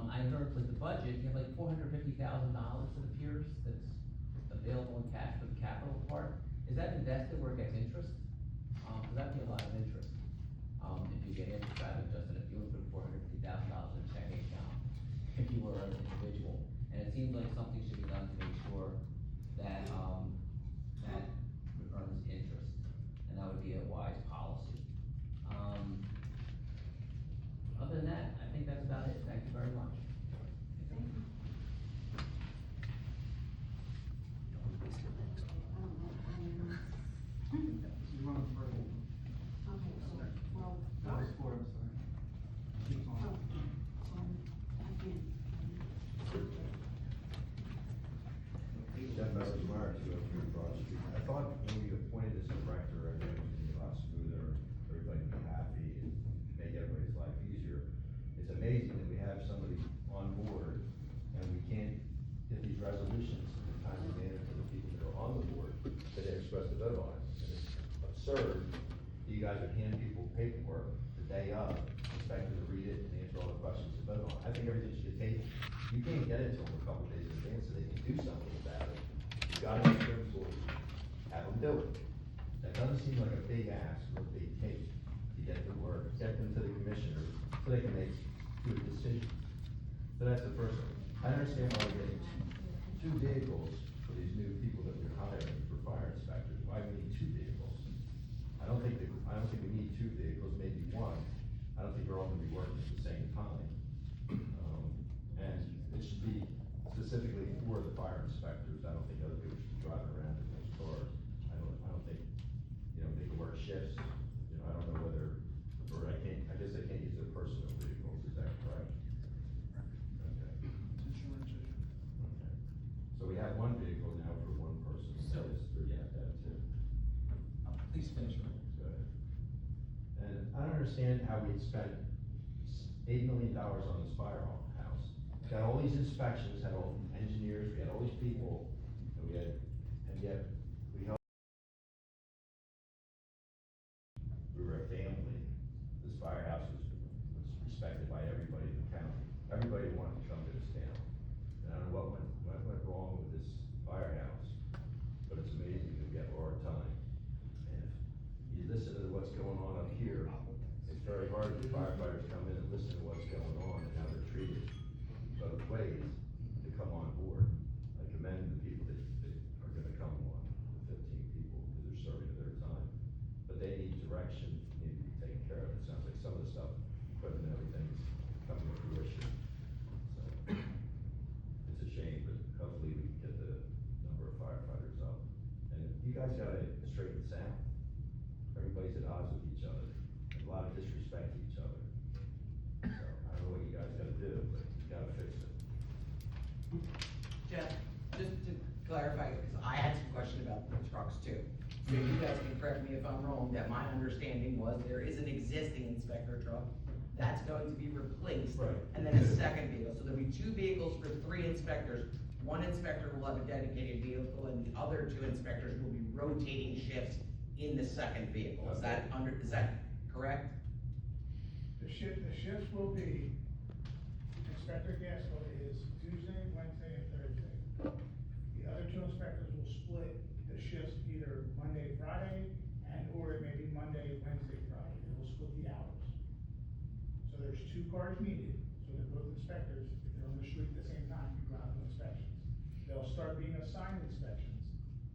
I heard with the budget, you have like $450,000 it appears that's available in cash for the capital part. Is that invested where it gets interest? Cause that'd be a lot of interest, if you get interest out of it, just if you put $450,000 in a checking account. seems like something should be done to make sure that, that earns interest, and that would be a wise policy. Other than that, I think that's about it. Thank you very much. You want to further? Okay, so, well, That was four, I'm sorry. Keep going. Jeff Metzger, 203 Broad Street. I thought when we appointed this director, everything was gonna be a lot smoother, everybody would be happy, and make everybody's life easier. It's amazing that we have somebody on board, and we can't get these resolutions in a timely manner for the people that are on the board, that they're supposed to vote on it. And it's absurd, that you guys are handing people paperwork the day of, expecting to read it and answer all the questions to vote on. I think everything should get taken. You can't get it to them a couple days in advance so they can do something about it. You gotta make sure employees have them do it. That doesn't seem like a big ask or a big take to get the work, get them to the commissioners so they can make good decisions. So that's the first thing. I understand why we're getting two vehicles for these new people that we're hiring for fire inspectors. Why we need two vehicles? I don't think we need two vehicles, maybe one. I don't think they're all gonna be working at the same time. And it should be specifically for the fire inspectors. I don't think other people should be driving around in those cars. I don't think, they can work shifts. I don't know whether, or I guess they can't use their personal vehicles, is that correct? Okay. Okay. So we have one vehicle now for one person. So- You have to have two. Please finish. Good. And I don't understand how we spent $8 million on this firehouse. Got all these inspections, had all the engineers, we had all these people, and yet we held. We were a family. This firehouse was respected by everybody in the county. Everybody wanted to come to this town. And I don't know what went wrong with this firehouse, but it's amazing that we have a hard time. And if you listen to what's going on up here, it's very hard for firefighters to come in and listen to what's going on and how they're treated both ways to come on board. I commend the people that are gonna come on, the 15 people, because they're serving their time. But they need direction, need to be taken care of. It sounds like some of the stuff, equipment and everything's coming to fruition. So, it's a shame, but hopefully we can get the number of firefighters up. And you guys gotta straighten this out. Everybody's at odds with each other, a lot of disrespect to each other. So, I don't know what you guys gotta do, but you gotta fix it. Jeff, just to clarify, because I had some question about the trucks too. So you guys can correct me if I'm wrong, that my understanding was there is an existing inspector truck that's going to be replaced. Right. And then a second vehicle, so there'll be two vehicles for 3 inspectors. One inspector will have a dedicated vehicle and the other 2 inspectors will be rotating shifts in the second vehicle. Is that correct? The shifts will be, Inspector Gaskell is Tuesday, Wednesday, and Thursday. The other 2 inspectors will split the shifts either Monday, Friday, or it may be Monday, Wednesday, Friday. They will split the hours. So there's 2 cars needed, so that both inspectors, if they're on the street at the same time, can go out to inspections. They'll start being assigned inspections,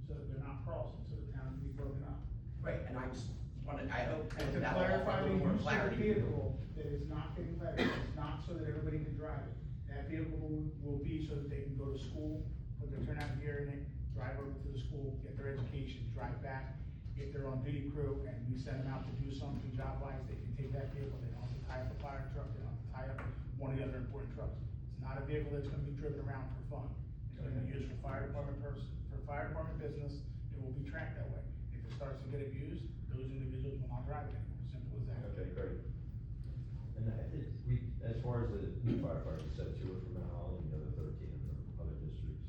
so that they're not crossing, so the town can be broken up. Right, and I just wanted, I hope And to that will offer clarify a the little more use of the clarity. vehicle, that is not getting cleared, it's not so that everybody can drive it. That vehicle will be so that they can go to school, put their turnout gear in it, drive over to the school, get their education, drive back. If they're on duty crew and we send them out to do something job-wise, they can take that vehicle, they don't have to tie up a fire truck, they don't have to tie up one of the other important trucks. It's not a vehicle that's gonna be driven around for fun. It's gonna be used for fire department business, it will be tracked that way. If it starts to get abused, those individuals will not drive it anymore, simple as that. Okay, great. And I think as far as the new firefighters, you said 2 are from Mount Holly, and the other 13 are from other districts.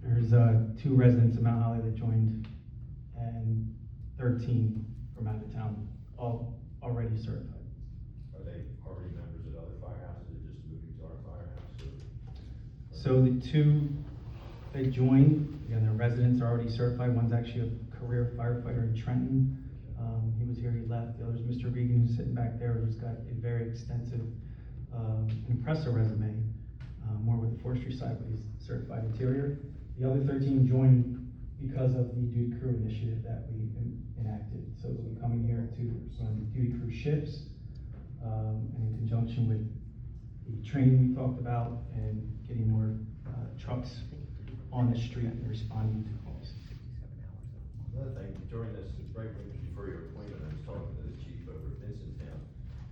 There's 2 residents of Mount Holly that joined, and 13 from out of town, all already certified. Are they already members of other firehouses, or just moving to our firehouse? So the 2 that joined, again, their residents are already certified. One's actually a career firefighter in Trenton. He was here, he left. The other's Mr. Regan, who's sitting back there, who's got a very extensive impressive resume, more with the forestry side, but he's certified interior. The other 13 joined because of the duty crew initiative that we enacted. So they'll be coming here to run duty crew shifts, and in conjunction with the training we talked about and getting more trucks on the street and responding to calls. Another thing, during this, right before your appointment, I was talking to the chief over at Vincenttown,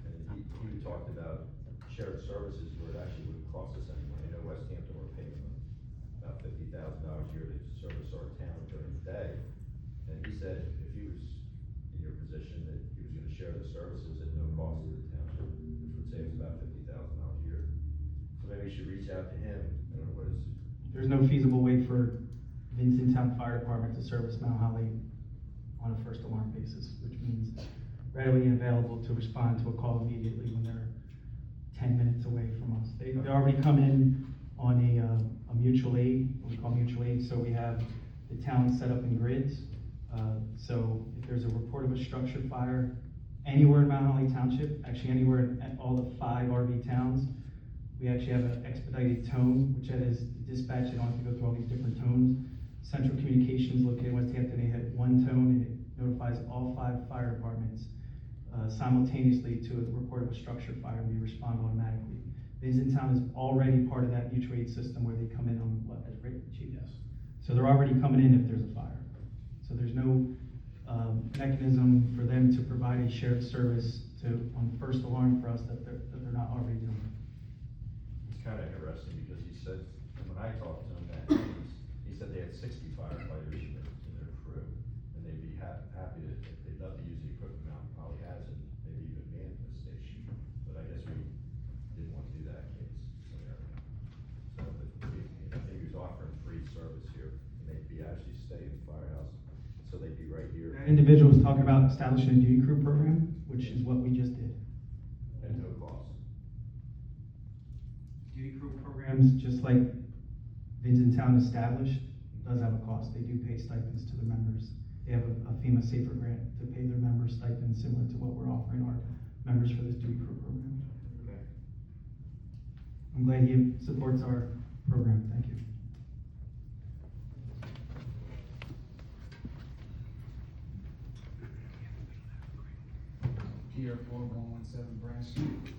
and he talked about shared services where it actually wouldn't cost us anything. I know West Hampton, we're paying them about $50,000 a year to service our town during the day. And he said if he was in your position, that he was gonna share the services at no cost to the township, which would save us about $50,000 a year. So maybe you should reach out to him, I don't know what his. There's no feasible way for Vincenttown Fire Department to service Mount Holly on a first alarm basis, which means readily available to respond to a call immediately when they're 10 minutes away from us. They already come in on a mutual aid, what we call mutual aid, so we have the town set up in grids. So if there's a report of a structure fire anywhere in Mount Holly Township, actually anywhere at all the 5 RV towns, we actually have an expedited tone, which that is dispatch. They don't have to go through all these different tones. Central Communications located in West Hampton, they had one tone and it notifies all 5 fire departments simultaneously to a report of a structure fire, and we respond automatically. Vincenttown is already part of that mutual aid system where they come in on what, as written, Chief? Yes. So they're already coming in if there's a fire. So there's no mechanism for them to provide a shared service on first alarm for us that they're not already doing. It's kind of interesting because he said, and when I talked to him that he said they had 60 firefighters in their crew, and they'd be happy to, they'd love to use the equipment Mount Holly has and maybe even man the station. But I guess we didn't want to do that case scenario. So, but I think he was offering free service here, and they'd be actually stay in the firehouse, so they'd be right here. That individual was talking about establishing a duty crew program, which is what we just did. At no cost. Duty crew programs, just like Vincenttown established, does have a cost. They do pay stipends to their members. They have a FEMA Safer grant to pay their members stipends similar to what we're offering our members for this duty crew program. Okay. I'm glad he supports our program. Thank you. Pierre 4117 Branch Street.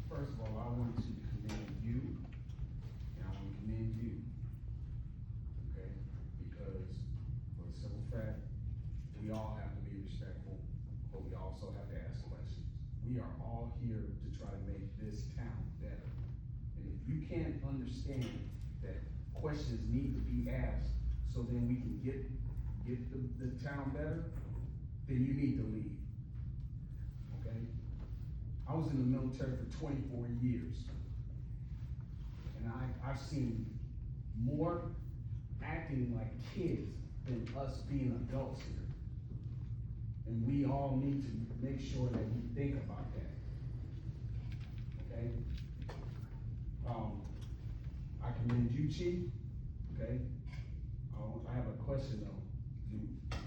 First of all, I want to commend you, and I want to commend you, okay? Because for the simple fact, we all have to be respectful, but we also have to ask questions. We are all here to try to make this town better. And if you can't understand that questions need to be asked so then we can get the town better, then you need to leave. Okay? I was in the military for 24 years. And I've seen more acting like kids than us being adults here. And we all need to make sure that we think about that. Okay? I commend you, Chief. Okay? I have a question though.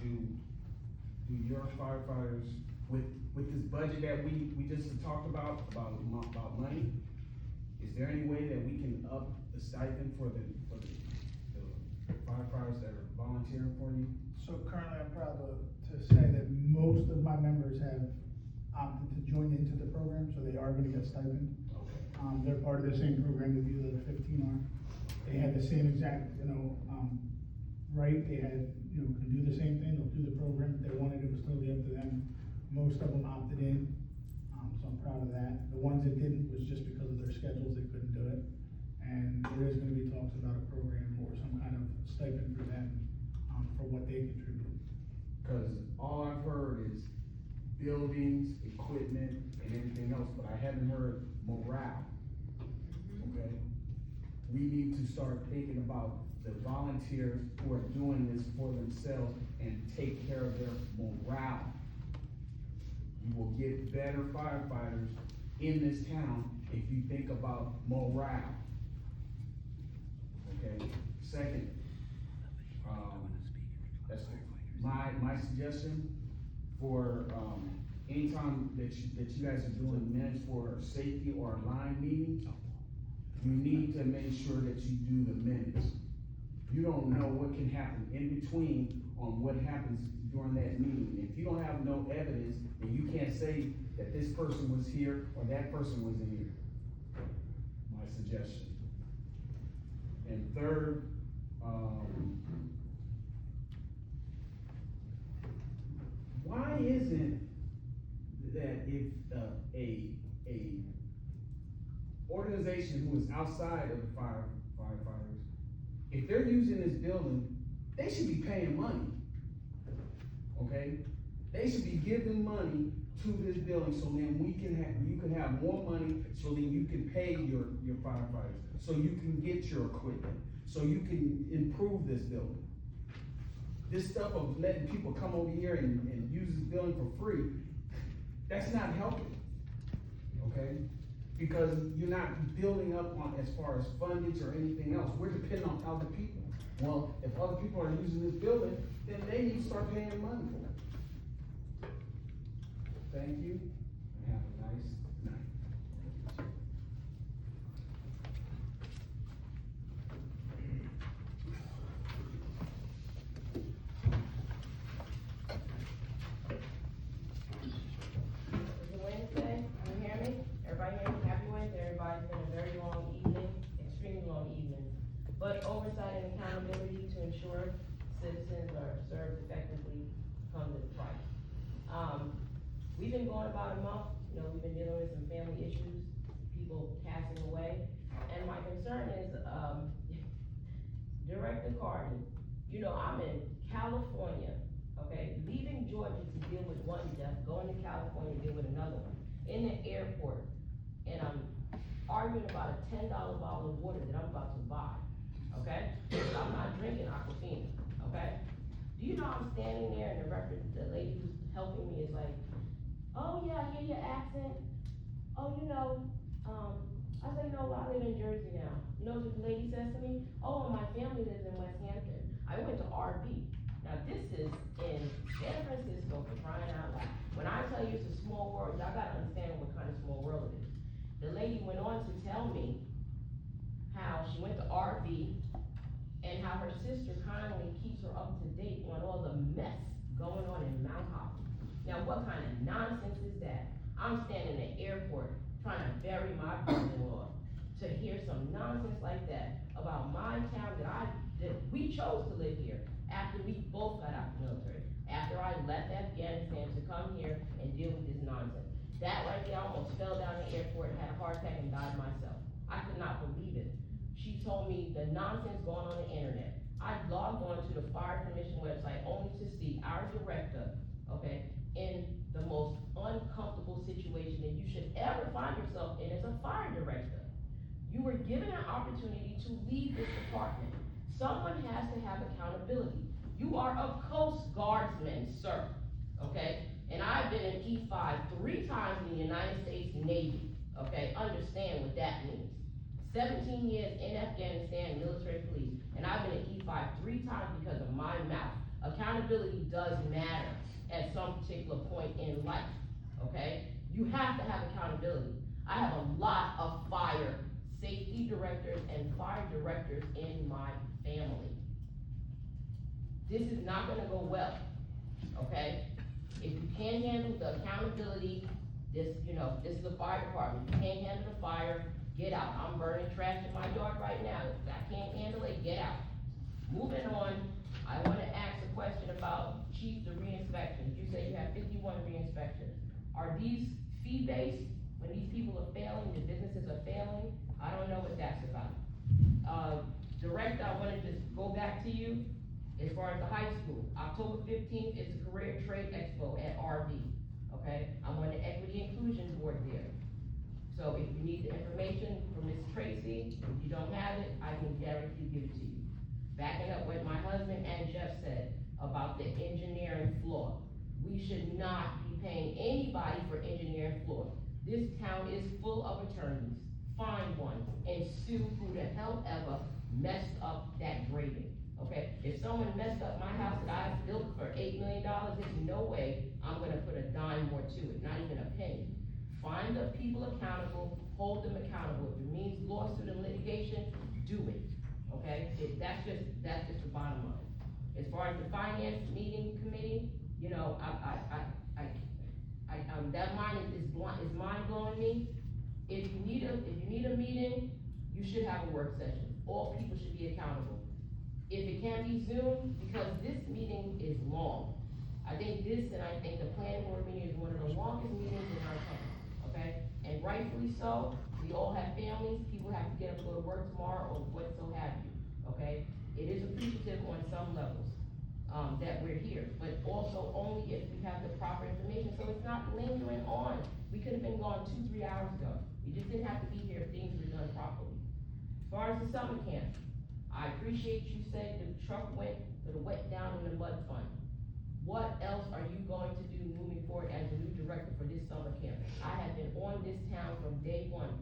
Do your firefighters, with this budget that we just talked about money, is there any way that we can up the stipend for the firefighters that are volunteering for you? So currently, I'm proud to say that most of my members have opted to join into the program, so they are gonna get stipend. Okay. They're part of the same program that the other 15 are. They had the same exact, right, they had, can do the same thing, they'll do the program if they wanted, it was totally up to them. Most of them opted in, so I'm proud of that. The ones that didn't was just because of their schedules, they couldn't do it. And there is gonna be talks about a program or some kind of stipend for them, for what they contribute. Because all I've heard is buildings, equipment, and everything else, but I haven't heard morale. Okay? We need to start thinking about the volunteers who are doing this for themselves and take care of their morale. You will get better firefighters in this town if you think about morale. Okay? Second, that's my suggestion for anytime that you guys are doing minutes for safety or line meetings, you need to make sure that you do the minutes. You don't know what can happen in between on what happens during that meeting. If you don't have no evidence, then you can't say that this person was here or that person was in here. My suggestion. And third, why isn't that if a organization who is outside of the firefighters, if they're using this building, they should be paying money, okay? They should be giving money to this building so then you can have more money so then you can pay your firefighters, so you can get your equipment, so you can improve this building. This stuff of letting people come over here and use this building for free, that's not helping, okay? Because you're not building up on as far as fundage or anything else. We're depending on other people. Well, if other people are using this building, then they need to start paying money for it. Thank you, and have a nice night. It's Wednesday, can you hear me? Everybody hear me? Happy Wednesday, everybody. It's been a very long evening, extremely long evening. But oversight and accountability to ensure citizens are served effectively comes into play. We've been going about a month, we've been dealing with some family issues, people passing away. And my concern is, Director Carney, I'm in California, okay, leaving Georgia to deal with one death, going to California to deal with another one, in the airport, and I'm arguing about a $10 bottle of water that I'm about to buy, okay? I'm not drinking Aquafina, okay? Do you know I'm standing there and the lady who's helping me is like, oh yeah, I hear your accent. Oh, I say, no, I live in Jersey now. You know what the lady says to me? Oh, my family lives in West Hampton. I went to RV. Now this is in San Francisco, for crying out loud. When I tell you it's a small world, y'all gotta understand what kind of small world it is. The lady went on to tell me how she went to RV and how her sister kindly keeps her up to date on all the mess going on in Mount Holly. Now what kind of nonsense is that? I'm standing in the airport trying to bury my brother-in-law to hear some nonsense like that about my town that we chose to live here after we both got out of the military, after I left Afghanistan to come here and deal with this nonsense. That right there, I almost fell down the airport, had a heart attack and died myself. I could not believe it. She told me the nonsense going on the internet. I logged on to the Fire Commission website only to see our director, okay, in the most uncomfortable situation that you should ever find yourself in as a fire director. You were given an opportunity to lead this department. Someone has to have accountability. You are a Coast Guardsman, sir, okay? And I've been in E5 3 times in the United States Navy, okay? Understand what that means. 17 years in Afghanistan, military police, and I've been in E5 3 times because of my mouth. Accountability does matter at some particular point in life, okay? You have to have accountability. I have a lot of fire safety directors and fire directors in my family. This is not gonna go well, okay? If you can't handle the accountability, this is a fire department. If you can't handle the fire, get out. I'm burning trash in my yard right now. If I can't handle it, get out. Moving on, I wanna ask a question about, Chief, the re-inspections. You say you have 51 re-inspections. Are these fee-based? When these people are failing, the businesses are failing? I don't know what that's about. Director, I wanna just go back to you. As far as the high school, October 15th is the Career Trade Expo at RV, okay? I'm on the Equity Inclusion Board there. So if you need the information from Ms. Tracy, if you don't have it, I can guarantee give it to you. Backing up what my husband and Jeff said about the engineering floor. We should not be paying anybody for engineering floor. This town is full of attorneys. Find one and sue who the hell ever messed up that grading. Okay, if someone messed up my house that I built for $8 million, there's no way I'm gonna put a dime more to it. find the people accountable, hold them accountable. If it means lawsuit and litigation, do it, okay? That's just the bottom line. As far as the finance meeting committee, you know, that is mind blowing me. If you need a meeting, you should have a work session. All people should be accountable. If it can be Zoom, because this meeting is long. I think the planning board meeting is one of the longest meetings in our town, okay? And rightfully so, we all have families, people have to get up and go to work tomorrow, or what so have you, okay? It is appreciative on some levels, that we're here, but also only if we have the proper information, so it's not lingering on. We could have been gone 2-3 hours ago. We just didn't have to be here if things were done properly. As far as the summer camp, I appreciate you said the truck went to the wet down in the mud fund. What else are you going to do moving forward as the new director for this summer camp? I have been on this town from day one.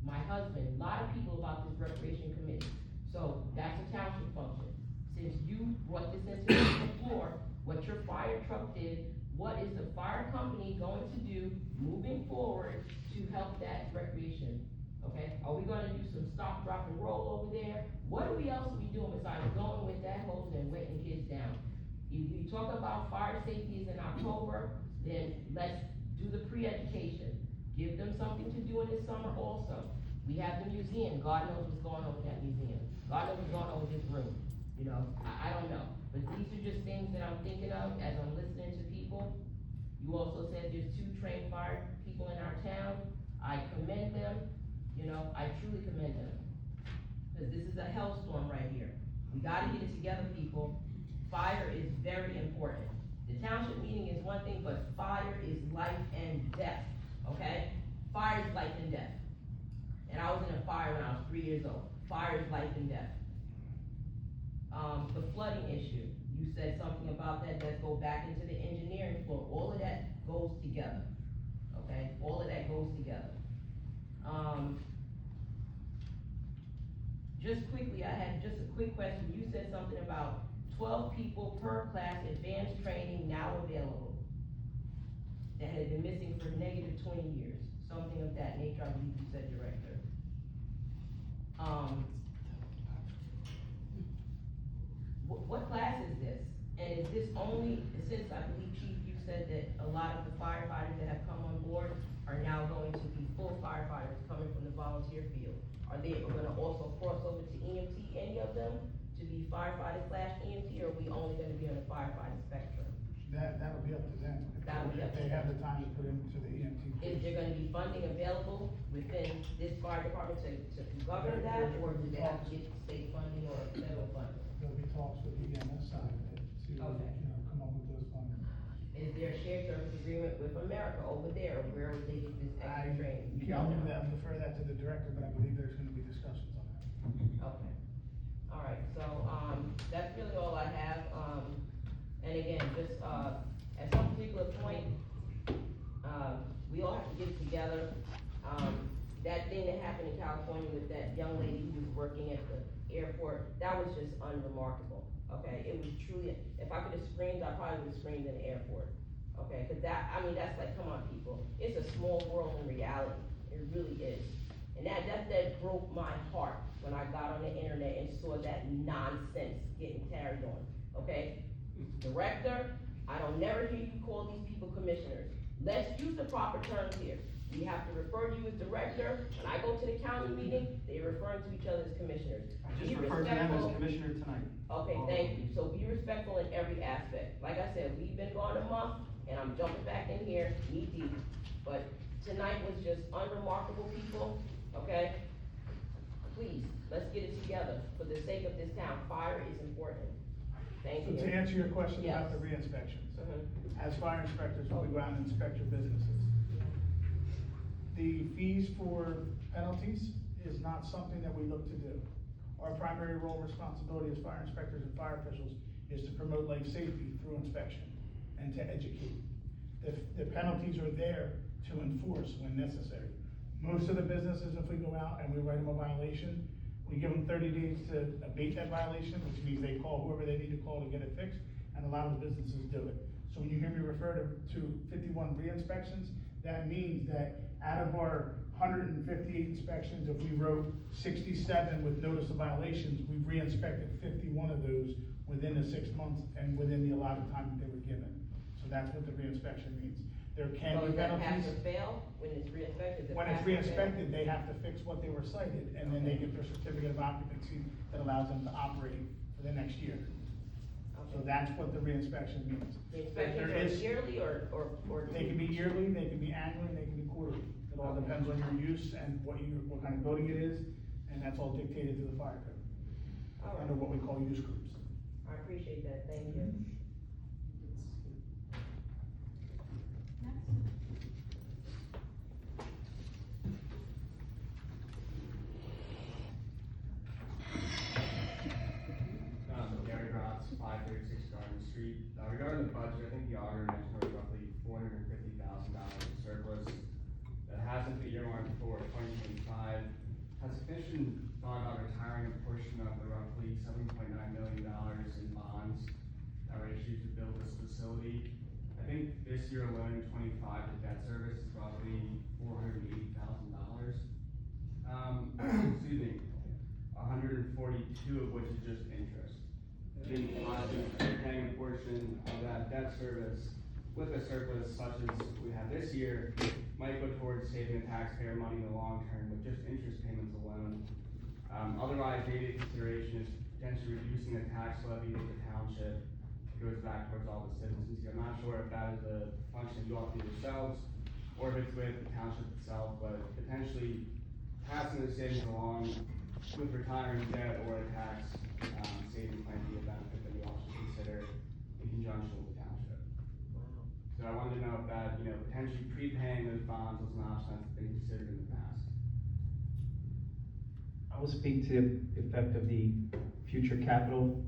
My husband, a lot of people about this recreation committee. So that's a township function. Since you brought this into the floor, what your fire truck did, what is the fire company going to do moving forward to help that recreation? Okay, are we gonna do some stop, drop, and roll over there? What else are we doing besides going with that hose and wetting kids down? If you talk about fire safety is in October, then let's do the pre-education. Give them something to do in the summer also. We have the museum, God knows what's going on with that museum. God knows what's going on with this room, you know, I don't know. But these are just things that I'm thinking of as I'm listening to people. You also said there's 2 trained fire people in our town. I commend them, you know, I truly commend them. Because this is a hellstorm right here. We gotta get it together, people. Fire is very important. The township meeting is one thing, but fire is life and death, okay? Fire is life and death. And I was in a fire when I was 3 years old. Fire is life and death. The flooding issue, you said something about that, let's go back into the engineering floor. All of that goes together, okay? All of that goes together. Just quickly, I had just a quick question. You said something about 12 people per class, advanced training now available, that had been missing for negative 20 years. Something of that nature, I believe you said, Director. What class is this? And is this only, since I believe, Chief, you said that a lot of the firefighters that have come on board are now going to be full firefighters coming from the volunteer field. Are they gonna also cross over to EMT, any of them, to be firefighter/EMT, or are we only gonna be on the firefighting spectrum? That would be up to them. That would be up to They have them. the time to put into the EMT. Is there gonna be funding available within this fire department to govern that, or do they have to get state funding or federal funding? There'll be talks with the EMS side of it to, Okay. come up with those funding. Is there a shared service agreement with America over there, or where would they get this extra training? You I'll don't know? defer that to the director, but I believe there's gonna be discussions on that. Okay, all right, so, that's really all I have, and again, just, at some particular point, we all have to get together. That thing that happened in California with that young lady who was working at the airport, that was just unremarkable, okay? It was truly, if I could have screamed, I probably would have screamed in the airport, okay? Cause that's like, come on, people, it's a small world in reality, it really is. And that broke my heart when I got on the internet and saw that nonsense getting carried on, okay? Director, I don't never hear you call these people commissioners. Let's use the proper terms here. We have to refer to you as director. When I go to the county meeting, they're referring to each other as commissioners. I just Be referred to them as respectful. commissioner tonight. Okay, thank you. So be respectful in every aspect. Like I said, we've been gone a month, and I'm jumping back in here knee deep. But tonight was just unremarkable, people, okay? Please, let's get it together for the sake of this town. Fire is important. Thank So you. to answer your question about Yes. the re-inspections, Mhm. as fire inspectors, we go out and inspect your businesses. The fees for penalties is not something that we look to do. Our primary role and responsibility as fire inspectors and fire officials is to promote life safety through inspection and to educate. The penalties are there to enforce when necessary. Most of the businesses, if we go out and we write them a violation, we give them 30 days to abate that violation, which means they call whoever they need to call to get it fixed, and a lot of the businesses do it. So when you hear me refer to 51 re-inspections, that means that out of our 158 inspections, if we wrote 67 with notice of violations, we've re-inspected 51 of those within the 6 months and within the allotted time that they were given. So that's what the re-inspection means. There can So be is that pass penalties. or fail when it's re-inspected? Is it When it's pass or fail? re-inspected, they have to fix what they were cited, and then they get their certificate of occupancy that allows them to operate for the next year. So that's what the re-inspection means. The If there inspections are is- yearly or? They can be yearly, they can be annually, they can be quarterly. It all depends on your use and what kind of building it is, and that's all dictated to the fire code. All right. Under what we call use groups. I appreciate that, thank you. Gary Grotz, 536 Garden Street. Regarding the budget, I think the auditor mentioned there was roughly $450,000 surplus that hasn't been earmarked for 2025. Has the commission thought about retiring a portion of the roughly $7.9 million in bonds that were issued to build this facility? I think this year alone, in 25, the debt service is roughly $480,000. Excuse me, 142 of which is just interest. I think possibly paying a portion of that debt service with a surplus such as we have this year might go towards saving the taxpayer money in the long term with just interest payments alone. Otherwise, maybe a consideration is potentially reducing the tax levy of the township. It goes back towards all the citizens here. I'm not sure if that is a function you all do yourselves or if it's with the township itself, but potentially passing the savings along with retiring debt or a tax savings might be a benefit that you all should consider in conjunction with the township. So I wanted to know if that, potentially prepaying those bonds was an option that's been considered in the past. I will speak to the effect of the future capital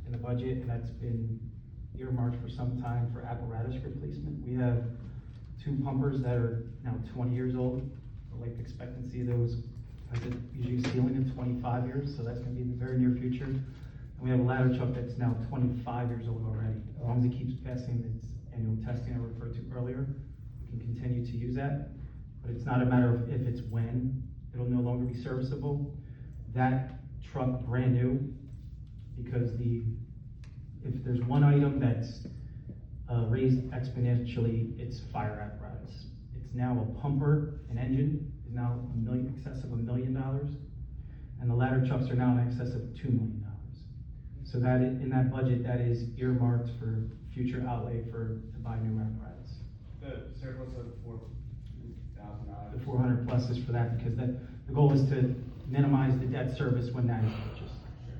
in the budget, and that's been earmarked for some time for apparatus replacement. We have 2 pumpers that are now 20 years old. The life expectancy of those has a usually ceiling of 25 years, so that's gonna be in the very near future. And we have a ladder truck that's now 25 years old already. As long as it keeps passing its annual testing I referred to earlier, we can continue to use that. But it's not a matter of if, it's when. It'll no longer be serviceable. That truck brand new, because if there's one item that's raised exponentially, it's fire apparatus. It's now a pumper, an engine is now excess of $1 million, and the ladder trucks are now in excess of $2 million. So that in that budget, that is earmarked for future outlay to buy new apparatus. The surplus of $4,000. The 400 plus is for that, because the goal is to minimize the debt service when that is purchased.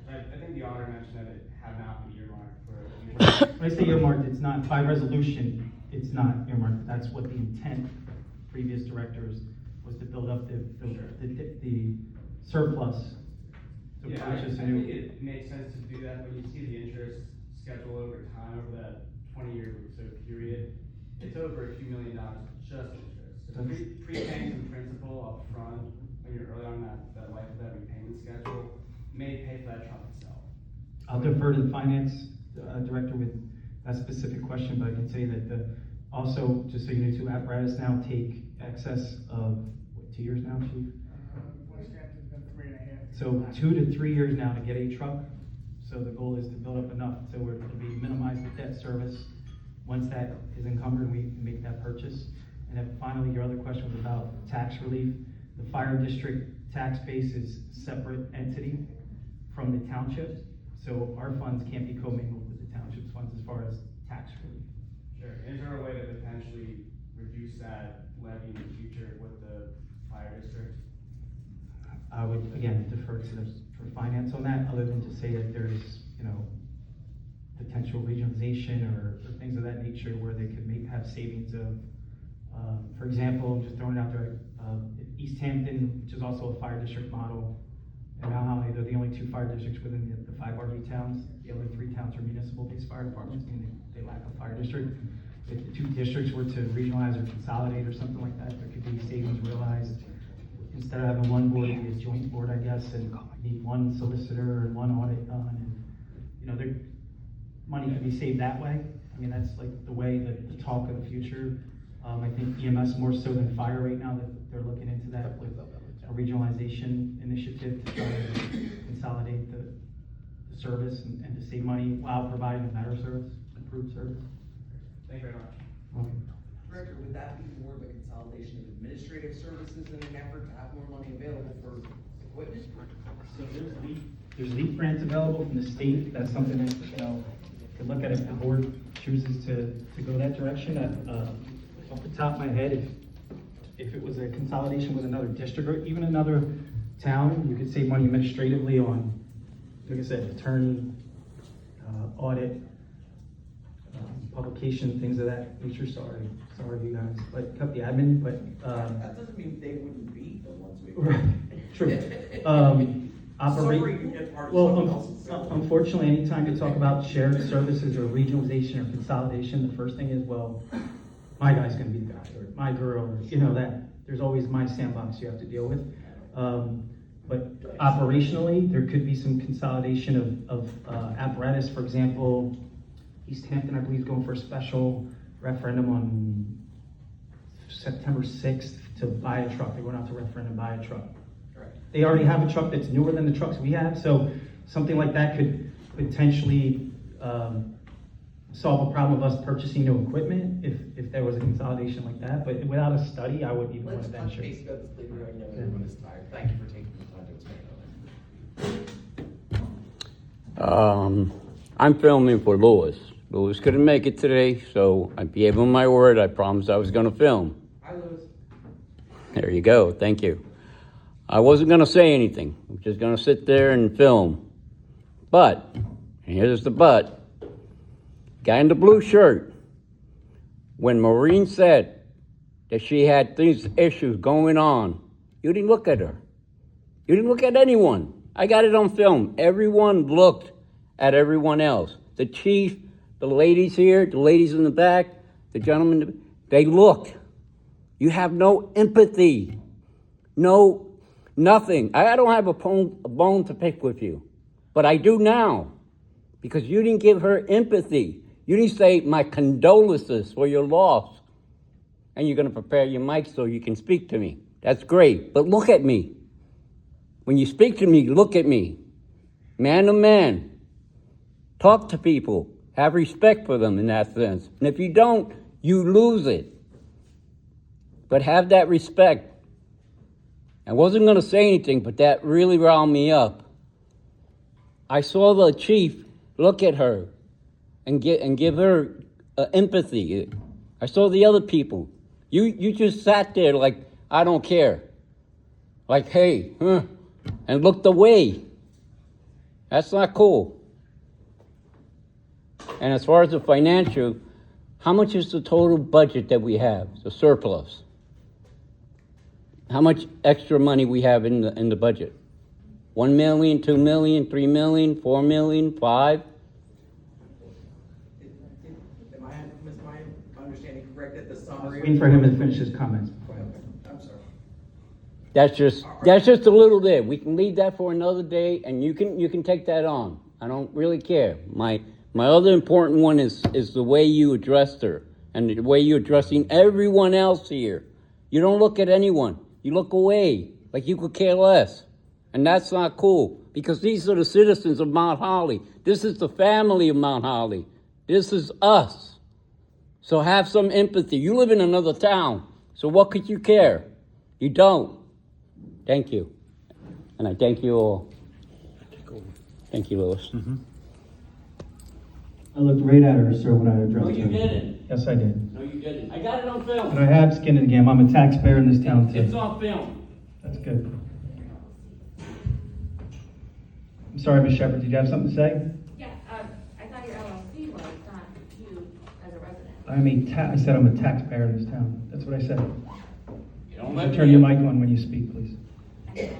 I think the auditor mentioned that it had not been earmarked for. When I say earmarked, it's not, by resolution, it's not earmarked. That's what the intent of previous directors was, to build up the surplus to Yeah, purchase I a new. think it makes sense to do that when you see the interest schedule over time, over that 20-year period. It's over a few $1 million just interest. So prepaying some principal up front when you're early on that life of that repayment schedule may pay for that truck itself. I'll defer to the finance director with that specific question, but I can say that also, just so you know, 2 apparatus now take excess of, 2 years now, Chief? Voice stamped has been 3.5. So 2 to 3 years now to get a truck. So the goal is to build up enough so we're to be minimize the debt service. Once that is encumbered, we can make that purchase. And then finally, your other question was about tax relief. The fire district tax base is separate entity from the township. So our funds can't be commingled with the township's funds as far as tax relief. Sure. Is there a way to potentially reduce that levy in the future with the fire district? I would, again, defer for finance on that, other than to say that there's, potential regionalization or things of that nature where they could have savings of, for example, just throwing it out there, East Hampton, which is also a fire district model, and Mount Holly, they're the only 2 fire districts within the 5 RV towns. The other 3 towns are municipal-based fire departments, meaning they lack a fire district. If the 2 districts were to regionalize or consolidate or something like that, there could be savings realized. Instead of having one board, it'd be a joint board, I guess, and need 1 solicitor and 1 audit done, and, money could be saved that way. I mean, that's like the way that the talk of the future. I think EMS more so than fire right now, that they're looking into that with a regionalization initiative to try to consolidate the service and to save money while providing a better service, improved service. Thank you very much. Welcome. Director, would that be more of a consolidation of administrative services in an effort to have more money available for equipment? So there's LEAP grants available from the state. That's something that, could look at if the board chooses to go that direction. Off the top of my head, if it was a consolidation with another district or even another town, you could save money administratively on, like I said, attorney, audit, publication, things of that nature. Sorry you guys, but cut the admin, but. That doesn't mean they wouldn't be the ones we. Right, true. Unfortunately, anytime you talk about shared services or regionalization or consolidation, the first thing is, well, my guy's gonna be the guy, or my girl, or, that, there's always my sandbox you have to deal with. But operationally, there could be some consolidation of apparatus. For example, East Hampton, I believe, is going for a special referendum on September 6th to buy a truck. They're going out to referendum, buy a truck. They already have a truck that's newer than the trucks we have, so something like that could potentially solve a problem of us purchasing new equipment if there was a consolidation like that. But without a study, I wouldn't even want to venture. Let's touch base about this later. I know everyone is tired. Thank you for taking the time to explain that. I'm filming for Lewis. Lewis couldn't make it today, so I gave him my word. I promised I was going to film. Hi, Louis. There you go. Thank you. I wasn't going to say anything. I'm just going to sit there and film. But, and here's the but, guy in the blue shirt, when Maureen said that she had these issues going on, you didn't look at her. You didn't look at anyone. I got it on film. Everyone looked at everyone else. The chief, the ladies here, the ladies in the back, the gentlemen, they looked. You have no empathy. Nothing. I don't have a bone to pick with you, but I do now, because you didn't give her empathy. You didn't say, my condolences for your loss, and you're going to prepare your mic so you can speak to me. That's great, but look at me. When you speak to me, look at me. Man to man. Talk to people. Have respect for them in that sense. And if you don't, you lose it. But have that respect. I wasn't going to say anything, but that really riled me up. I saw the chief look at her and give her empathy. I saw the other people. You just sat there like, I don't care. Like, hey, and looked away. That's not cool. And as far as the financial, how much is the total budget that we have, the surplus? How much extra money we have in the budget? 1 million, 2 million, 3 million, 4 million, 5? Am my understanding correct that the summary? Waiting for him to finish his comments. I'm sorry. That's just a little bit. We can leave that for another day, and you can take that on. I don't really care. My other important one is the way you addressed her and the way you're addressing everyone else here. You don't look at anyone. You look away like you could care less. And that's not cool, because these are the citizens of Mount Holly. This is the family of Mount Holly. This is us. So have some empathy. You live in another town, so what could you care? You don't. Thank you. And I thank you all. Thank you, Louis. Mm-hmm. I looked right at her, sir, when I addressed her. No, you didn't. Yes, I did. No, you didn't. I got it on film. And I have skin in the game. I'm a taxpayer in this town, too. It's on film. That's good. I'm sorry, Ms. Shepherd, did you have something to say? Yeah, I thought your LLC was, not you as a resident. I said I'm a taxpayer in this town. That's what I said. You don't let me Turn your mic on when you speak, please. Louis,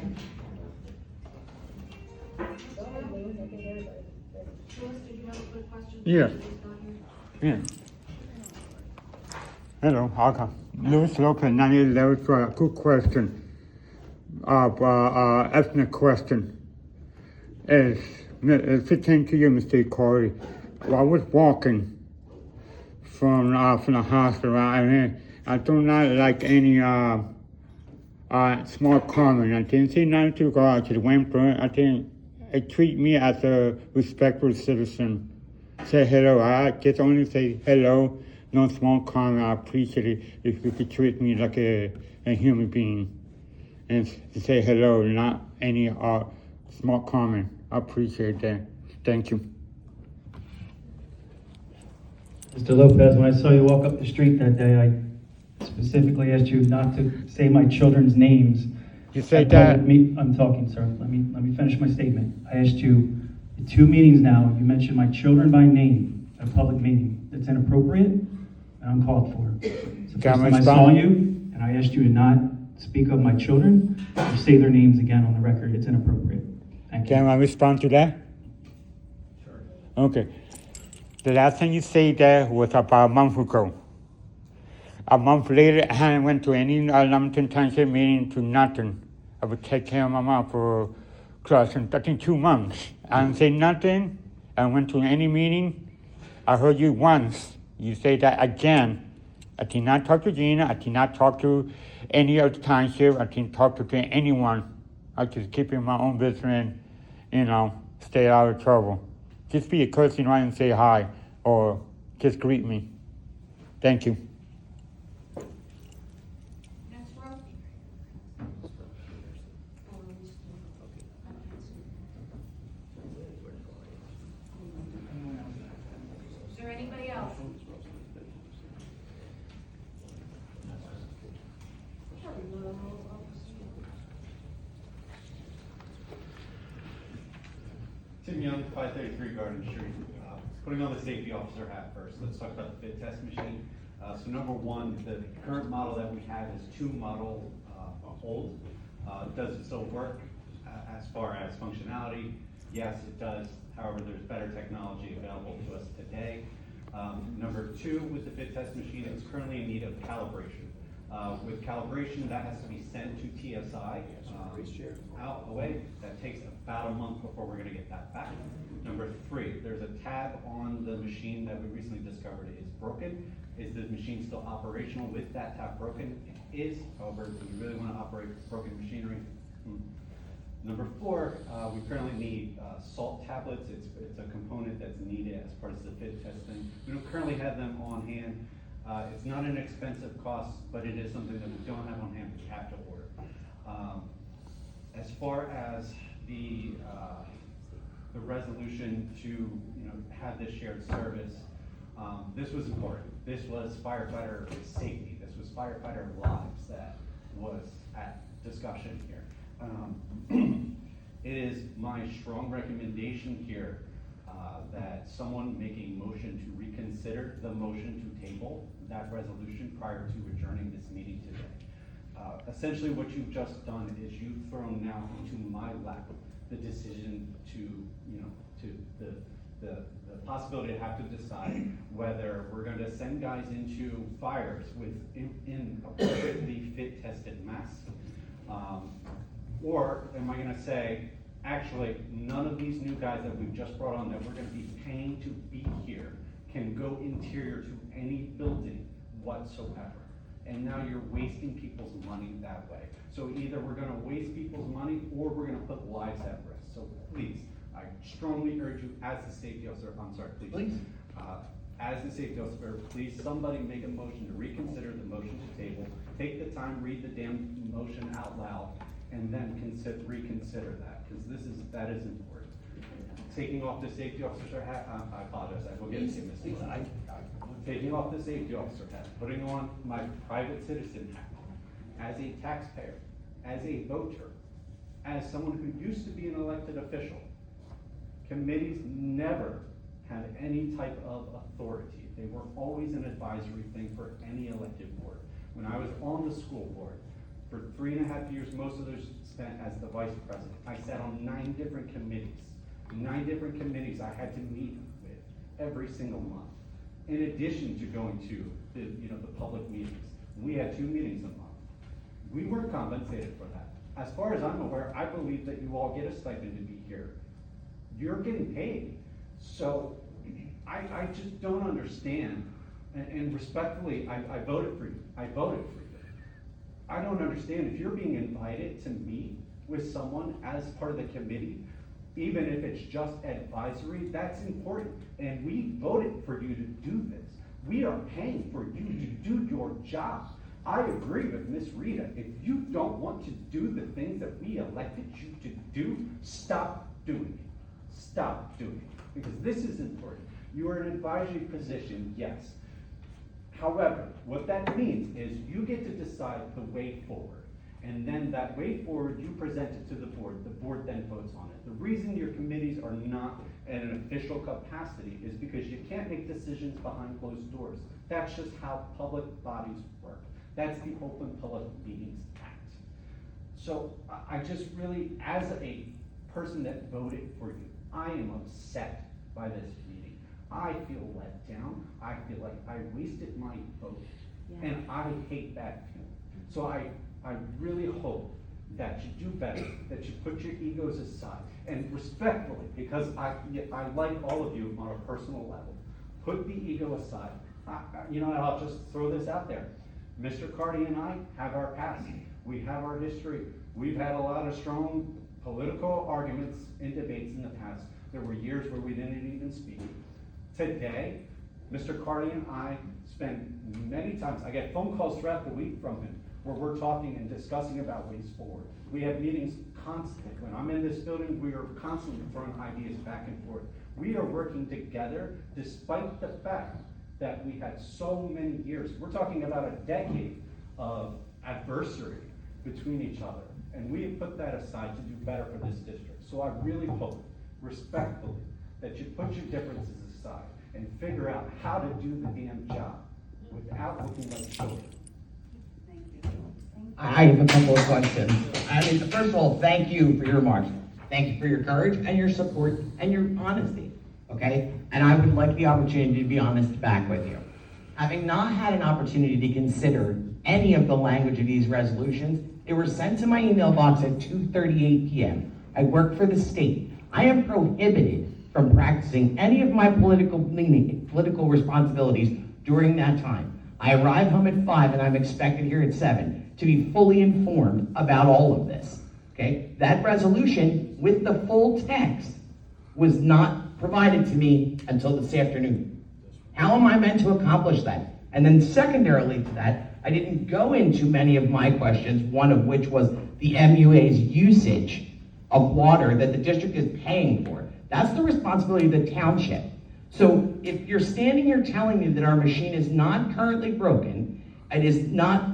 did you have a quick question? Yeah. Yeah. Hello, okay. Louis Lopez, 911 for a quick question. Ethnic question. It's 15 to you, Mr. Corey. While I was walking, from the hospital. I mean, I do not like any small comment. I didn't say nothing to go out to the Wimper. I think it treat me as a respectful citizen. Say hello. I just only say hello. No small comment. I appreciate it if you could treat me like a human being and to say hello, not any small comment. I appreciate that. Thank you. Mr. Lopez, when I saw you walk up the street that day, I specifically asked you not to say my children's names. You said At that. public I'm talking, sir. Let me finish my statement. I asked you in 2 meetings now. You mentioned my children by name at a public meeting. That's inappropriate and uncalled for. It's the first time I saw you, and I asked you to not speak of my children or say their names again on the record. It's inappropriate. Thank you. Can I respond to that? Sure. Okay. The last time you said that was about a month ago. A month later, I hadn't went to any Lumberton Township meeting to nothing. I would take care of my mom for crossing, I think 2 months. I didn't say nothing. I went to any meeting. I heard you once. You say that again. I did not talk to Gina. I did not talk to any of the township. I didn't talk to anyone. I just keep in my own business and, stay out of trouble. Just be a courtesy right and say hi or just greet me. Thank you. Next row. Is there anybody else? Tim Young, 533 Garden Street. Putting on the safety officer hat first, let's talk about the fit test machine. So number one, the current model that we have is 2 model old. Does it still work as far as functionality? Yes, it does. However, there's better technology available to us today. Number 2, with the fit test machine, it's currently in need of calibration. With calibration, that has to be sent to TSI out away. That takes about a month before we're going to get that back. Number 3, there's a tab on the machine that we recently discovered is broken. Is the machine still operational with that tab broken? It is. However, do you really want to operate broken machinery? Number 4, we currently need salt tablets. It's a component that's needed as part of the fit testing. We don't currently have them on hand. It's not an expensive cost, but it is something that we don't have on hand. We have to order. As far as the resolution to have this shared service, this was important. This was firefighter safety. This was firefighter lives that was at discussion here. It is my strong recommendation here that someone make a motion to reconsider the motion to table that resolution prior to adjourning this meeting today. Essentially what you've just done is you've thrown now into my lap the decision to the possibility to have to decide whether we're going to send guys into fires with inappropriately fit tested masks, or am I going to say, actually, none of these new guys that we've just brought on that we're going to be paying to be here can go interior to any building whatsoever. And now you're wasting people's money that way. So either we're going to waste people's money or we're going to put lives at risk. So please, I strongly urge you as the safety officer, as the safety officer, please somebody make a motion to reconsider the motion to table. Take the time, read the damn motion out loud, and then reconsider that, because that is important. Taking off the safety officer hat, I apologize, I will get to you, Mr. Lynn. Taking off the safety officer hat, putting on my private citizen hat, as a taxpayer, as a voter, as someone who used to be an elected official. Committees never had any type of authority. They were always an advisory thing for any elected board. When I was on the school board, for 3.5 years, most of those spent as the vice president. I sat on 9 different committees. 9 different committees I had to meet with every single month. In addition to going to the public meetings, we had 2 meetings a month. We weren't compensated for that. As far as I'm aware, I believe that you all get a stipend to be here. You're getting paid. So I just don't understand And respectfully, I voted for you. I voted for you. I don't understand, if you're being invited to meet with someone as part of the committee, even if it's just advisory, that's important. And we voted for you to do this. We are paying for you to do your job. I agree with Miss Rita. If you don't want to do the things that we elected you to do, stop doing it. Stop doing it. Because this is important. You are in an advisory position, yes. However, what that means is you get to decide the way forward. And then that way forward, you present it to the board then votes on it. The reason your committees are not in an official capacity is because you can't make decisions behind closed doors. That's just how public bodies work. That's the Open Public Meetings Act. So I just really, as a person that voted for you, I am upset by this meeting. I feel let down. I feel like I wasted my vote. Yeah. And I hate that feeling. So I really hope that you do better, that you put your egos aside, and respectfully, because I like all of you on a personal level, put the ego aside. You know, I'll just throw this out there. Mr. Carty and I have our past. We have our history. We've had a lot of strong political arguments and debates in the past. There were years where we didn't even speak. Today, Mr. Carty and I spend many times, I get phone calls throughout the week from him where we're talking and discussing about ways forward. We have meetings constantly. When I'm in this building, we are constantly throwing ideas back and forth. We are working together despite the fact that we had so many years. We're talking about a decade of adversity between each other. And we have put that aside to do better for this district. So I really hope, respectfully, that you put your differences aside and figure out how to do the damn job without looking like children. I have a couple of questions. I mean, first of all, thank you for your remarks. Thank you for your courage and your support and your honesty, okay? And I would like the opportunity to be honest back with you. Having not had an opportunity to consider any of the language of these resolutions, they were sent to my email box at 2:38 p.m. I work for the state. I am prohibited from practicing any of my political responsibilities during that time. I arrive home at 5 and I'm expected here at 7 to be fully informed about all of this, okay? That resolution with the full text was not provided to me until this afternoon. How am I meant to accomplish that? And then secondarily to that, I didn't go into many of my questions, one of which was the MUA's usage of water that the district is paying for. That's the responsibility of the township. So if you're standing here telling me that our machine is not currently broken, it is not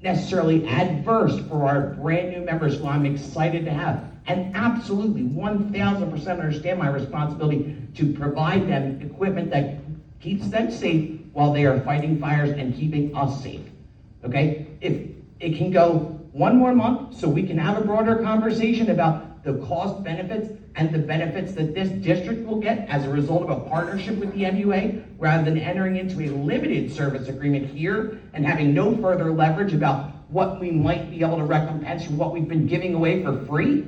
necessarily adverse for our brand new members who I'm excited to have, and absolutely 1,000% understand my responsibility to provide them equipment that keeps them safe while they are fighting fires and keeping us safe, okay? If it can go one more month so we can have a broader conversation about the cost benefits and the benefits that this district will get as a result of a partnership with the MUA, rather than entering into a limited service agreement here and having no further leverage about what we might be able to recompense for what we've been giving away for free.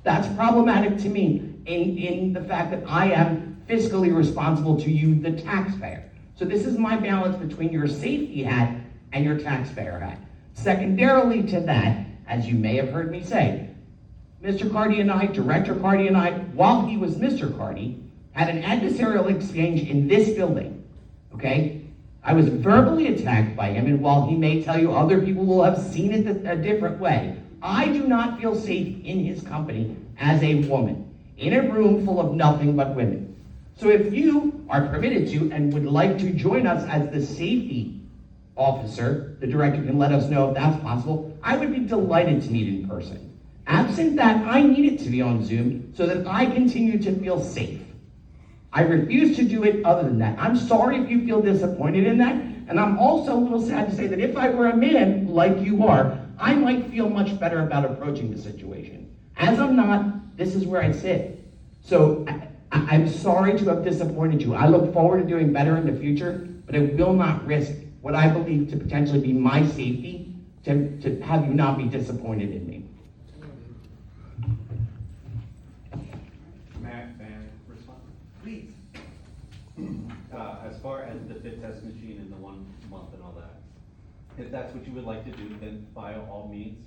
That's problematic to me in the fact that I am fiscally responsible to you, the taxpayer. So this is my balance between your safety hat and your taxpayer hat. Secondarily to that, as you may have heard me say, Mr. Carty and I, Director Carty and I, while he was Mr. Carty, had an adversarial exchange in this building, okay? I was verbally attacked by him, and while he may tell you other people will have seen it a different way, I do not feel safe in his company as a woman, in a room full of nothing but women. So if you are permitted to and would like to join us as the safety officer, the director can let us know if that's possible, I would be delighted to meet in person. Absent that, I need it to be on Zoom so that I continue to feel safe. I refuse to do it other than that. I'm sorry if you feel disappointed in that, and I'm also a little sad to say that if I were a man like you are, I might feel much better about approaching the situation. As I'm not, this is where I sit. So I'm sorry to have disappointed you. I look forward to doing better in the future, but I will not risk what I believe to potentially be my safety to have you not be disappointed in me. Please. As far as the fit test machine and month and all that. If that's what you would like to do, then by all means.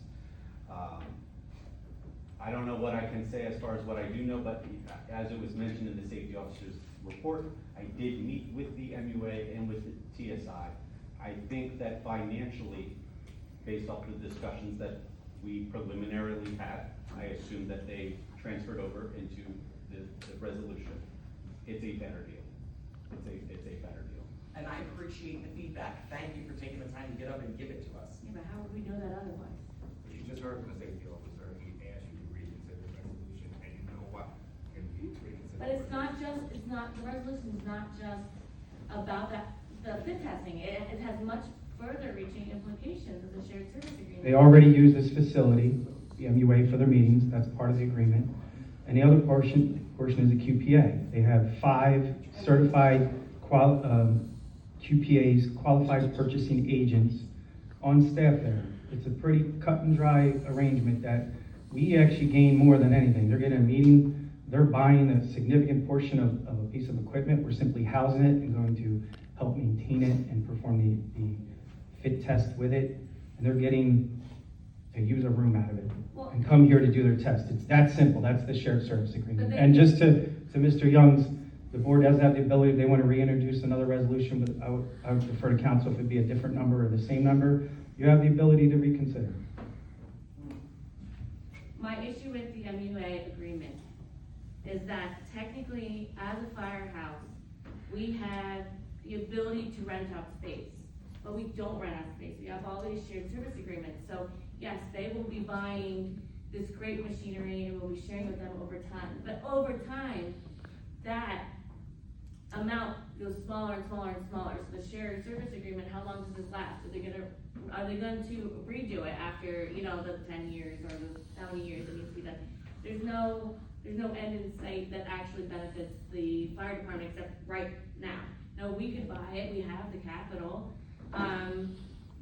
I don't know what I can say as far as what I do know, but as it was mentioned in the safety officer's report, I did meet with the MUA and with the TSI. I think that financially, based off the discussions that we preliminarily had, I assume that they transferred over into the resolution. It's a better deal. It's a better deal. And I appreciate the feedback. Thank you for taking the time to get up and give it to us. Yeah, but how would we know that otherwise? You just heard from the safety officer, he asked you to reconsider the resolution, and you know why. And you reconsider. But it's not just, the resolution is not just about the fit testing. It has much further reaching implications of the shared service agreement. They already use this facility, the MUA, for their meetings. That's part of the agreement. And the other portion is the QPA. They have 5 certified QPAs, qualified purchasing agents, on staff there. It's a pretty cut and dry arrangement that we actually gain more than anything. They're getting a meeting, they're buying a significant portion of a piece of equipment. We're simply housing it and going to help maintain it and perform the fit test with it. And they're getting to use a room out of it and come here to do their test. It's that simple. That's the shared service agreement. And just to Mr. Young's, the board does have the ability, if they want to reintroduce another resolution, but I would defer to council if it'd be a different number or the same number. You have the ability to reconsider. My issue with the MUA agreement is that technically, as a firehouse, we have the ability to rent out space, but we don't rent out space. We have all these shared service agreements. So yes, they will be buying this great machinery and we'll be sharing with them over time. But over time, that amount goes smaller and smaller and smaller. So the shared service agreement, how long does this last? Are they going to redo it after, the 10 years or how many years it needs to be done? There's no end in sight that actually benefits the fire department except right now. No, we could buy it, we have the capital.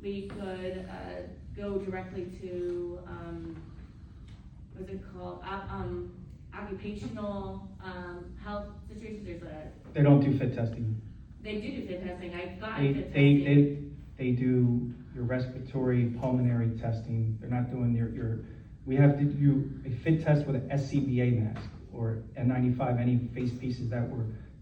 We could go directly to, what's it called? Occupational health situations. They don't do fit testing. They do fit testing. I got They, fit they, testing. they do your respiratory, pulmonary testing. They're not doing your, we have to do a fit test with an SCBA mask or N95, any face pieces that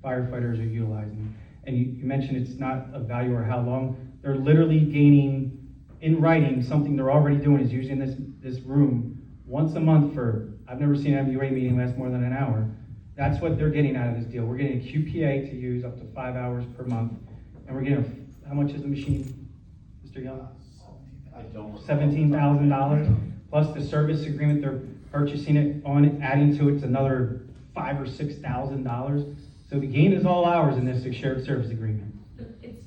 firefighters are utilizing. And you mentioned it's not a value or how long. They're literally gaining, in writing, something they're already doing is using this room once a month for, I've never seen an MUA meeting last more than an hour. That's what they're getting out of this deal. We're getting a QPA to use up to 5 hours per month. And we're getting, how much is the machine, Mr. Young? I don't. $17,000, plus the service agreement, they're purchasing it on it, adding to it's another $5,000 or $6,000. So the gain is all ours in this shared service agreement. It's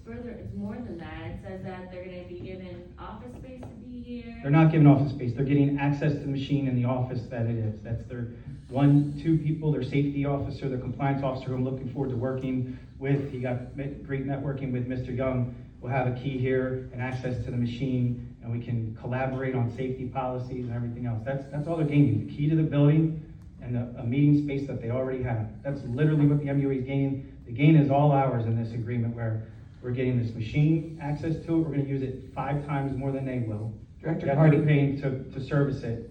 more than that. It says that they're gonna be given office space to be here. They're not given office space. They're getting access to the machine in the office that it is. That's their 2 people, their safety officer, their compliance officer, who I'm looking forward to working with. He got great networking with Mr. Young. We'll have a key here and access to the machine, and we can collaborate on safety policies and everything else. That's all they're gaining. The key to the building and a meeting space that they already have. That's literally what the MUA is gaining. The gain is all ours in this agreement, where we're getting this machine access to it. We're going to use it 5 times more than they will. Director Yet Carty. they're paying to service it,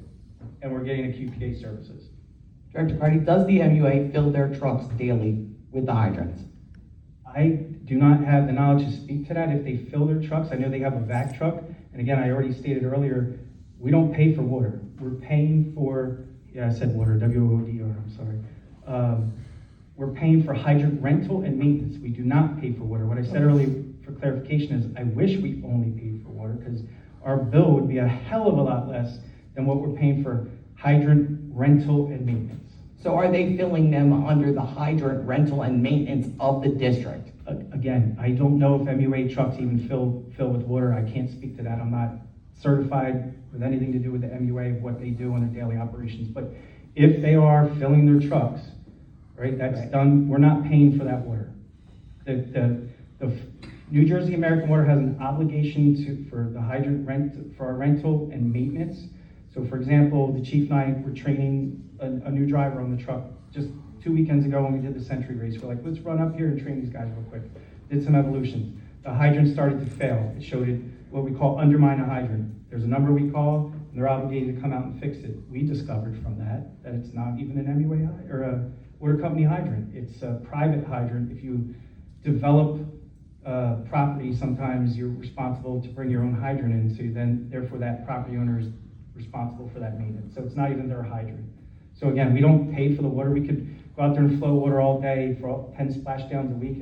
and we're getting a QPA services. Director Carty, does the MUA fill their trucks daily with the hydrants? I do not have the knowledge to speak to that. If they fill their trucks, I know they have a vac truck. And again, I already stated earlier, we don't pay for water. We're paying for, I said water, W-O-O-D-R, I'm sorry. We're paying for hydrant rental and maintenance. We do not pay for water. What I said earlier for clarification is I wish we only paid for water, because our bill would be a hell of a lot less than what we're paying for hydrant rental and maintenance. So are they filling them under the hydrant rental and maintenance of the district? Again, I don't know if MUA trucks even fill with water. I can't speak to that. I'm not certified with anything to do with the MUA, of what they do in their daily operations. But if they are filling their trucks, right, that's done. We're not paying for that water. The New Jersey American Water has an obligation for the hydrant for our rental and maintenance. So for example, the chief and I were training a new driver on the truck just 2 weekends ago when we did the Century race. We're like, let's run up here and train these guys real quick. Did some evolutions. a hydrant started to fail. It showed it, what we call undermine a hydrant. There's a number we call, and they're obligated to come out and fix it. We discovered from that it's not even an MUA or a water company hydrant. It's a private hydrant. If you develop property, sometimes you're responsible to bring your own hydrant in, so then therefore that property owner is responsible for that maintenance. So it's not even their hydrant. So again, we don't pay for the water. We could go out there and flow water all day for 10 splashdowns a week.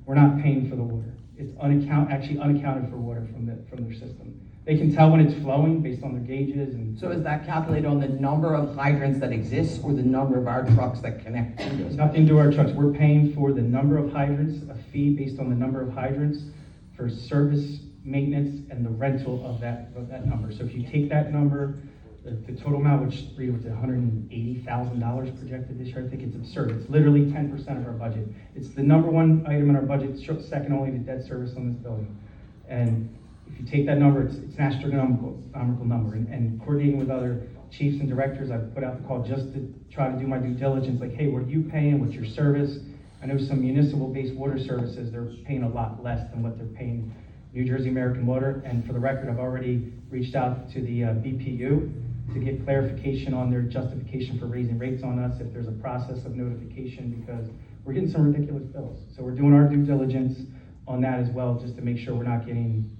We're not paying for the water. It's actually unaccounted for water from their system. They can tell when it's flowing based on their gauges and. So is that calculated on the number of hydrants that exist or the number of our trucks that connect to those? Nothing to our trucks. We're paying for the number of hydrants, a fee based on the number of hydrants for service, maintenance, and the rental of that number. So if you take that number, the total amount, which was $180,000 projected this year, I think it's absurd. It's literally 10% of our budget. It's the number one item in our budget, second only to debt service on this building. And if you take that number, it's an astronomical number. And coordinating with other chiefs and directors, I've put out the call just to try to do my due diligence, like, hey, what are you paying? What's your service? I know some municipal-based water services, they're paying a lot less than what they're paying New Jersey American Water. And for the record, I've already reached out to the BPU to get clarification on their justification for raising rates on us, if there's a process of notification, because we're getting some ridiculous bills. So we're doing our due diligence on that as well, just to make sure we're not getting,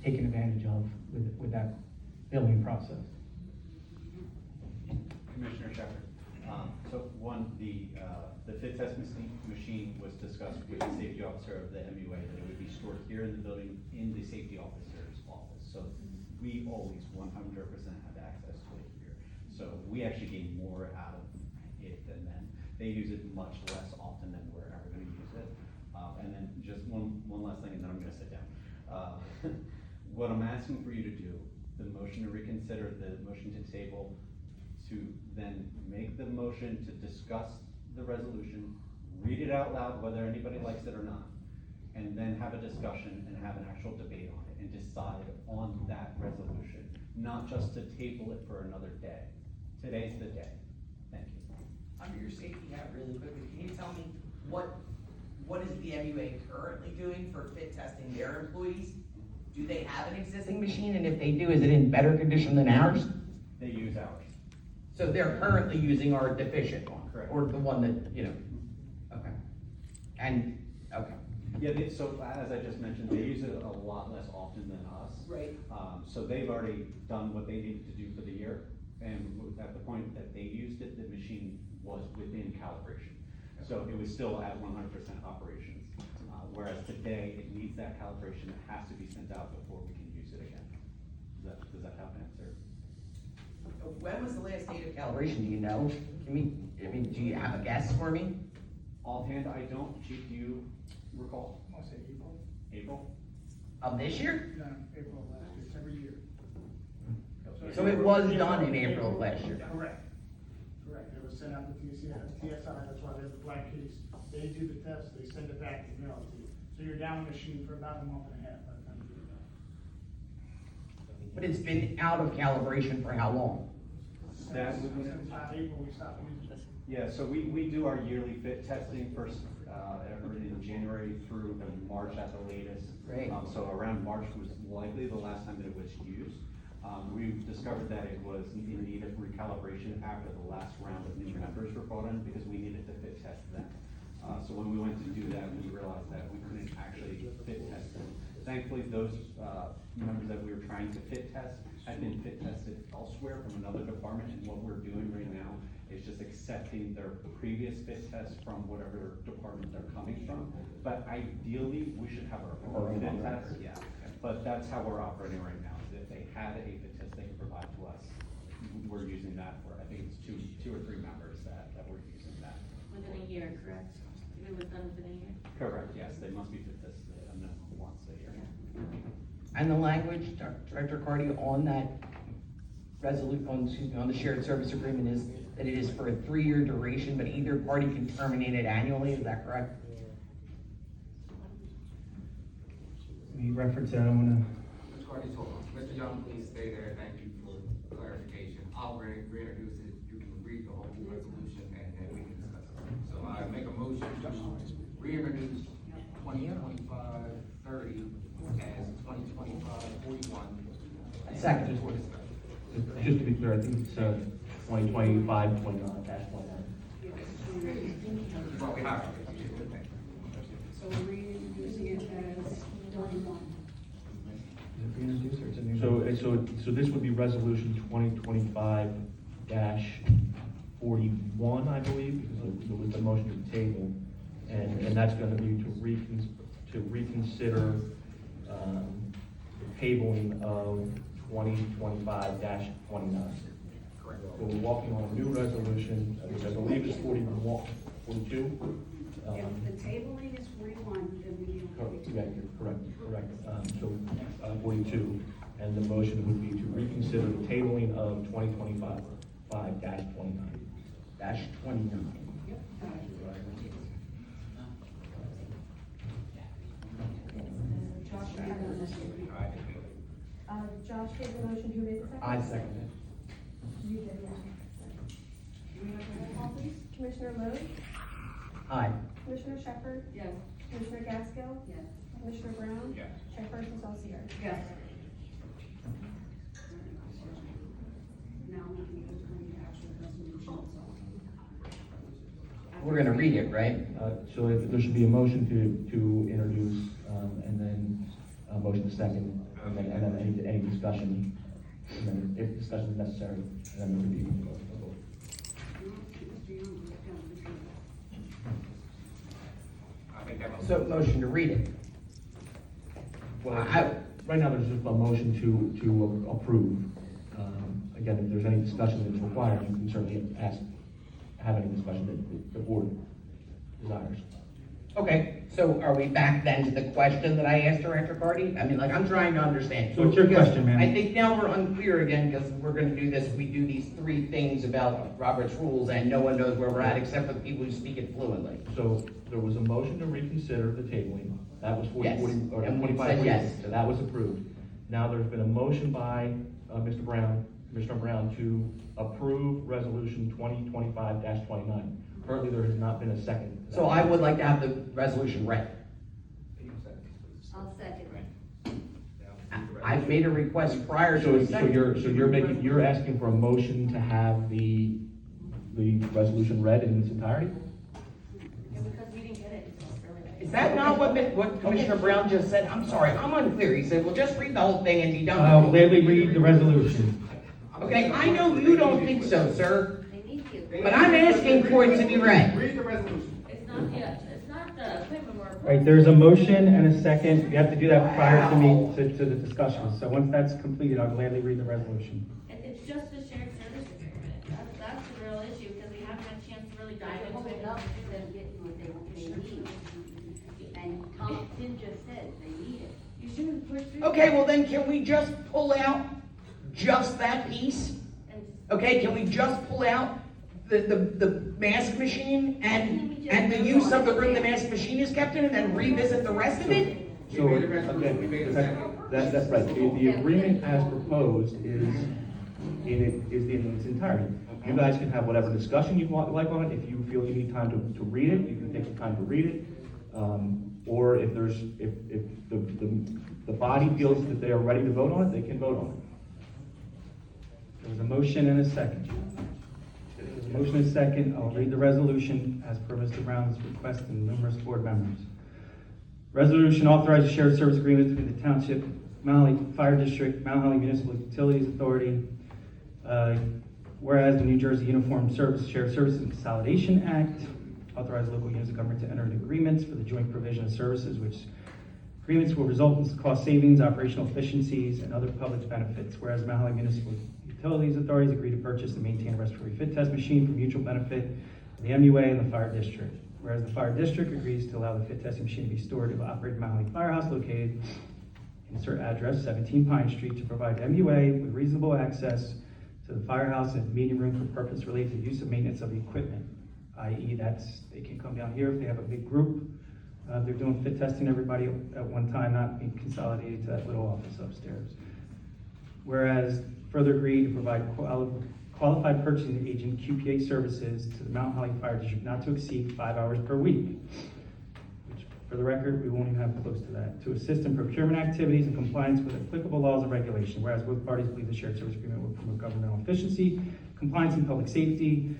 taken advantage of with that billing process. Commissioner Shepherd. So one, the fit test machine was discussed with the safety officer of the MUA, that it would be stored here in the building in the safety officer's office. So we always 100% have access to it here. So we actually gain more out of it than them. They use it much less often than we're ever going to use it. And then just one last thing, and then I'm going to sit down. What I'm asking for you to do, the motion to reconsider, the motion to table, to then make the motion to discuss the resolution, read it out loud, whether anybody likes it or not, and then have a discussion and have an actual debate on it and decide on that resolution, not just to table it for another day. Today's the day. Thank you. Under your safety hat, really quickly, can you tell me what is the MUA currently doing for fit testing their employees? Do they have an existing machine, and if they do, is it in better condition than ours? They use ours. So they're currently using our deficient one? Correct. Or the one that, okay. And, okay. Yeah, so as I just mentioned, they use it a lot less often than us. Right. So they've already done what they needed to do for the year, and at the point that they used it, the machine was within calibration. So it was still at 100% operations. Whereas today, it needs that calibration, it has to be sent out before we can use it again. Does that help answer? When was the last date of calibration, do you know? Do you have a guess for me? Offhand, I don't. Chief, do you recall? I'll say April. April? Of this year? No, April of last year, it's every year. So it was done in April of last year? Correct. It was sent out to TSI, that's why there's a blank case. They do the test, they send it back and mail it to you. So you're down the machine for about a month and a half by the time you do it. But it's been out of calibration for how long? Since April, we stopped using it. Yeah, so we do our yearly fit testing first, in January through March at the latest. Great. So around March was likely the last time that it was used. We've discovered that it was in need of recalibration after the last round of new members were brought in, because we needed to fit test them. So when we went to do that, we realized that we couldn't actually fit test them. Thankfully, those members that we were trying to fit test had been fit tested elsewhere from another department, and what we're doing right now is just accepting their previous fit test from whatever department they're coming from. But ideally, we should have our own fit test, yeah. But that's how we're operating right now, is if they had a fit test they can provide to us, we're using that for, I think it's two or three members that we're using that. Within a year, correct? If it was done within a year? Correct, yes, they must be fit tested a minimum once a year. And the language, Director Cardy, on that on the shared service agreement is that it is for a 3-year duration, but either party can terminate it annually, is that correct? Let me reference it, I don't wanna. Mr. Cardy, hold on. Mr. Young, please stay there. Thank you for clarification. I'll reintroduce it. You can read the whole resolution and then we can discuss it. So I make a motion to reintroduce 2025-30 as 2025-41. Second. Just to be clear, I think it's 2025-29. Well, we have. So we're reintroducing it as 41. So this would be resolution 2025-41, I believe, because there was the motion to the table. And that's gonna be to reconsider, the tabling of 2025-29. Correct. So we're walking on a new resolution, which I believe is 42. If the tabling is 41, then we need Correct, 42. yeah, you're correct. So 42, and the motion would be to reconsider the tabling of 2025-29. Josh gave the motion, who made the second? I second it. You did, yeah. Do we have a roll call, please? Commissioner Lowe? Aye. Commissioner Shepherd? Yes. Commissioner Gaskell? Yes. Commissioner Brown? Yes. Chairperson Saucier? Yes. Now we can go to the actual resolution itself. We're gonna read it, right? So there should be a motion to introduce, and then a motion to second, and then any discussion, and then if discussion is necessary, then it would be. I think that was. So motion to read it. Well, right now, there's just a motion to approve. Again, if there's any discussion that's required, you can certainly have any discussion that the board desires. Okay, so are we back then to the question that I asked Director Cardy? I mean, like, I'm trying to understand. So it's your Because question, ma'am. I think now we're unclear again, because we're gonna do this, we do these three things about Robert's rules, and no one knows where we're at, except for the people who speak it fluently. So there was a motion to reconsider the tabling. That was Yes, 40, or and we 25. said yes. So that was approved. Now there's been a motion by Mr. Brown, Commissioner Brown, to approve resolution 2025-29. Currently, there has not been a second. So I would like to have the resolution read. I'll second. I've made a request prior to So a second. you're asking for a motion to have the resolution read in its entirety? Because we didn't get it. Is that not what Commissioner Brown just said? I'm sorry, I'm unclear. He said, well, just read the whole thing and be done. I'll gladly read the resolution. Okay, I know you don't think so, sir, They need you. but I'm asking for it to be read. Read the resolution. It's not, yeah, it's not the equipment we're. Right, there's a motion and a second. You have to do that prior to the discussion. So once that's completed, I'll gladly read the resolution. It's just the shared service agreement. That's the real issue, because we haven't had a chance to really dive into Hold it. it up to them getting what they need. And Tim just said they need it. You shouldn't push through. Okay, well then can we just pull out just that piece? Okay, can we just pull out the mask machine and the use of the room the mask machine is kept in and then revisit the rest of it? So, again, that's right. The agreement as proposed is in its entirety. You guys can have whatever discussion you like on it. If you feel you need time to read it, you can take the time to read it. Or if the body feels that they are ready to vote on it, they can vote on it. There was a motion and a second. There's a motion and a second. I'll read the resolution as per Mr. Brown's request and numerous board members. Resolution authorizes shared service agreement between the Township, Mount Holly Fire District, Mount Holly Municipal Utilities Authority. Whereas the New Jersey Uniform Service Shared Services Consolidation Act authorizes local units of government to enter into agreements for the joint provision of services, which agreements will result in cost savings, operational efficiencies, and other public benefits. Whereas Mount Holly Municipal Utilities Authorities agree to purchase and maintain a respiratory fit test machine for mutual benefit of the MUA and the Fire District. Whereas the Fire District agrees to allow the fit testing machine to be stored and operated in Mount Holly Firehouse located insert address 17 Pine Street to provide MUA with reasonable access to the firehouse and meeting room for purpose related to use and maintenance of the equipment, i.e. they can come down here if they have a big group. They're doing fit testing everybody at one time, not being consolidated to that little office upstairs. Whereas further agreed to provide qualified purchasing agent QPA services to the Mount Holly Fire District not to exceed 5 hours per week, which For the record, we won't even have close to that. To assist in procurement activities in compliance with applicable laws and regulation, whereas both parties believe the shared service agreement will promote governmental efficiency, compliance, and public safety.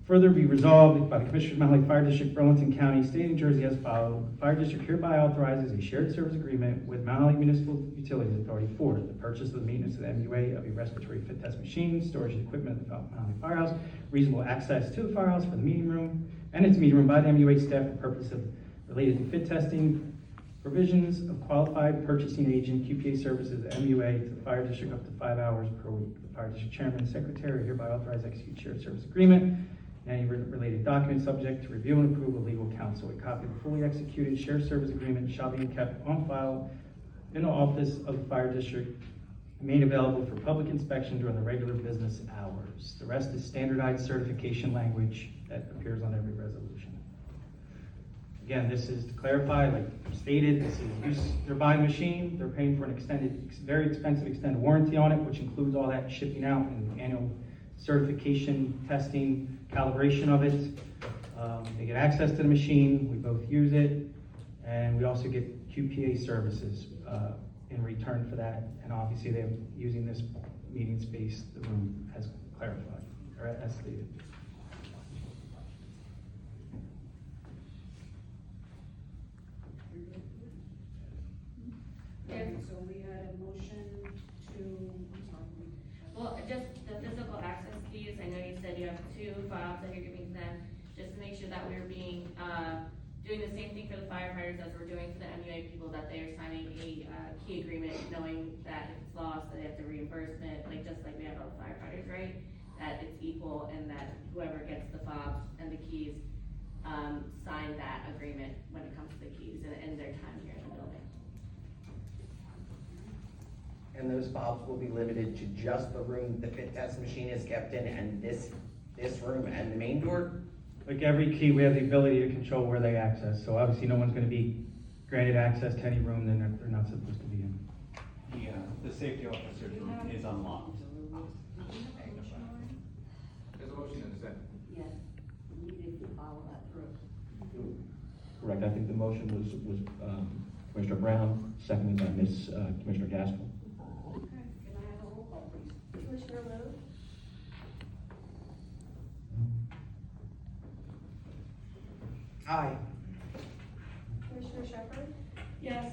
Further be resolved by the Commissioners of Mount Lake Fire District, Burlington County, State of New Jersey as follows. The Fire District hereby authorizes a shared service agreement with Mount Lake Municipal Utilities Authority for the purchase of the maintenance of the MUA of a respiratory fit test machine, storage of equipment at the Mount Lake Firehouse, reasonable access to the firehouse for the meeting room and its meeting room by the MUA staff for purpose of related to fit testing, provisions of qualified purchasing agent, QPA services, MUA to the Fire District up to 5 hours per week. The Fire District Chairman and Secretary are hereby authorized to execute shared service agreement. Any related documents subject to review and approval of legal counsel. A copy of the fully executed shared service agreement shall be kept on file in the office of the Fire District, made available for public inspection during the regular business hours. The rest is standardized certification language that appears on every resolution. Again, this is to clarify, like stated, this is they're buying a machine, they're paying for an extended, very expensive extended warranty on it, which includes all that shipping out and annual certification, testing, calibration of it. They get access to the machine, we both use it, and we also get QPA services in return for that. And obviously they're using this meeting space, the room has clarified, or as stated. So we had a motion to, I'm sorry. Well, just the physical access keys, I know you said you have 2 fobs that you're giving to them, just to make sure that we're being, doing the same thing for the firefighters as we're doing for the MUA people, that they are signing a, key agreement, knowing that if it's lost, that they have to reimbursement, like, just like we have all the firefighters, right? That it's equal, and that whoever gets the fobs and the keys, sign that agreement when it comes to the keys and their time here in the building. And those fobs will be limited to just the room the fit test machine is kept in, and this room and the main door? Like every key, we have the ability to control where they access, so obviously no one's gonna be granted access to any room that they're not supposed to be in. The safety officer's room is unlocked. There's a motion in a second. Yes, we needed to follow that through. Correct, I think the motion was Commissioner Brown, seconded by Commissioner Gaskell. Okay, can I have a roll call, please? Commissioner Lowe? Aye. Commissioner Shepherd? Yes.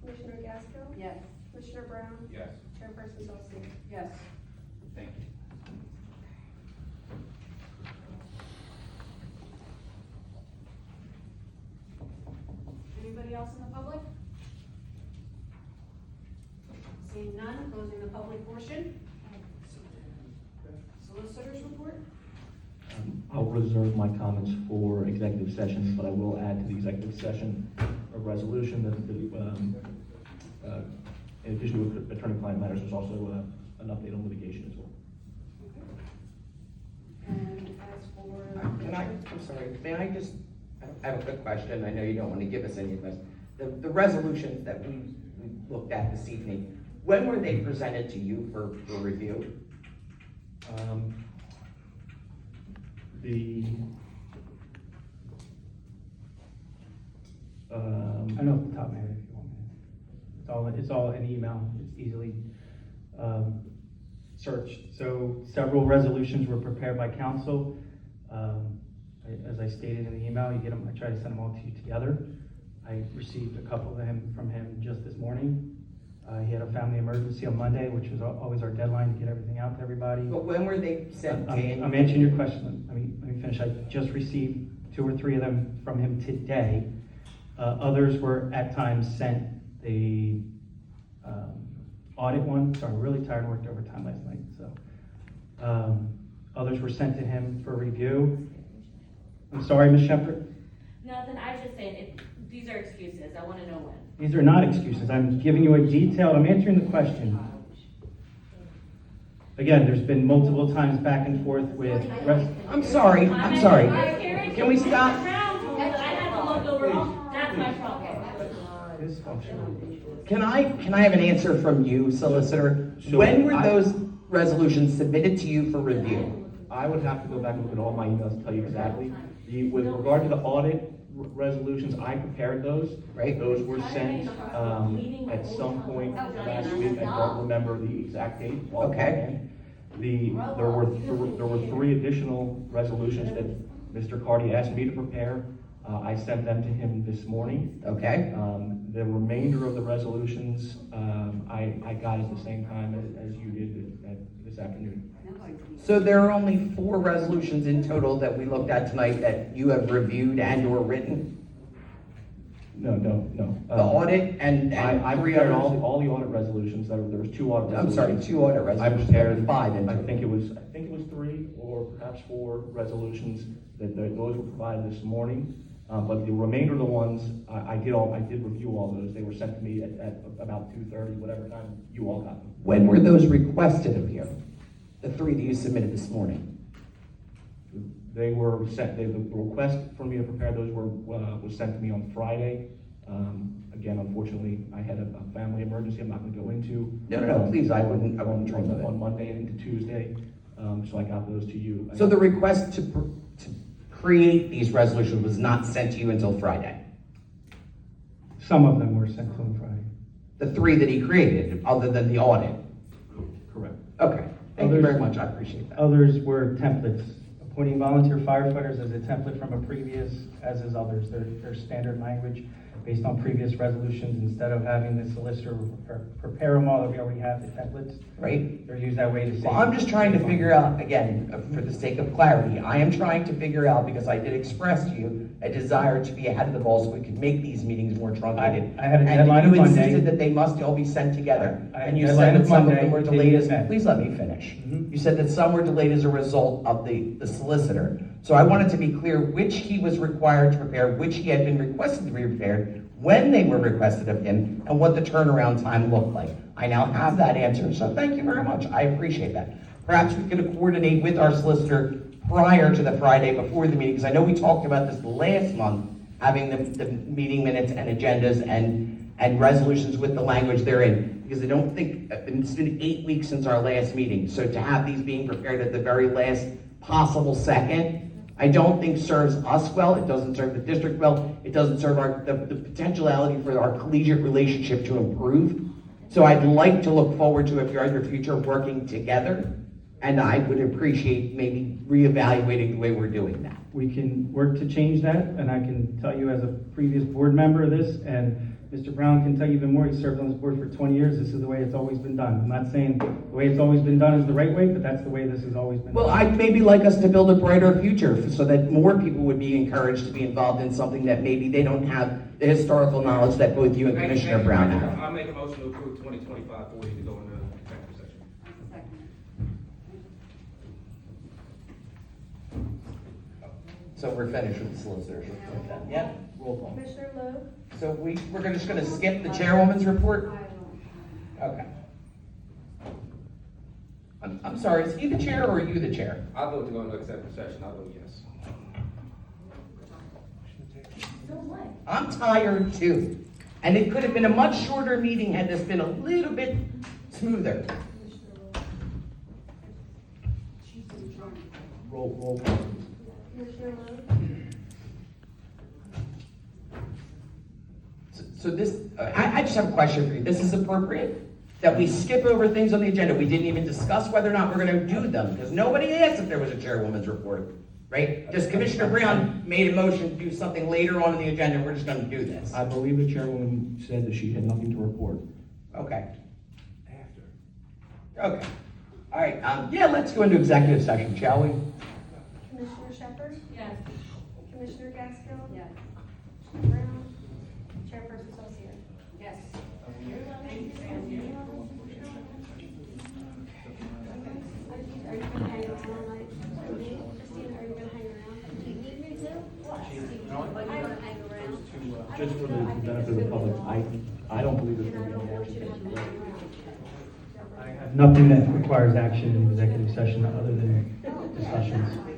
Commissioner Gaskell? Yes. Commissioner Brown? Yes. Chairperson Dawson? Yes. Thank you. Anybody else in the public? Seeing none, closing the public portion. Solicitors report? I'll reserve my comments for executive session, but I will add to the executive session a resolution that, in addition to attorney-client matters, there's also an update on litigation as well. And as for. I'm sorry, may I just, I have a quick question, I know you don't want to give us any of this. The resolutions that we looked at this evening, when were they presented to you for review? I know off the top of my head if you want me. It's all an email, it's easily searched. So several resolutions were prepared by council. As I stated in the email, you get them, I try to send them all to you together. I received a couple of them from him just this morning. He had a family emergency on Monday, which was always our deadline to get everything out to everybody. But when were they sent in? I'm answering your question. Let me finish. I just received 2 or 3 of them from him today. Others were at times sent the audit one. So I'm really tired, worked overtime last night. So others were sent to him for review. I'm sorry, Ms. Shepherd. Nothing, I was just saying, these are excuses, I wanna know when. These are not excuses. I'm giving you I'm answering the question. Again, there's been multiple times back and forth with. I'm sorry. Can we stop? I had to look over, that's my problem. Can I have an answer from you, solicitor? Sure. When were those resolutions submitted to you for review? I would have to go back and look at all my emails to tell you exactly. With regard to the audit resolutions, I prepared those. Right. Those were sent, at some point last week. I don't remember the exact date. while Okay. There were 3 additional resolutions that Mr. Cardy asked me to prepare. I sent them to him this morning. Okay. The remainder of the resolutions, I got at the same time as you did this afternoon. So there are only 4 resolutions in total that we looked at tonight that you have reviewed and or written? No. The audit and I 3 prepared others? all the audit resolutions. There was 2 audit I'm resolutions. sorry, 2 audit resolutions. I prepared 5 in I total. think it was 3 or perhaps 4 resolutions those were provided this morning. But the remainder of the ones, I did review all those. They were sent to me at about 2:30, whatever time you all got them. When were those requested of you? The 3 that you submitted this morning? They were sent, the request for me to prepare those was sent to me on Friday. Again, unfortunately, I had a family emergency I'm not gonna go into. No, please, I wouldn't dream of it. On Monday and into Tuesday, so I got those to you. So the request to create these resolutions was not sent to you until Friday? Some of them were sent to him Friday. The 3 that he created, other than the audit? Correct. Okay, thank you very much, I appreciate that. Others were templates. Appointing volunteer firefighters as a template from a previous, as is others. They're standard language based on previous resolutions. Instead of having the solicitor prepare them all, that we already have the templates. Right. They're used that way to save. Well, I'm just trying to figure out, again, for the sake of clarity, I am trying to figure out, because I did express to you a desire to be ahead of the ball so we could make these meetings more truncated. I had a deadline And of you Monday. insisted that they must all be sent together. I had And a you deadline said that of some of Monday, them were they delayed as, met. please let me finish. Mhm. You said that some were delayed as a result of the solicitor. So I wanted to be clear which he was required to prepare, which he had been requested to be prepared, when they were requested of him, and what the turnaround time looked like. I now have that answer, so thank you very much. I appreciate that. Perhaps we could coordinate with our solicitor prior to the Friday before the meeting, because I know we talked about this last month, having the meeting minutes and agendas and resolutions with the language therein, because I don't think, it's been 8 weeks since our last meeting, so to have these being prepared at the very last possible second, I don't think serves us well, it doesn't serve the district well, it doesn't serve the potentiality for our collegiate relationship to improve. So I'd like to look forward to, if you're in your future, working together, and I would appreciate maybe reevaluating the way we're doing that. We can work to change that, and I can tell you as a previous board member of this, and Mr. Brown can tell you even more, he served on this board for 20 years, this is the way it's always been done. I'm not saying the way it's always been done is the right way, but that's the way this has always been done. Well, I'd maybe like us to build a brighter future so that more people would be encouraged to be involved in something that maybe they don't have the historical knowledge that both you and Commissioner Brown have. I'll make a motion to approve 2025-40 to go into executive session. So we're finished with the solicitors. Yeah, roll call. Commissioner Lowe? So we're just gonna skip the chairwoman's report? Okay. I'm sorry, is he the chair or are you the chair? I vote to go into executive session, I vote yes. I'm tired too. And it could have been a much shorter meeting had this been a little bit smoother. Roll call. Commissioner Lowe? So this, I just have a question for you. This is appropriate? That we skip over things on the agenda. We didn't even discuss whether or not we're gonna do them, because nobody asked if there was a chairwoman's report, right? Just Commissioner Brown made a motion to do something later on in the agenda, we're just gonna do this. I believe the chairwoman said that she had nothing to report. Okay. Okay. All right, yeah, let's go into executive session, shall we? Commissioner Shepherd? Yes. Commissioner Gaskell? Yes. Commissioner Brown? Chairperson Saucier? Yes. Are you gonna hang around all night? Christina, are you gonna hang around? Do you need me to? What? I'm gonna hang around. Just for the benefit of the public, I don't believe there's going to be any action. I have nothing that requires action in executive session other than discussions.